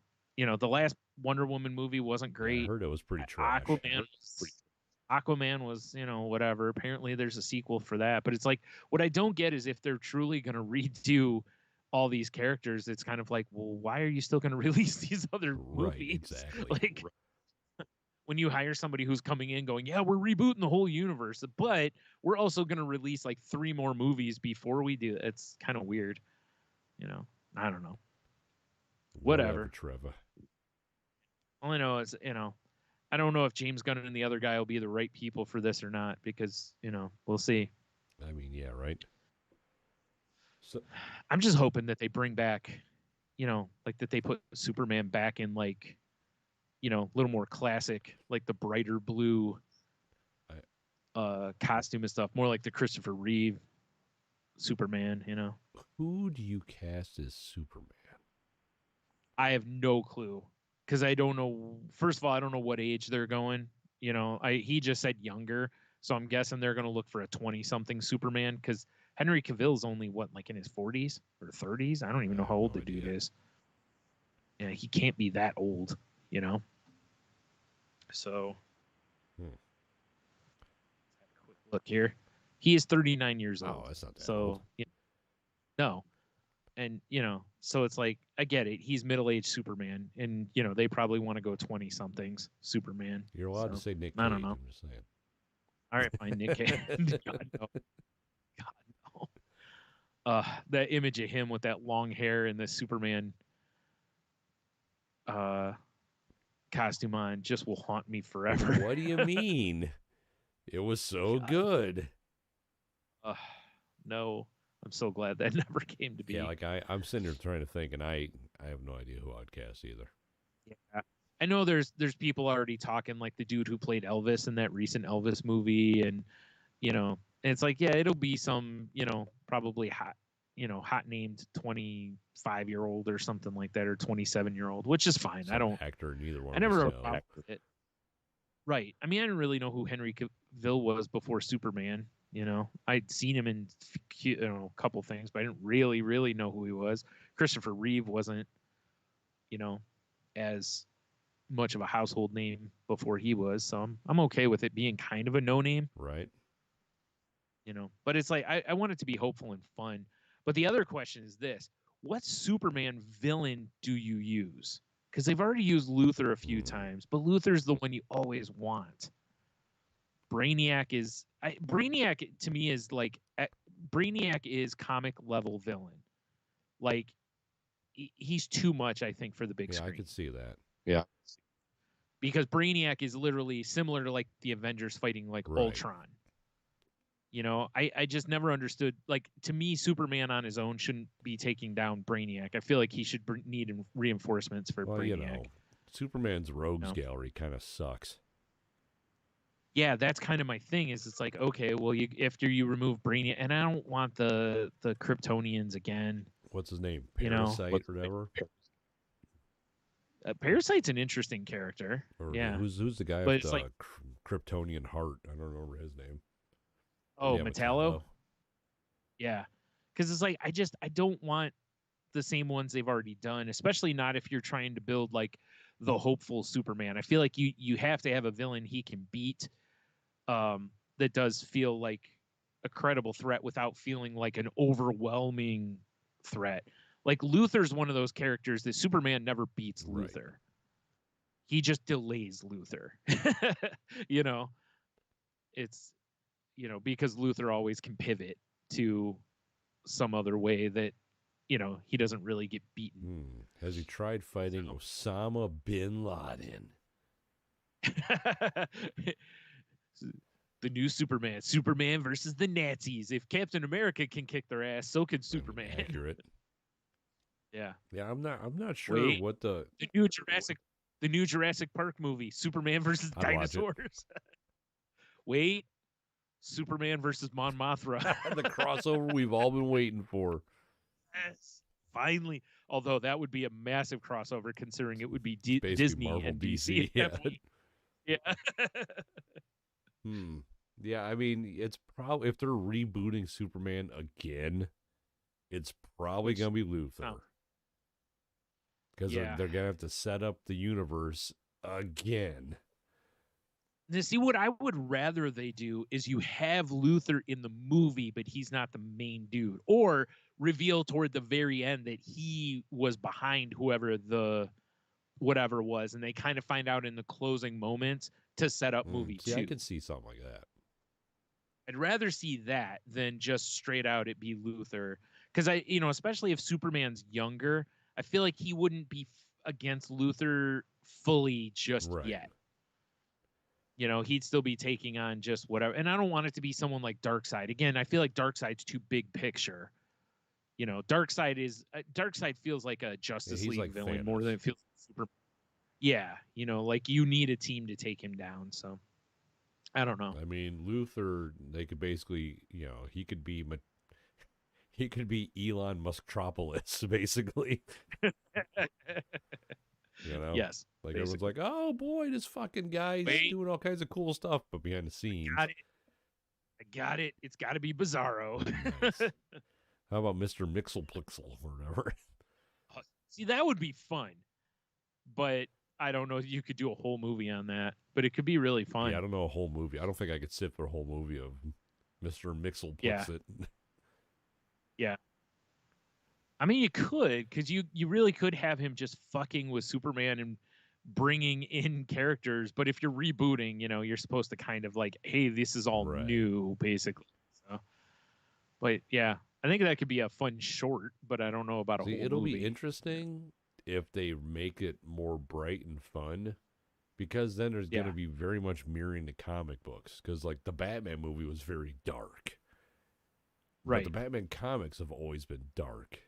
[SPEAKER 1] The last Wonder Woman movie wasn't great.
[SPEAKER 2] Yeah, I heard it was pretty trash.
[SPEAKER 1] Aquaman was, whatever. Apparently there's a sequel for that. But it's like, what I don't get is if they're truly going to redo all these characters, it's kind of like, well, why are you still going to release these other movies?
[SPEAKER 2] Exactly.
[SPEAKER 1] Like, when you hire somebody who's coming in going, yeah, we're rebooting the whole universe, but we're also going to release like 3 more movies before we do it. It's kind of weird. I don't know. Whatever.
[SPEAKER 2] Trevor.
[SPEAKER 1] All I know is, I don't know if James Gunn and the other guy will be the right people for this or not because, we'll see.
[SPEAKER 2] I mean, yeah, right.
[SPEAKER 1] So I'm just hoping that they bring back, like that they put Superman back in like, a little more classic, like the brighter blue costume and stuff, more like the Christopher Reeve Superman,
[SPEAKER 2] Who do you cast as Superman?
[SPEAKER 1] I have no clue because I don't know. First of all, I don't know what age they're going. He just said younger, so I'm guessing they're going to look for a 20-something Superman because Henry Cavill's only like in his 40s or 30s. I don't even know how old the dude is. Yeah, he can't be that old, So, have a quick look here. He is 39 years old.
[SPEAKER 2] Oh, that's not that
[SPEAKER 1] old. No. And, so it's like, I get it. He's middle-aged Superman. And, they probably want to go 20-somethings Superman.
[SPEAKER 2] You're allowed to say Nick Cage.
[SPEAKER 1] I don't know.
[SPEAKER 2] I'm just saying.
[SPEAKER 1] All right, fine, Nick Cage. God, no. God, no. That image of him with that long hair and the Superman costume on just will haunt me forever.
[SPEAKER 2] What do you mean? It was so good.
[SPEAKER 1] No. I'm so glad that never came to be.
[SPEAKER 2] Yeah, like I'm sitting here trying to think, and I have no idea who I'd cast either.
[SPEAKER 1] Yeah, I know there's people already talking, like the dude who played Elvis in that recent Elvis movie, and and it's like, yeah, it'll be some probably hot named 25-year-old or something like that, or 27-year-old, which is fine.
[SPEAKER 2] Some
[SPEAKER 1] I don't
[SPEAKER 2] actor, neither one.
[SPEAKER 1] I never wrote it. Right. I mean, I didn't really know who Henry Cavill was before Superman. I'd seen him in a couple things, but I didn't really know who he was. Christopher Reeve wasn't, as much of a household name before he was, so I'm okay with it being kind of a no name.
[SPEAKER 2] Right.
[SPEAKER 1] But it's like I want it to be hopeful and fun. But the other question is this: what Superman villain do you use? Because they've already used Luthor a few times, but Luthor's the one you always want. Brainiac to me is like Brainiac is comic level villain. Like he's too much, I think, for the big screen.
[SPEAKER 2] I could see that.
[SPEAKER 3] Yeah.
[SPEAKER 1] Because Brainiac is literally similar to like the Avengers fighting like Ultron. I just never understood. Like, to me, Superman on his own shouldn't be taking down Brainiac. I feel like he should need reinforcements for Brainiac.
[SPEAKER 2] Superman's rogues gallery kind of sucks.
[SPEAKER 1] Yeah, that's kind of my thing. Is it's like, okay, well, after you remove Brainiac, and I don't want the Kryptonians again.
[SPEAKER 2] What's his name? Parasite or whatever.
[SPEAKER 1] Parasite's an interesting character.
[SPEAKER 2] Or
[SPEAKER 1] yeah.
[SPEAKER 2] Who's the guy with the Kryptonian heart? I don't remember his name.
[SPEAKER 1] Oh, yeah, Metallo? Yeah. Because it's like, I don't want the same ones they've already done, especially not if you're trying to build like the hopeful Superman. I feel like you have to have a villain he can beat that does feel like a credible threat without feeling like an overwhelming threat. Like Luthor's one of those characters that Superman never beats Luthor. He just delays Luthor. You know, it's, you know, because Luthor always can pivot to some other way that, you know, he doesn't really get beaten.
[SPEAKER 2] Has he tried fighting Osama bin Laden?
[SPEAKER 1] The new Superman versus the Nazis. If Captain America can kick their ass, so can Superman.
[SPEAKER 2] Accurate.
[SPEAKER 1] Yeah.
[SPEAKER 2] Yeah, I'm not sure what the
[SPEAKER 1] new Jurassic Park movie, Superman versus dinosaurs. Wait, Superman versus Mon Mothra.
[SPEAKER 2] The crossover we've all been waiting for.
[SPEAKER 1] Yes, finally. Although that would be a massive crossover, considering it would be Disney
[SPEAKER 2] Marvel,
[SPEAKER 1] and DC.
[SPEAKER 2] Yeah.
[SPEAKER 1] Yeah.
[SPEAKER 2] Yeah, I mean, it's probably, if they're rebooting Superman again, it's probably going to be Luthor. Because they're going to have to set up the universe again.
[SPEAKER 1] Now, see, what I would rather they do is you have Luthor in the movie, but he's not the main dude. Or reveal toward the very end that he was behind whoever the whatever was, and they kind of find out in the closing moments to set up movie 2.
[SPEAKER 2] I could see something like that.
[SPEAKER 1] I'd rather see that than just straight out it be Luthor. Because especially if Superman's younger, I feel like he wouldn't be against Luthor fully just yet. You know, he'd still be taking on just whatever. And I don't want it to be someone like Darkseid. Again, I feel like Darkseid's too big picture. You know, Darkseid feels like a Justice League
[SPEAKER 2] like
[SPEAKER 1] villain
[SPEAKER 2] Thanos.
[SPEAKER 1] more than it feels like Super. Yeah, you know, like you need a team to take him down. So I don't know.
[SPEAKER 2] I mean, Luthor, they could basically, you know, he could be Elon Musktropolis, basically. You know?
[SPEAKER 1] Yes.
[SPEAKER 2] Like everyone's like, oh boy, this fucking guy's doing all kinds of cool stuff, but behind the scenes.
[SPEAKER 1] I got it. It's got to be Bizarro.
[SPEAKER 2] Nice. How about Mr. Mixelplixel or whatever?
[SPEAKER 1] See, that would be fun. But I don't know if you could do a whole movie on that. But it could be really fun.
[SPEAKER 2] Yeah, I don't know a whole movie. I don't think I could sit for a whole movie of Mr. Mixelplixit.
[SPEAKER 1] Yeah. I mean, you could, because you really could have him just fucking with Superman and bringing in characters. But if you're rebooting, you know, you're supposed to kind of like, hey, this is all new, basically. So, but yeah, I think that could be a fun short, but I don't know about a whole
[SPEAKER 2] It'll
[SPEAKER 1] movie.
[SPEAKER 2] be interesting if they make it more bright and fun, because then there's going to be very much mirroring the comic books. Because like the Batman movie was very dark.
[SPEAKER 1] Right.
[SPEAKER 2] But the Batman comics have always been dark.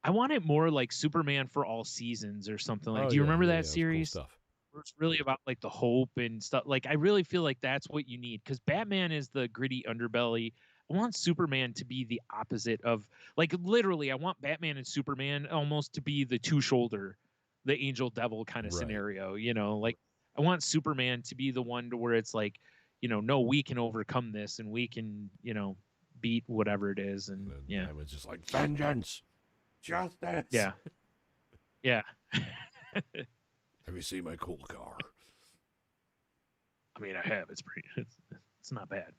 [SPEAKER 1] I want it more like Superman for All Seasons or something. Like, do you remember that series?
[SPEAKER 2] Cool stuff.
[SPEAKER 1] Where it's really about like the hope and stuff. Like, I really feel like that's what you need, because Batman is the gritty underbelly. I want Superman to be the opposite of, like, literally, I want Batman and Superman almost to be the two-shoulder, the angel devil kind of scenario. You know, like, I want Superman to be the one to where it's like, you know, no, we can overcome this and we can, you know, beat whatever it is. And yeah,
[SPEAKER 2] it was just like vengeance, justice.
[SPEAKER 1] Yeah. Yeah.
[SPEAKER 2] Have you seen my cool car?
[SPEAKER 1] I mean, I have. It's not bad.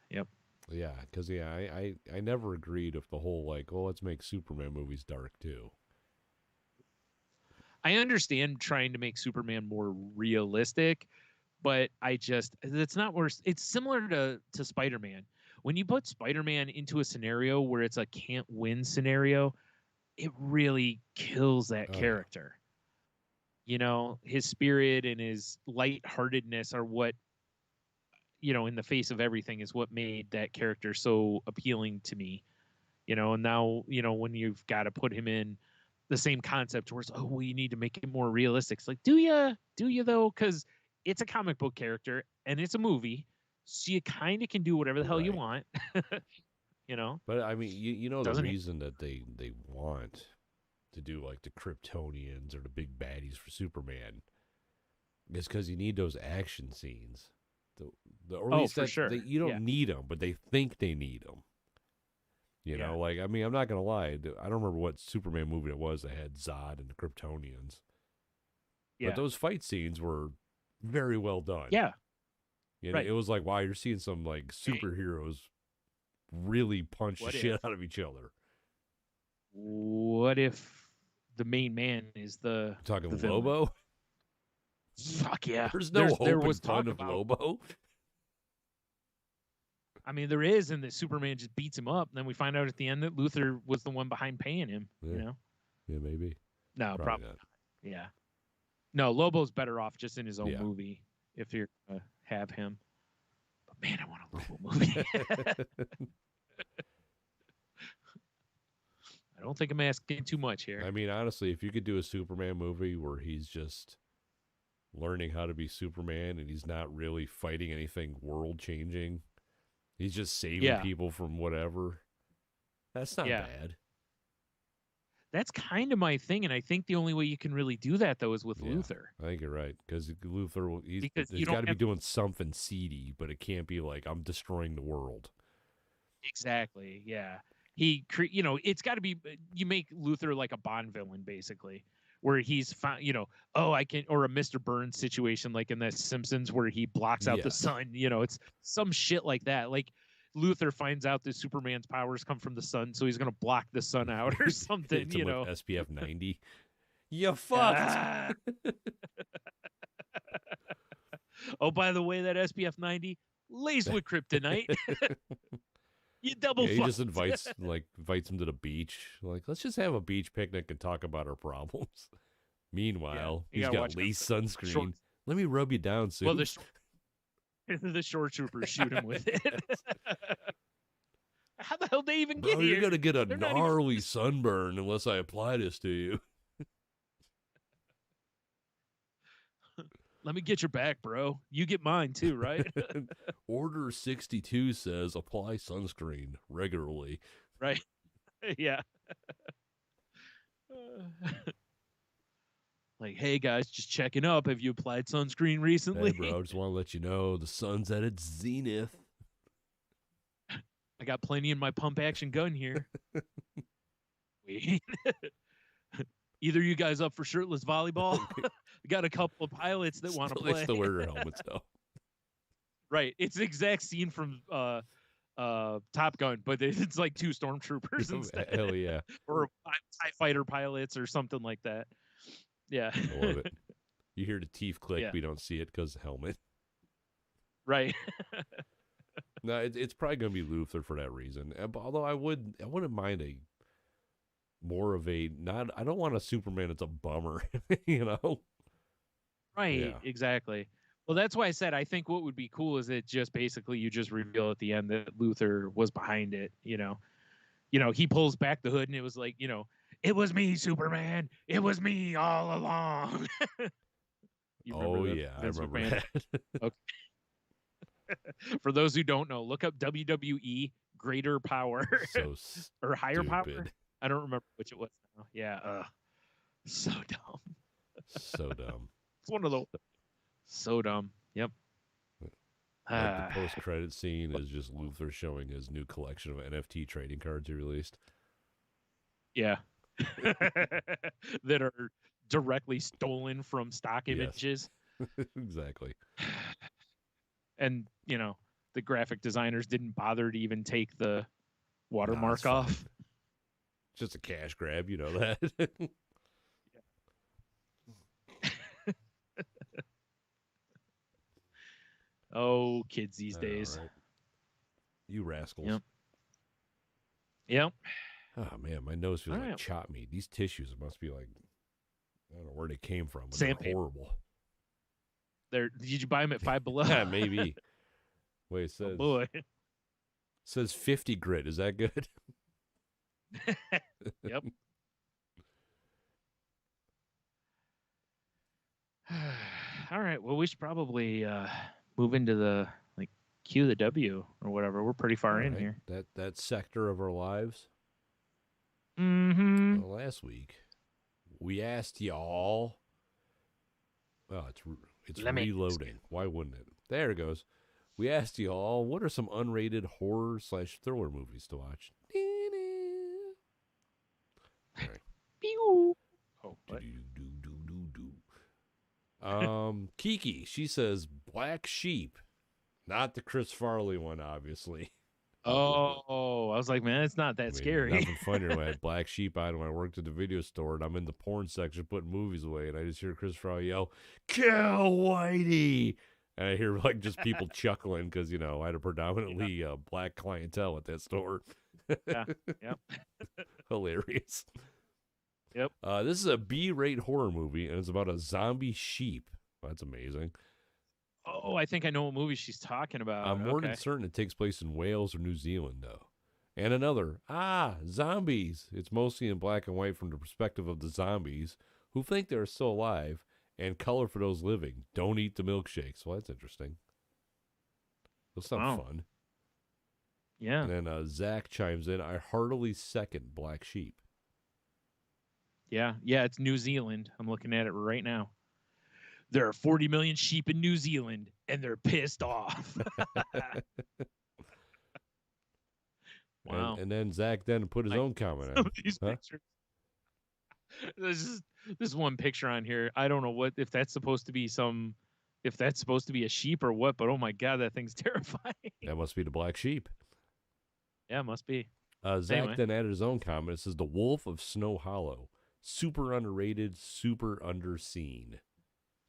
[SPEAKER 1] Yep.
[SPEAKER 2] Yeah, because I never agreed with the whole like, well, let's make Superman movies dark too.
[SPEAKER 1] I understand trying to make Superman more realistic, but it's not worse. It's similar to Spider-Man. When you put Spider-Man into a scenario where it's a can't win scenario, it really kills that character. You know, his spirit and his lightheartedness are what, you know, in the face of everything is what made that character so appealing to me. You know, and now, you know, when you've got to put him in the same concept where it's, oh, well, you need to make it more realistic. It's like, do you though? Because it's a comic book character and it's a movie, so you kind of can do whatever the hell you want. You know?
[SPEAKER 2] But I mean, you know, the reason that they want to do like the Kryptonians or the big baddies for Superman is because you need those action scenes. Or at least
[SPEAKER 1] for sure.
[SPEAKER 2] You don't need them, but they think they need them. You know, like, I mean, I'm not going to lie. I don't remember what Superman movie it was that had Zod and the Kryptonians. Yeah. But those fight scenes were very well done.
[SPEAKER 1] Yeah.
[SPEAKER 2] You know, it was like, wow, you're seeing some like superheroes really punch the shit out of each other.
[SPEAKER 1] What if the main man is the
[SPEAKER 2] Talking
[SPEAKER 1] villain.
[SPEAKER 2] Lobo?
[SPEAKER 1] Fuck yeah.
[SPEAKER 2] There's no hope
[SPEAKER 1] there
[SPEAKER 2] in
[SPEAKER 1] was
[SPEAKER 2] front
[SPEAKER 1] talk
[SPEAKER 2] of
[SPEAKER 1] about
[SPEAKER 2] Lobo.
[SPEAKER 1] I mean, there is, and that Superman just beats him up. And then we find out at the end that Luthor was the one behind paying him.
[SPEAKER 2] Yeah.
[SPEAKER 1] You know?
[SPEAKER 2] Yeah, maybe.
[SPEAKER 1] No, probably
[SPEAKER 2] not.
[SPEAKER 1] Yeah. No, Lobo's better off just in his own
[SPEAKER 2] Yeah.
[SPEAKER 1] movie if you're gonna have him. But man, I want a Lobo movie. I don't think I'm asking too much here.
[SPEAKER 2] I mean, honestly, if you could do a Superman movie where he's just learning how to be Superman and he's not really fighting anything world changing, he's just saving people from whatever, that's not bad.
[SPEAKER 1] That's kind of my thing, and I think the only way you can really do that though is with Luthor.
[SPEAKER 2] I think you're right, because Luthor, he's
[SPEAKER 1] you
[SPEAKER 2] got to be doing something seedy, but it can't be like I'm destroying the world.
[SPEAKER 1] Exactly. Yeah. It's got to be. You make Luthor like a Bond villain, basically, where he's found. I can, or a Mr. Burns situation, like in the Simpsons, where he blocks out the sun. It's some shit like that. Like Luthor finds out that Superman's powers come from the sun, so he's gonna block the sun out or something.
[SPEAKER 2] With SPF 90. You fucked.
[SPEAKER 1] Oh, by the way, that SPF 90 laced with kryptonite. You double.
[SPEAKER 2] He just invites him to the beach. Like, let's just have a beach picnic and talk about our problems. Meanwhile, he's got lace sunscreen. Let me rub you down, Sue.
[SPEAKER 1] Well, the shore troopers shoot him with it. How the hell they even get here?
[SPEAKER 2] You're gonna get a gnarly sunburn unless I apply this to you.
[SPEAKER 1] Let me get your back, bro. You get mine too, right?
[SPEAKER 2] Order 62 says apply sunscreen regularly.
[SPEAKER 1] Right. Yeah. Like, hey guys, just checking up. Have you applied sunscreen recently?
[SPEAKER 2] Hey, bro, just want to let you know the sun's at its zenith.
[SPEAKER 1] I got plenty in my pump action gun here. Wait. Either you guys up for shirtless volleyball? We got a couple of pilots that want to play.
[SPEAKER 2] They still wear their helmets, though.
[SPEAKER 1] Right. It's the exact scene from Top Gun, but it's like two stormtroopers instead.
[SPEAKER 2] Hell yeah.
[SPEAKER 1] Or TIE fighter pilots or something like that. Yeah.
[SPEAKER 2] I love it. You hear the teeth click, we don't see it because helmet.
[SPEAKER 1] Right.
[SPEAKER 2] No, it's probably going to be Luthor for that reason. Although I wouldn't mind I don't want a Superman that's a bummer,
[SPEAKER 1] Right,
[SPEAKER 2] yeah.
[SPEAKER 1] Exactly. Well, that's why I said I think what would be cool is that just basically you just reveal at the end that Luthor was behind it, he pulls back the hood and it was like, it was me, Superman. It was me all along.
[SPEAKER 2] I remember that.
[SPEAKER 1] Okay. For those who don't know, look up WWE Greater Power or Higher Power. I don't remember which it was now. Yeah. So dumb.
[SPEAKER 2] So dumb.
[SPEAKER 1] It's one of the so dumb. Yep.
[SPEAKER 2] The post-credit scene is just Luthor showing his new collection of NFT trading cards he released.
[SPEAKER 1] Yeah. That are directly stolen from stock images.
[SPEAKER 2] Yes. Exactly.
[SPEAKER 1] And, the graphic designers didn't bother to even take the watermark off.
[SPEAKER 2] Just a cash grab, you know that.
[SPEAKER 1] Oh, kids these days.
[SPEAKER 2] Right. You rascals.
[SPEAKER 1] Yep.
[SPEAKER 2] Oh, man, my nose feels like chop meat. These tissues must be like, I don't know where they came from, but they're horrible.
[SPEAKER 1] Did you buy them at Five Below?
[SPEAKER 2] Yeah, maybe. Wait, it says,
[SPEAKER 1] oh boy.
[SPEAKER 2] It says 50 grit. Is that good?
[SPEAKER 1] Yep. All right. Well, we should probably move into the QoftheW or whatever. We're pretty far in here.
[SPEAKER 2] That sector of our lives.
[SPEAKER 1] Mm-hmm.
[SPEAKER 2] Well, last week we asked y'all. Oh, it's reloading. Why wouldn't it? There it goes. We asked y'all, what are some unrated horror/thriller movies to watch? All right.
[SPEAKER 1] Pew. Oh,
[SPEAKER 2] Kiki, she says Black Sheep, not the Chris Farley one, obviously.
[SPEAKER 1] Oh, I was like, man, it's not
[SPEAKER 2] I
[SPEAKER 1] that
[SPEAKER 2] mean,
[SPEAKER 1] scary.
[SPEAKER 2] nothing funnier when I had black sheep on when I worked at the video store and I'm in the porn section putting movies away and I just hear Chris Farley yell, "Kill Whitey!" And I hear like just people chuckling because, you know, I had a predominantly black clientele at that store.
[SPEAKER 1] Yeah. Yep.
[SPEAKER 2] Hilarious.
[SPEAKER 1] Yep.
[SPEAKER 2] This is a B-rate horror movie and it's about a zombie sheep. That's amazing.
[SPEAKER 1] Oh, I think I know what movie she's talking about.
[SPEAKER 2] I'm more than
[SPEAKER 1] Okay.
[SPEAKER 2] certain it takes place in Wales or New Zealand, though. And another, zombies. It's mostly in black and white from the perspective of the zombies who think they're still alive, and color for those living. Don't eat the milkshakes. Well, that's interesting. Those sound
[SPEAKER 1] Wow.
[SPEAKER 2] fun.
[SPEAKER 1] Yeah.
[SPEAKER 2] And then Zach chimes in, I heartily second Black Sheep.
[SPEAKER 1] Yeah. Yeah. It's New Zealand. I'm looking at it right now. There are 40 million sheep in New Zealand, and they're pissed off. Wow.
[SPEAKER 2] And then Zach then put his own comment
[SPEAKER 1] Some
[SPEAKER 2] on.
[SPEAKER 1] of these
[SPEAKER 2] Huh?
[SPEAKER 1] pictures. This one picture on here. I don't know if that's supposed to be a sheep or what, but oh my god, that thing's terrifying.
[SPEAKER 2] That must be the Black Sheep.
[SPEAKER 1] Yeah, it must be.
[SPEAKER 2] Zach
[SPEAKER 1] Anyway.
[SPEAKER 2] then added his own comment. It says, The Wolf of Snow Hollow. Super underrated, super underseen.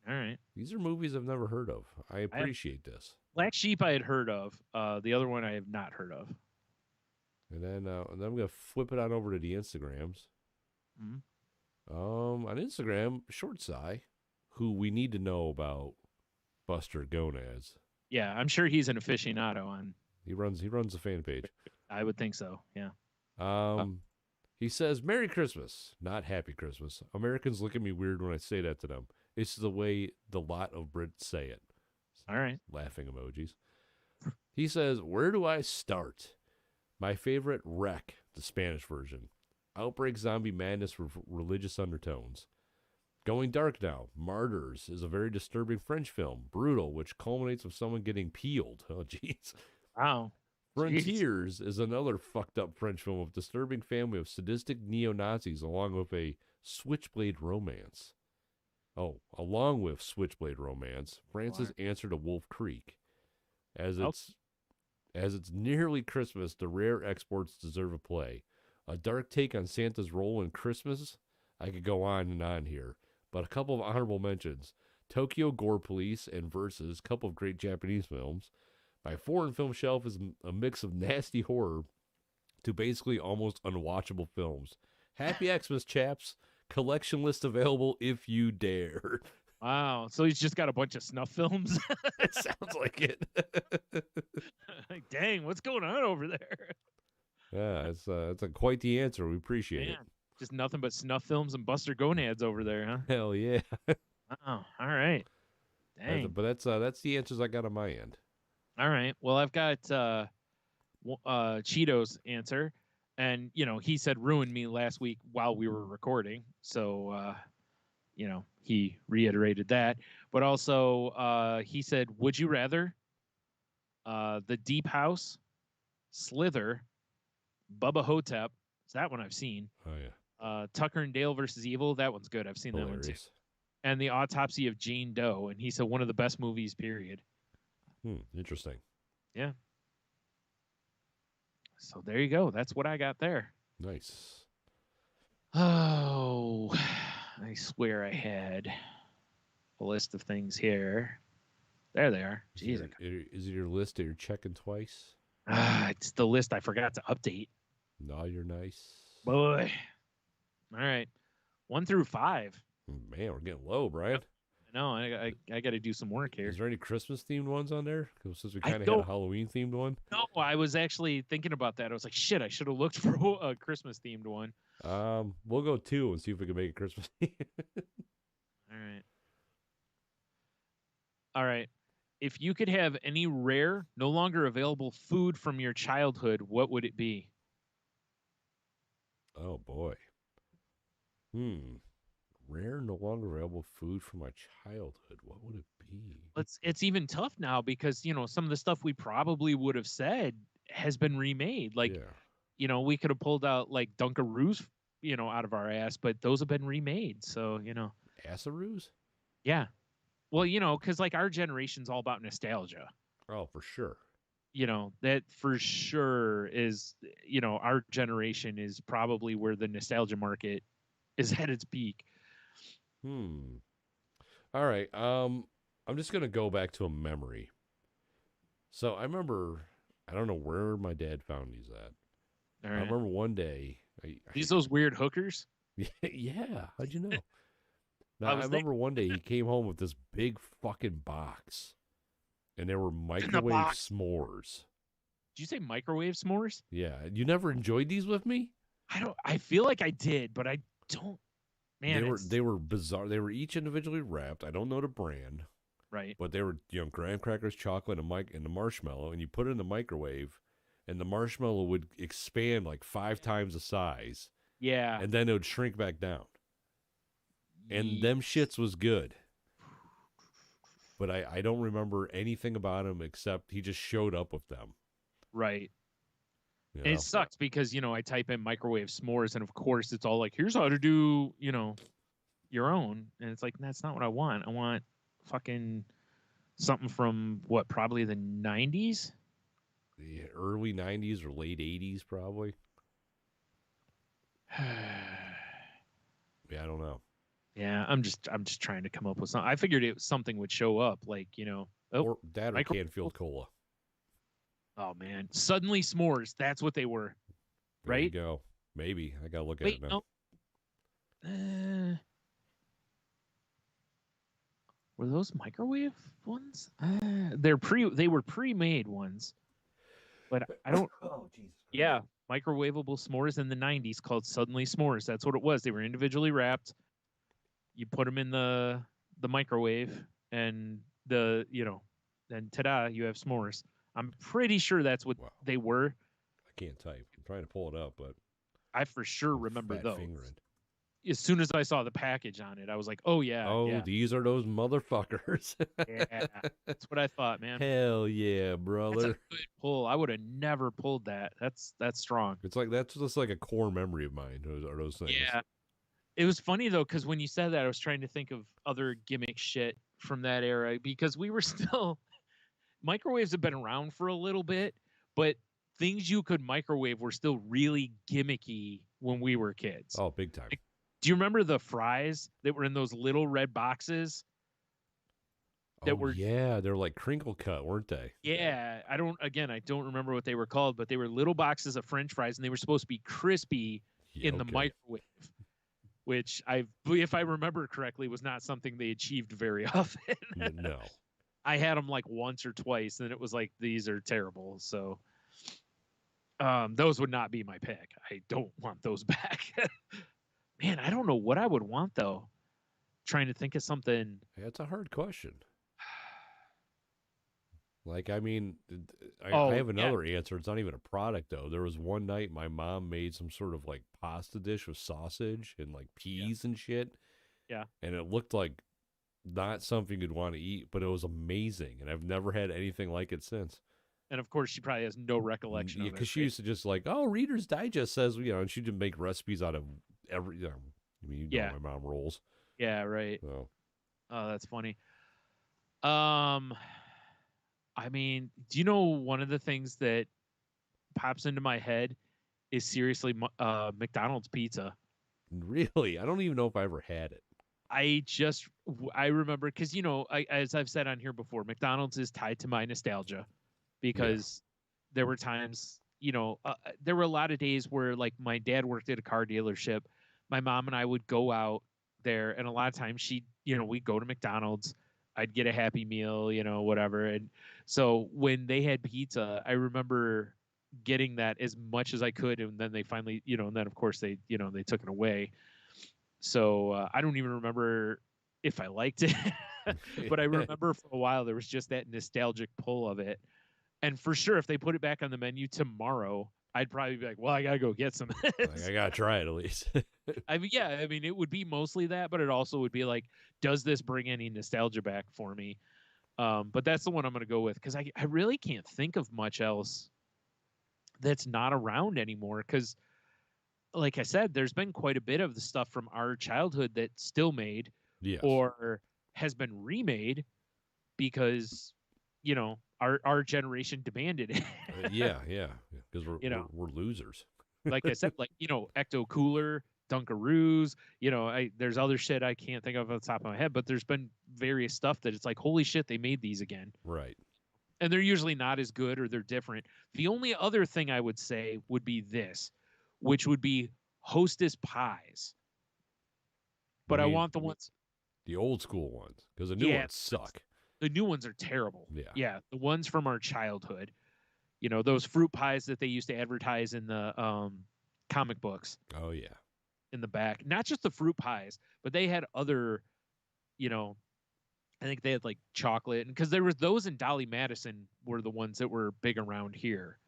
[SPEAKER 1] All right.
[SPEAKER 2] These are movies I've never heard of. I appreciate this.
[SPEAKER 1] Black Sheep I had heard of. The other one I have not heard of.
[SPEAKER 2] And then I'm going to flip it on over to the Instagrams.
[SPEAKER 1] Mhm.
[SPEAKER 2] On Instagram, Short Sigh, who we need to know about Buster Gonads.
[SPEAKER 1] Yeah, I'm sure he's an aficionado on.
[SPEAKER 2] He runs the fan page.
[SPEAKER 1] I would think so. Yeah.
[SPEAKER 2] He says, Merry Christmas, not Happy Christmas. Americans look at me weird when I say that to them. It's the way the lot of Brits say it.
[SPEAKER 1] All right.
[SPEAKER 2] Laughing emojis. He says, where do I start? My favorite, Wreck, the Spanish version. Outbreak zombie madness with religious undertones. Going dark now. Martyrs is a very disturbing French film. Brutal, which culminates with someone getting peeled. Oh, jeez.
[SPEAKER 1] Wow.
[SPEAKER 2] Frontiers is another fucked up French film of disturbing family of sadistic neo-Nazis along with Switchblade Romance, France's answer to Wolf Creek. As it's nearly Christmas, the rare exports deserve a play. A dark take on Santa's role in Christmas. I could go on and on here, but a couple of honorable mentions. Tokyo Gore Police and Versus, a couple of great Japanese films. My foreign film shelf is a mix of nasty horror to basically almost unwatchable films. Happy Xmas, chaps. Collection list available if you dare.
[SPEAKER 1] Wow. So he's just got a bunch of snuff films.
[SPEAKER 2] It sounds like it.
[SPEAKER 1] Like, dang, what's going on over there?
[SPEAKER 2] Yeah, it's quite the answer. We appreciate it.
[SPEAKER 1] Just nothing but snuff films and Buster Gonads over there, huh?
[SPEAKER 2] Hell yeah.
[SPEAKER 1] Oh, all right. Dang.
[SPEAKER 2] But that's the answers I got on my end.
[SPEAKER 1] All right. Well, I've got Cheeto's answer, and he said ruined me last week while we were recording, so he reiterated that. But also, he said, "Would you rather?" The Deep House, Slither, Bubba Hotep. It's that one I've seen.
[SPEAKER 2] Oh yeah.
[SPEAKER 1] Tucker and Dale versus Evil. That one's good. I've seen that one too. And The Autopsy of Jane Doe, and he said one of the best movies. Period.
[SPEAKER 2] Interesting.
[SPEAKER 1] Yeah. So there you go. That's what I got there.
[SPEAKER 2] Nice.
[SPEAKER 1] Oh, I swear I had a list of things here. There they are.
[SPEAKER 2] Is it your list that you're checking twice?
[SPEAKER 1] It's the list I forgot to update.
[SPEAKER 2] No, you're nice.
[SPEAKER 1] Boy. All right. 1 through 5.
[SPEAKER 2] Man, we're getting low, Brian.
[SPEAKER 1] No, I got to do some work here.
[SPEAKER 2] Is there any Christmas themed ones on there? Because since we kind of had a Halloween themed one.
[SPEAKER 1] No, I was actually thinking about that. I was like, shit, I should have looked for a Christmas themed one.
[SPEAKER 2] We'll go 2 and see if we can make it Christmas.
[SPEAKER 1] All right. All right. If you could have any rare, no longer available food from your childhood, what would it be?
[SPEAKER 2] Oh boy. Rare, no longer available food from my childhood. What would it be?
[SPEAKER 1] It's even tough now because some of the stuff we probably would have said has been remade. Like, we could have pulled out like Dunkaroos, out of our ass, but those have been remade. So
[SPEAKER 2] Assaroos?
[SPEAKER 1] Yeah. Well, because like our generation's all about nostalgia.
[SPEAKER 2] Oh, for sure.
[SPEAKER 1] that for sure is, our generation is probably where the nostalgia market is at its peak.
[SPEAKER 2] All right. I'm just gonna go back to a memory. So I remember, I don't know where my dad found these at.
[SPEAKER 1] All
[SPEAKER 2] I
[SPEAKER 1] right.
[SPEAKER 2] remember one day.
[SPEAKER 1] These those weird hookers?
[SPEAKER 2] Yeah, how'd you know? Now
[SPEAKER 1] I
[SPEAKER 2] I
[SPEAKER 1] was there
[SPEAKER 2] remember one day he came home with this big fucking box, and there were
[SPEAKER 1] in the
[SPEAKER 2] microwave
[SPEAKER 1] box.
[SPEAKER 2] s'mores.
[SPEAKER 1] Did you say microwave s'mores?
[SPEAKER 2] Yeah, you never enjoyed these with me?
[SPEAKER 1] I feel like I did, but I don't. Man,
[SPEAKER 2] They were bizarre. They were each individually wrapped. I don't know the brand,
[SPEAKER 1] right.
[SPEAKER 2] but they were graham crackers, chocolate, and the marshmallow, and you put it in the microwave, and the marshmallow would expand like 5 times the size,
[SPEAKER 1] Yeah.
[SPEAKER 2] and then it would shrink back down. And
[SPEAKER 1] Ye-
[SPEAKER 2] them shits was good. But I don't remember anything about him except he just showed up with them.
[SPEAKER 1] Right.
[SPEAKER 2] You
[SPEAKER 1] And
[SPEAKER 2] know?
[SPEAKER 1] it sucks because, I type in microwave s'mores and of course it's all like, here's how to do, your own. And it's like, that's not what I want. I want fucking something from what, probably the 90s?
[SPEAKER 2] The early 90s or late 80s, probably. Yeah, I don't know.
[SPEAKER 1] Yeah, I'm just trying to come up with something. I figured something would show up, like,
[SPEAKER 2] Or that or
[SPEAKER 1] micro-
[SPEAKER 2] Canfield Cola.
[SPEAKER 1] Oh man, suddenly s'mores. That's what they were,
[SPEAKER 2] There
[SPEAKER 1] right?
[SPEAKER 2] you go. Maybe. I got to look at
[SPEAKER 1] Wait,
[SPEAKER 2] it now.
[SPEAKER 1] no. Were those microwave ones? They were pre-made ones, but I don't.
[SPEAKER 2] Oh, Jesus.
[SPEAKER 1] Yeah, microwavable s'mores in the 90s called Suddenly S'mores. That's what it was. They were individually wrapped. You put them in the microwave, and then ta-da, you have s'mores. I'm pretty sure that's what they were.
[SPEAKER 2] I can't type. I'm trying to pull it up, but
[SPEAKER 1] I for sure remember those.
[SPEAKER 2] Fingering.
[SPEAKER 1] As soon as I saw the package on it, I was like, "Oh yeah,
[SPEAKER 2] oh,
[SPEAKER 1] yeah.
[SPEAKER 2] These are those motherfuckers."
[SPEAKER 1] Yeah, that's what I thought, man.
[SPEAKER 2] Hell yeah, brother!
[SPEAKER 1] That's a good pull. I would have never pulled that. That's strong.
[SPEAKER 2] That's just like a core memory of mine. Are those things?
[SPEAKER 1] Yeah, it was funny though because when you said that, I was trying to think of other gimmick shit from that era because we were still microwaves have been around for a little bit, but things you could microwave were still really gimmicky when we were kids.
[SPEAKER 2] Oh, big time.
[SPEAKER 1] Like, do you remember the fries that were in those little red boxes?
[SPEAKER 2] Yeah, they're like crinkle cut, weren't they?
[SPEAKER 1] Yeah, I don't remember what they were called, but they were little boxes of French fries, and they were supposed to be crispy in the microwave, which if I remember correctly, was not something they achieved very often.
[SPEAKER 2] No.
[SPEAKER 1] I had them like once or twice, and it was like, these are terrible. So those would not be my pick. I don't want those back. Man, I don't know what I would want, though. Trying to think of something.
[SPEAKER 2] That's a hard question. Like, I mean, I have another answer. It's not even a product, though. There was one night my mom made some sort of, like, pasta dish with sausage and, like, peas and shit.
[SPEAKER 1] Yeah.
[SPEAKER 2] And it looked like not something you'd want to eat, but it was amazing. And I've never had anything like it since.
[SPEAKER 1] And, of course, she probably has no recollection of it.
[SPEAKER 2] Because she used to just, like, Reader's Digest says, and she'd make recipes out of every, how my mom rolls.
[SPEAKER 1] Yeah, right.
[SPEAKER 2] So.
[SPEAKER 1] Oh, that's funny. I mean, do you know one of the things that pops into my head is seriously McDonald's pizza?
[SPEAKER 2] Really? I don't even know if I ever had it.
[SPEAKER 1] I remember because, as I've said on here before, McDonald's is tied to my nostalgia because there were times, there were a lot of days where like my dad worked at a car dealership. My mom and I would go out there, and a lot of times we'd go to McDonald's. I'd get a Happy Meal, whatever. And so when they had pizza, I remember getting that as much as I could. And then they finally, and then of course they took it away. So I don't even remember if I liked it, but I remember for a while there was just that nostalgic pull of it. And for sure, if they put it back on the menu tomorrow, I'd probably be like, well, I got to go get some of this.
[SPEAKER 2] Like, I got to try it at least.
[SPEAKER 1] I mean, it would be mostly that, but it also would be like, does this bring any nostalgia back for me? But that's the one I'm going to go with because I really can't think of much else that's not around anymore because, like I said, there's been quite a bit of the stuff from our childhood that's still made or has been remade because, our generation demanded it.
[SPEAKER 2] Yeah, because
[SPEAKER 1] You know,
[SPEAKER 2] we're losers.
[SPEAKER 1] like I said, like, Ecto Cooler, Dunkaroos, there's other shit I can't think of off the top of my head, but there's been various stuff that it's like, holy shit, they made these again.
[SPEAKER 2] Right.
[SPEAKER 1] And they're usually not as good or they're different. The only other thing I would say would be this, which would be Hostess pies. But I want the ones,
[SPEAKER 2] the old school ones, because the new
[SPEAKER 1] yeah,
[SPEAKER 2] ones suck.
[SPEAKER 1] the new ones are terrible.
[SPEAKER 2] Yeah.
[SPEAKER 1] Yeah, the ones from our childhood. Those fruit pies that they used to advertise in the comic books
[SPEAKER 2] Oh yeah.
[SPEAKER 1] in the back. Not just the fruit pies, but they had other, I think they had like chocolate, and because there was those in Dolly Madison were the ones that were big around here.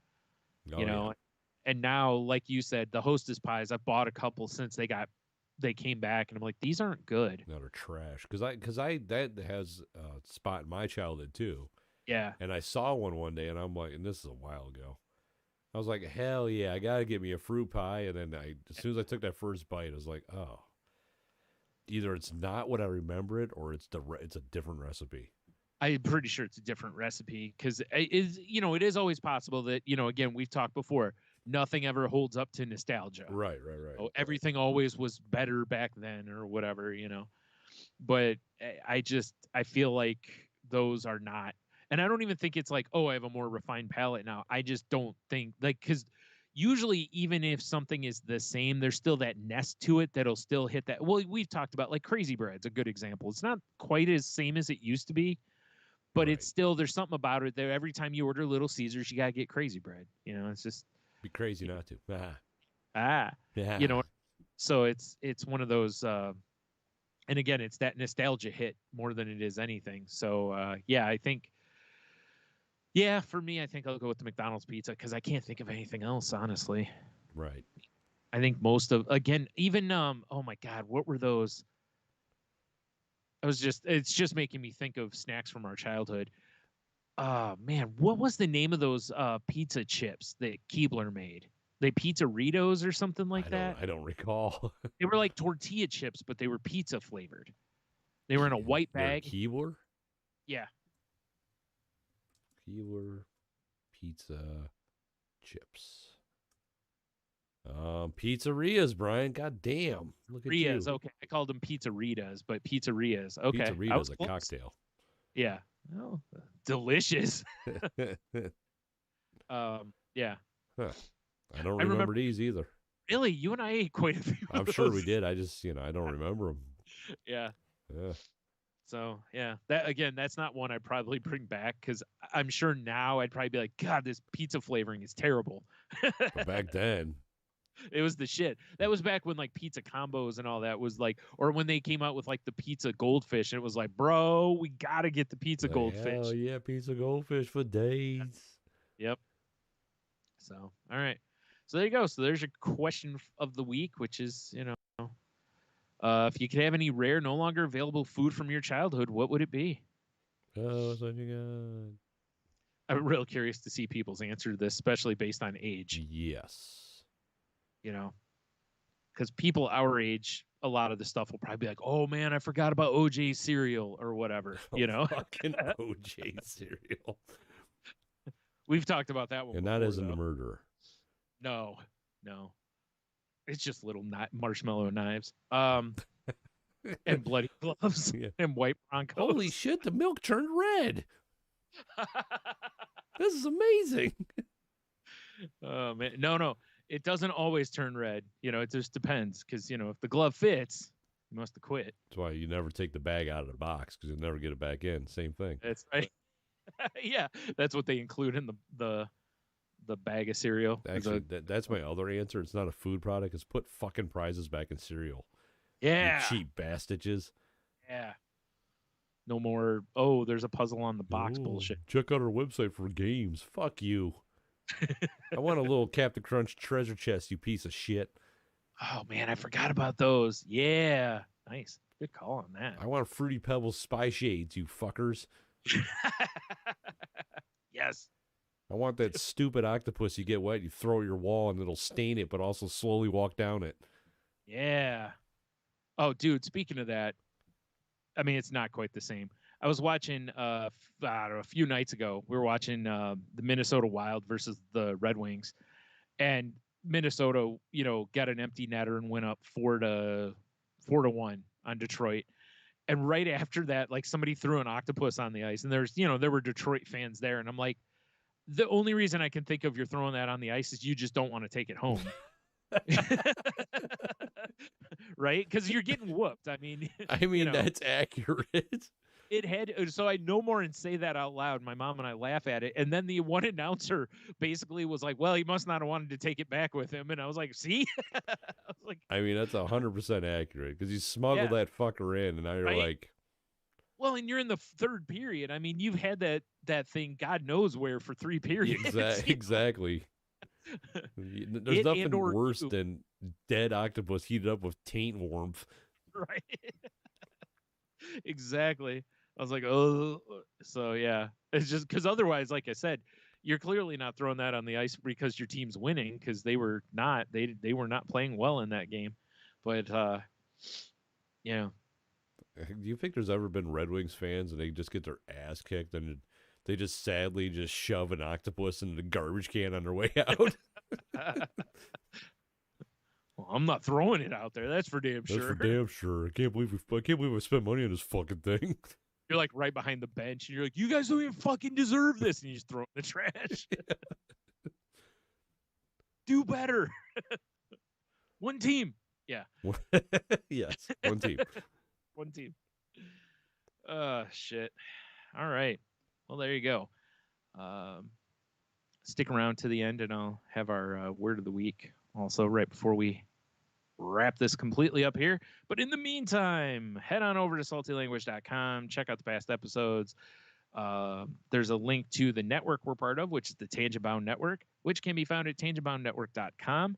[SPEAKER 2] Oh, yeah.
[SPEAKER 1] And now, like you said, the Hostess pies, I've bought a couple since they came back, and I'm like, these aren't good.
[SPEAKER 2] No, they're trash. Because I that has a spot in my childhood too.
[SPEAKER 1] Yeah.
[SPEAKER 2] And I saw one day, and I'm like, and this is a while ago. I was like, hell yeah, I gotta get me a fruit pie. And then as soon as I took that first bite, I was like, oh, either it's not what I remember it, or it's a different recipe.
[SPEAKER 1] I'm pretty sure it's a different recipe because it is always possible that, again, we've talked before, nothing ever holds up to nostalgia.
[SPEAKER 2] Right.
[SPEAKER 1] So everything always was better back then or whatever, But I feel like those are not, and I don't even think it's like, oh, I have a more refined palate now. I just don't think, like, because usually even if something is the same, there's still that nest to it that'll still hit that. Well, we've talked about like Crazy Bread's a good example. It's not quite as same as it used to be, but it's still, there's something about it there. Every time you order Little Caesars, you gotta get Crazy Bread. It's just
[SPEAKER 2] be crazy not to.
[SPEAKER 1] Yeah. So it's one of those. And again, it's that nostalgia hit more than it is anything. So I think. Yeah, for me, I think I'll go with the McDonald's pizza because I can't think of anything else, honestly.
[SPEAKER 2] Right.
[SPEAKER 1] I think most of, again, even oh my God, what were those? It's just making me think of snacks from our childhood. Oh man, what was the name of those pizza chips that Keebler made? They Pizzaritos or something like that?
[SPEAKER 2] I don't recall.
[SPEAKER 1] They were like tortilla chips, but they were pizza flavored. They were in a white bag.
[SPEAKER 2] Keebler?
[SPEAKER 1] Yeah.
[SPEAKER 2] Keebler pizza chips. Pizzerias, Brian. God damn. Look at you.
[SPEAKER 1] Okay. I called them pizzeritas, but pizzerias. Okay.
[SPEAKER 2] Pizzeritas, a cocktail.
[SPEAKER 1] Yeah. Oh, delicious. Yeah.
[SPEAKER 2] Huh. I don't remember these either.
[SPEAKER 1] Really? You and I ate quite a few.
[SPEAKER 2] I'm sure we did. I just, I don't remember them.
[SPEAKER 1] Yeah.
[SPEAKER 2] Yeah.
[SPEAKER 1] So, yeah. That's not one I'd probably bring back because I'm sure now I'd probably be like, God, this pizza flavoring is terrible.
[SPEAKER 2] But back then,
[SPEAKER 1] it was the shit. That was back when like pizza combos and all that was like, or when they came out with like the pizza goldfish, and it was like, bro, we gotta get the pizza goldfish.
[SPEAKER 2] Oh yeah, pizza goldfish for days.
[SPEAKER 1] Yep. So, all right. So there you go. So there's your question of the week, which is, if you could have any rare, no longer available food from your childhood, what would it be?
[SPEAKER 2] Oh, such a good.
[SPEAKER 1] I'm real curious to see people's answer to this, especially based on age.
[SPEAKER 2] Yes.
[SPEAKER 1] Because people our age, a lot of the stuff will probably be like, oh man, I forgot about OJ cereal or whatever,
[SPEAKER 2] Fucking OJ cereal.
[SPEAKER 1] We've talked about that one.
[SPEAKER 2] And not as a murderer.
[SPEAKER 1] No. It's just little marshmallow knives. And bloody gloves and white Broncos.
[SPEAKER 2] Holy shit, the milk turned red. This is amazing.
[SPEAKER 1] Oh man. No. It doesn't always turn red. It just depends. Because, if the glove fits, you must have quit.
[SPEAKER 2] That's why you never take the bag out of the box, because you'll never get it back in. Same thing.
[SPEAKER 1] That's right. Yeah. That's what they include in the bag of cereal.
[SPEAKER 2] Actually, that's my other answer. It's not a food product. It's put fucking prizes back in cereal.
[SPEAKER 1] Yeah.
[SPEAKER 2] You cheap bastages.
[SPEAKER 1] Yeah. No more, there's a puzzle on the box bullshit.
[SPEAKER 2] Check out our website for games. Fuck you. I want a little Captain Crunch treasure chest, you piece of shit.
[SPEAKER 1] Oh, man, I forgot about those. Yeah. Nice. Good call on that.
[SPEAKER 2] I want Fruity Pebbles Spy Shades, you fuckers.
[SPEAKER 1] Yes.
[SPEAKER 2] I want that stupid octopus you get wet, you throw at your wall, and it'll stain it, but also slowly walk down it.
[SPEAKER 1] Yeah. Oh, dude, speaking of that, I mean, it's not quite the same. I was watching I don't know, a few nights ago. We were watching the Minnesota Wild versus the Red Wings, and Minnesota, got an empty netter and went up 4-1 on Detroit. And right after that, like somebody threw an octopus on the ice, and there were Detroit fans there, and I'm like, the only reason I can think of you're throwing that on the ice is you just don't want to take it home. Right? Because you're getting whooped. I mean,
[SPEAKER 2] that's accurate.
[SPEAKER 1] it had, so I no more and say that out loud. My mom and I laugh at it. And then the one announcer basically was like, well, he must not have wanted to take it back with him. And I was like, see? I was like,
[SPEAKER 2] that's 100% accurate because you smuggled that fucker in, and now you're like,
[SPEAKER 1] well, and you're in the third period. I mean, you've had that thing God knows where for 3 periods.
[SPEAKER 2] Exactly. There's nothing worse than dead octopus heated up with taint warmth.
[SPEAKER 1] Right. Exactly. I was like, oh, so yeah. It's just because otherwise, like I said, you're clearly not throwing that on the ice because your team's winning, because they were not. They were not playing well in that game. But yeah.
[SPEAKER 2] Do you think there's ever been Red Wings fans and they just get their ass kicked and they just sadly just shove an octopus in the garbage can on their way out?
[SPEAKER 1] Well, I'm not throwing it out there. That's for damn sure.
[SPEAKER 2] That's for damn sure. I can't believe I spent money on this fucking thing.
[SPEAKER 1] You're like right behind the bench, and you're like, you guys don't even fucking deserve this, and you just throw it in the trash. Yeah. Do better. One team. Yeah.
[SPEAKER 2] Yes, one team.
[SPEAKER 1] One team. Shit. All right. Well, there you go. Stick around to the end, and I'll have our word of the week also right before we wrap this completely up here. But in the meantime, head on over to saltylanguage.com. Check out the past episodes. There's a link to the network we're part of, which is the Tangent Bound Network, which can be found at tangentboundnetwork.com.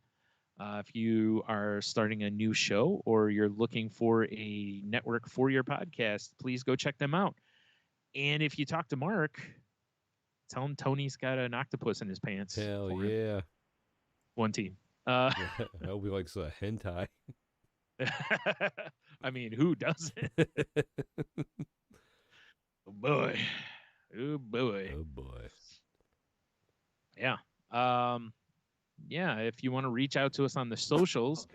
[SPEAKER 1] If you are starting a new show or you're looking for a network for your podcast, please go check them out. And if you talk to Mark, tell him Tony's got an octopus in his pants.
[SPEAKER 2] Hell yeah.
[SPEAKER 1] One team.
[SPEAKER 2] I hope he likes a hentai.
[SPEAKER 1] I mean, who doesn't? Oh boy. Oh boy.
[SPEAKER 2] Oh boy.
[SPEAKER 1] Yeah. Yeah, if you want to reach out to us on the socials.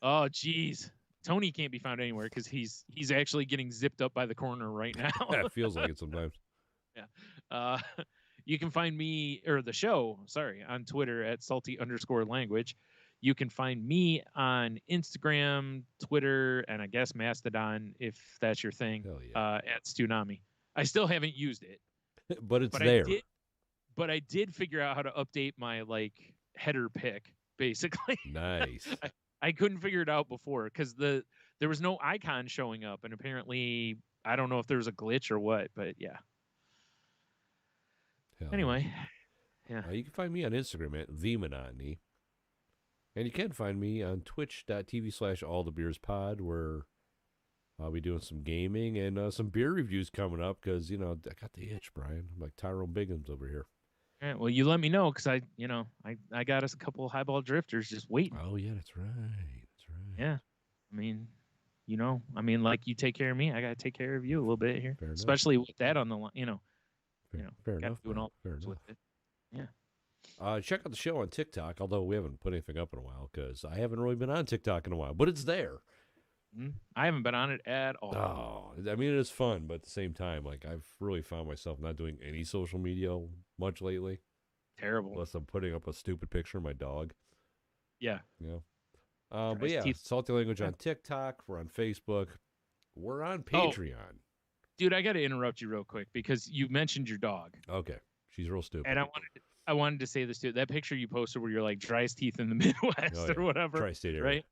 [SPEAKER 1] Oh, geez. Tony can't be found anywhere because he's actually getting zipped up by the corner right now.
[SPEAKER 2] It feels like it sometimes.
[SPEAKER 1] Yeah. You can find me, or the show, on Twitter at salty_language. You can find me on Instagram, Twitter, and I guess Mastodon, if that's your thing, at Stunami. I still haven't used it.
[SPEAKER 2] But it's there.
[SPEAKER 1] I did figure out how to update my, header pick, basically.
[SPEAKER 2] Nice.
[SPEAKER 1] I couldn't figure it out before because there was no icon showing up, and apparently, I don't know if there was a glitch or what, but yeah. Anyway, yeah.
[SPEAKER 2] You can find me on Instagram at TheMonotony. And you can find me on twitch.tv/allthebeerspod, where I'll be doing some gaming and some beer reviews coming up because, I got the itch, Brian. I'm like Tyrone Biggins over here.
[SPEAKER 1] All right, well, you let me know because I got us a couple of highball drifters just waiting.
[SPEAKER 2] Oh, yeah, that's right. That's right.
[SPEAKER 1] Yeah. I mean, like you take care of me, I got to take care of you a little bit here.
[SPEAKER 2] Fair
[SPEAKER 1] especially
[SPEAKER 2] enough.
[SPEAKER 1] with that on the line,
[SPEAKER 2] Fair enough.
[SPEAKER 1] Doing all
[SPEAKER 2] fair enough.
[SPEAKER 1] With it. Yeah.
[SPEAKER 2] Check out the show on TikTok, although we haven't put anything up in a while because I haven't really been on TikTok in a while, but it's there.
[SPEAKER 1] I haven't been on it at all.
[SPEAKER 2] Oh, I mean, it is fun, but at the same time, I've really found myself not doing any social media much lately.
[SPEAKER 1] Terrible.
[SPEAKER 2] Unless I'm putting up a stupid picture of my dog.
[SPEAKER 1] Yeah.
[SPEAKER 2] But yeah, Salty Language on TikTok. We're on Facebook. We're on Patreon.
[SPEAKER 1] Dude, I got to interrupt you real quick because you mentioned your dog.
[SPEAKER 2] Okay. She's real stupid.
[SPEAKER 1] And I wanted to say this too. That picture you posted where you're like driest teeth in the Midwest or whatever.
[SPEAKER 2] Tri-state area.
[SPEAKER 1] Right?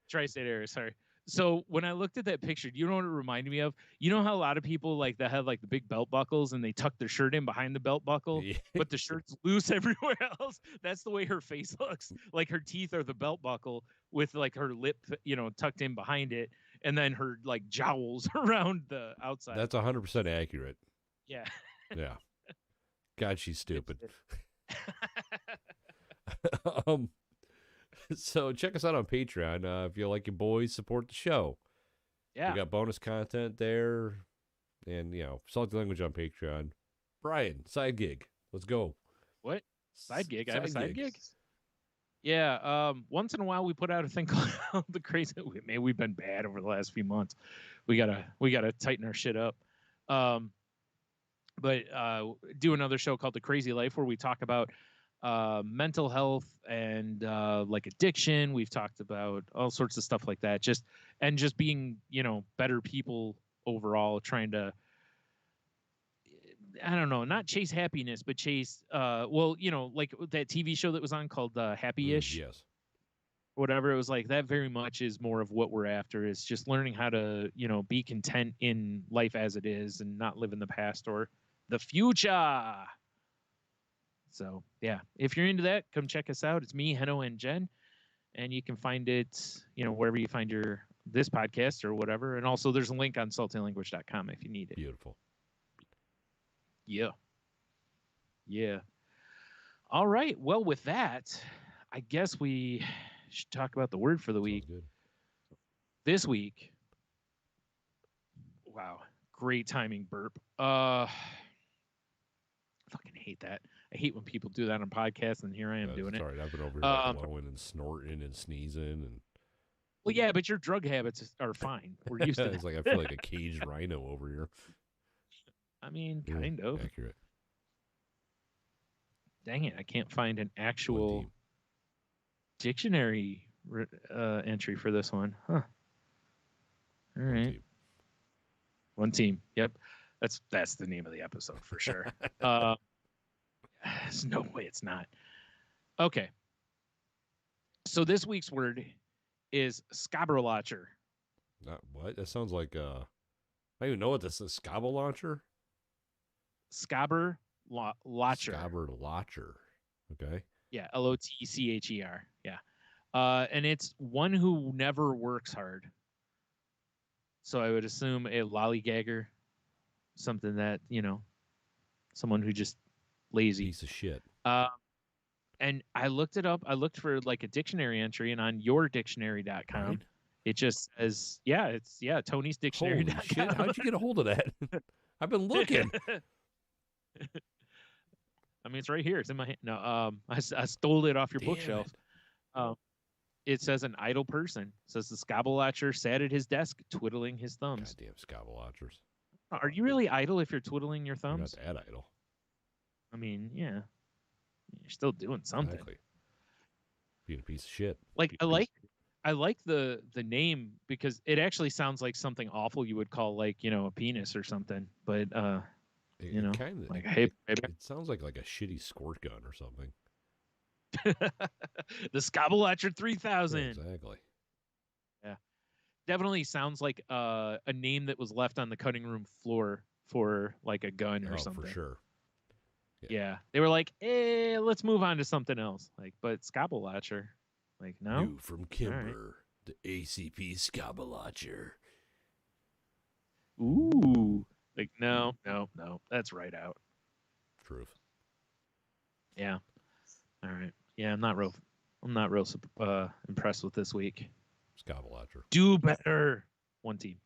[SPEAKER 1] Tri-state area, sorry. So when I looked at that picture, do you know what it reminded me of? You know how a lot of people that have the big belt buckles and they tuck their shirt in behind the belt buckle, but the shirt's loose everywhere else? That's the way her face looks. Like her teeth are the belt buckle with her lip, tucked in behind it, and then her jowls around the outside.
[SPEAKER 2] That's 100% accurate.
[SPEAKER 1] Yeah.
[SPEAKER 2] Yeah. God, she's stupid. So check us out on Patreon. If you like your boys, support the show.
[SPEAKER 1] Yeah.
[SPEAKER 2] We got bonus content there. And, Salty Language on Patreon. Brian, side gig. Let's go.
[SPEAKER 1] What? Side gig? I have a side gig?
[SPEAKER 2] Gigs.
[SPEAKER 1] Yeah. Once in a while we put out a thing called the Crazy. Man, we've been bad over the last few months. We gotta tighten our shit up. But do another show called The Crazy Life where we talk about mental health and like addiction. We've talked about all sorts of stuff like that. Just being, better people overall, trying to, I don't know, not chase happiness, but chase, like that TV show that was on called Happy-ish.
[SPEAKER 2] Yes.
[SPEAKER 1] Whatever. It was like that very much is more of what we're after, is just learning how to, be content in life as it is and not live in the past or the future. So, yeah, if you're into that, come check us out. It's me, Heno, and Jen. And you can find it, wherever you find this podcast or whatever. And also there's a link on saltylanguage.com if you need it.
[SPEAKER 2] Beautiful.
[SPEAKER 1] Yeah. Yeah. All right. Well, with that, I guess we should talk about the word for the week.
[SPEAKER 2] Good.
[SPEAKER 1] This week. Wow. Great timing, burp. Fucking hate that. I hate when people do that on podcasts, and here I am doing it.
[SPEAKER 2] Sorry, I've been over here blowing and snorting and sneezing and.
[SPEAKER 1] Well, yeah, but your drug habits are fine. We're used to that.
[SPEAKER 2] It's like I feel like a caged rhino over here.
[SPEAKER 1] I mean, kind of.
[SPEAKER 2] Accurate.
[SPEAKER 1] Dang it, I can't find an actual dictionary entry for this one. Huh. All right. One team. Yep. That's the name of the episode for sure. There's no way it's not. Okay. So this week's word is scabrolacher.
[SPEAKER 2] What? That sounds like I don't even know what this is. Scabberlauncher?
[SPEAKER 1] Scabberlacher.
[SPEAKER 2] Scabberlacher. Okay.
[SPEAKER 1] Yeah, Lotcher. Yeah. And it's one who never works hard. So I would assume a lollygagger, something that, someone who just lazy.
[SPEAKER 2] Piece of shit.
[SPEAKER 1] And I looked it up. I looked for like a dictionary entry, and on yourdictionary.com,
[SPEAKER 2] right.
[SPEAKER 1] It just says, Tony's dictionary.
[SPEAKER 2] Holy shit, how'd you get a hold of that? I've been looking.
[SPEAKER 1] I mean, it's right here. It's in my hand. No, I stole it off your bookshelf. It says an idle person. It says the scabblelatcher sat at his desk twiddling his thumbs.
[SPEAKER 2] Goddamn scabblelatchers.
[SPEAKER 1] Are you really idle if you're twiddling your thumbs?
[SPEAKER 2] You're not that idle.
[SPEAKER 1] I mean, yeah. You're still doing something.
[SPEAKER 2] Exactly. Being a piece of shit.
[SPEAKER 1] Like, I like the name because it actually sounds like something awful you would call, like, a penis or something. But,
[SPEAKER 2] Kinda,
[SPEAKER 1] like, hey, baby.
[SPEAKER 2] It sounds like a shitty squirt gun or something.
[SPEAKER 1] The Scabblelatcher 3000.
[SPEAKER 2] Yeah, exactly.
[SPEAKER 1] Yeah. Definitely sounds like a name that was left on the cutting room floor for like a gun or something.
[SPEAKER 2] For sure.
[SPEAKER 1] Yeah. They were like, let's move on to something else. Like, but Scabblelatcher. Like, no.
[SPEAKER 2] New from Kimber, the ACP Scabblelatcher.
[SPEAKER 1] Ooh. Like, no. That's right out.
[SPEAKER 2] Truth.
[SPEAKER 1] Yeah. All right. Yeah, I'm not real impressed with this week.
[SPEAKER 2] Scabblelatcher.
[SPEAKER 1] Do better. One team.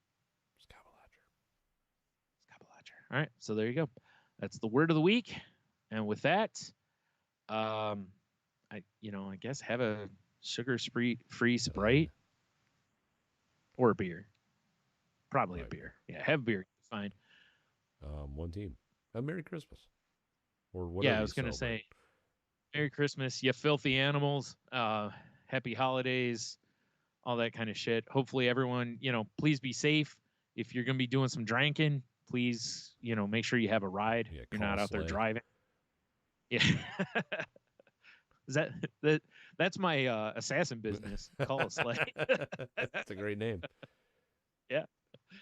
[SPEAKER 1] Scabblelatcher. All right. So there you go. That's the word of the week. And with that, I guess have a sugar-free Sprite or a beer. Probably a beer. Yeah, have beer. Fine.
[SPEAKER 2] One team. Merry Christmas. Or whatever.
[SPEAKER 1] Yeah, I was going to say Merry Christmas, you filthy animals. Happy holidays, all that kind of shit. Hopefully everyone, please be safe. If you're going to be doing some drinking, please, make sure you have a ride.
[SPEAKER 2] Yeah,
[SPEAKER 1] you're not out there driving. Yeah. Is that's my assassin business. Call a sleigh.
[SPEAKER 2] That's a great name.
[SPEAKER 1] Yeah.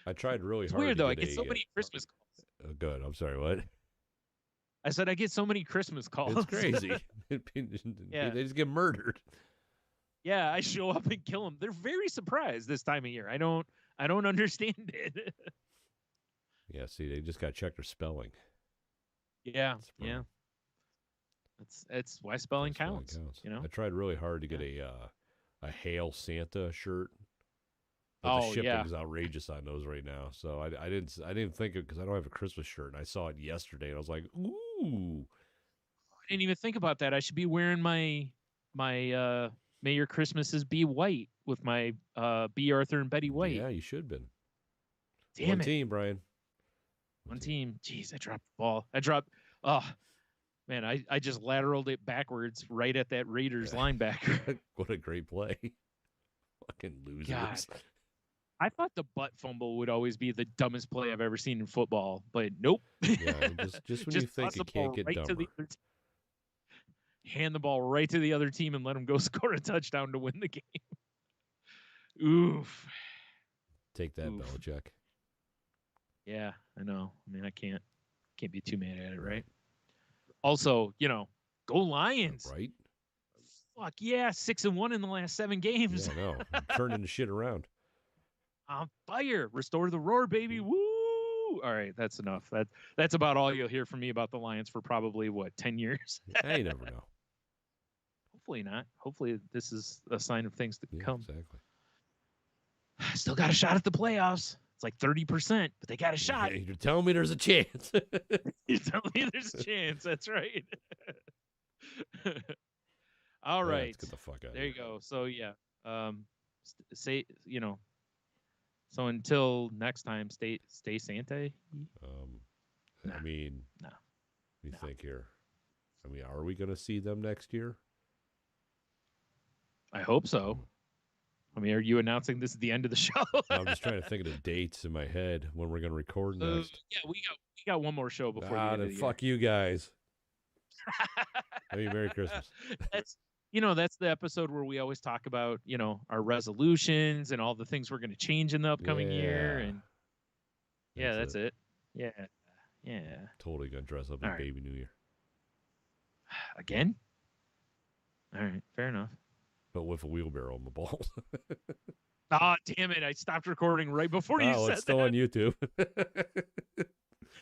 [SPEAKER 2] I tried really
[SPEAKER 1] it's
[SPEAKER 2] hard.
[SPEAKER 1] Weird though. I get so many Christmas calls.
[SPEAKER 2] Good. I'm sorry. What?
[SPEAKER 1] I said I get so many Christmas calls.
[SPEAKER 2] It's crazy.
[SPEAKER 1] Yeah.
[SPEAKER 2] They just get murdered.
[SPEAKER 1] Yeah, I show up and kill them. They're very surprised this time of year. I don't understand it.
[SPEAKER 2] Yeah, see, they just got to check their spelling.
[SPEAKER 1] Yeah, yeah. It's why spelling counts.
[SPEAKER 2] I tried really hard to get a Hail Santa shirt. But the
[SPEAKER 1] Oh
[SPEAKER 2] shipping
[SPEAKER 1] yeah.
[SPEAKER 2] is outrageous on those right now. So I didn't think it because I don't have a Christmas shirt, and I saw it yesterday, and I was like, ooh,
[SPEAKER 1] I didn't even think about that. I should be wearing my May Your Christmases Be White with my B. Arthur and Betty White.
[SPEAKER 2] yeah, you should have been.
[SPEAKER 1] Damn
[SPEAKER 2] One
[SPEAKER 1] it.
[SPEAKER 2] team, Brian.
[SPEAKER 1] One team. Jeez, I dropped the ball. Oh man, I just lateraled it backwards right at that Raiders linebacker.
[SPEAKER 2] What a great play. Fucking losers.
[SPEAKER 1] God. I thought the butt fumble would always be the dumbest play I've ever seen in football, but nope.
[SPEAKER 2] Yeah, just when you think
[SPEAKER 1] toss the
[SPEAKER 2] it can't
[SPEAKER 1] ball
[SPEAKER 2] get
[SPEAKER 1] right to
[SPEAKER 2] dumber.
[SPEAKER 1] the other hand the ball right to the other team and let them go score a touchdown to win the game. Oof.
[SPEAKER 2] Take that,
[SPEAKER 1] Oof.
[SPEAKER 2] Belichick.
[SPEAKER 1] Yeah, I know. I mean, I can't be too mad at it, right? Also, go Lions.
[SPEAKER 2] Right?
[SPEAKER 1] Fuck yeah, 6-1 in the last 7 games.
[SPEAKER 2] Yeah, no. Turning the shit around.
[SPEAKER 1] On fire. Restore the roar, baby. Woo! All right, that's enough. That's about all you'll hear from me about the Lions for probably 10 years.
[SPEAKER 2] You never know.
[SPEAKER 1] Hopefully not. Hopefully this is a sign of things to come.
[SPEAKER 2] Exactly.
[SPEAKER 1] Still got a shot at the playoffs. It's like 30%, but they got a shot.
[SPEAKER 2] You're telling me there's a chance.
[SPEAKER 1] You're telling me there's a chance. That's right. All right.
[SPEAKER 2] Let's get the fuck out of
[SPEAKER 1] there
[SPEAKER 2] here.
[SPEAKER 1] You go. So yeah. So until next time, stay Santa.
[SPEAKER 2] I mean,
[SPEAKER 1] No.
[SPEAKER 2] You think here. I mean, are we going to see them next year?
[SPEAKER 1] I hope so. I mean, are you announcing this at the end of the show?
[SPEAKER 2] I'm just trying to think of the dates in my head when we're going to record next.
[SPEAKER 1] Yeah, we got one more show before the end of the
[SPEAKER 2] fuck you guys. I mean, Merry Christmas.
[SPEAKER 1] That's the episode where we always talk about, our resolutions and all the things we're going to change in the upcoming year. And that's it. Yeah. Yeah.
[SPEAKER 2] Totally going to dress up as Baby New Year.
[SPEAKER 1] Again? All right. Fair enough.
[SPEAKER 2] But with a wheelbarrow on the balls.
[SPEAKER 1] Oh, damn it. I stopped recording right before you said that.
[SPEAKER 2] It's still on YouTube.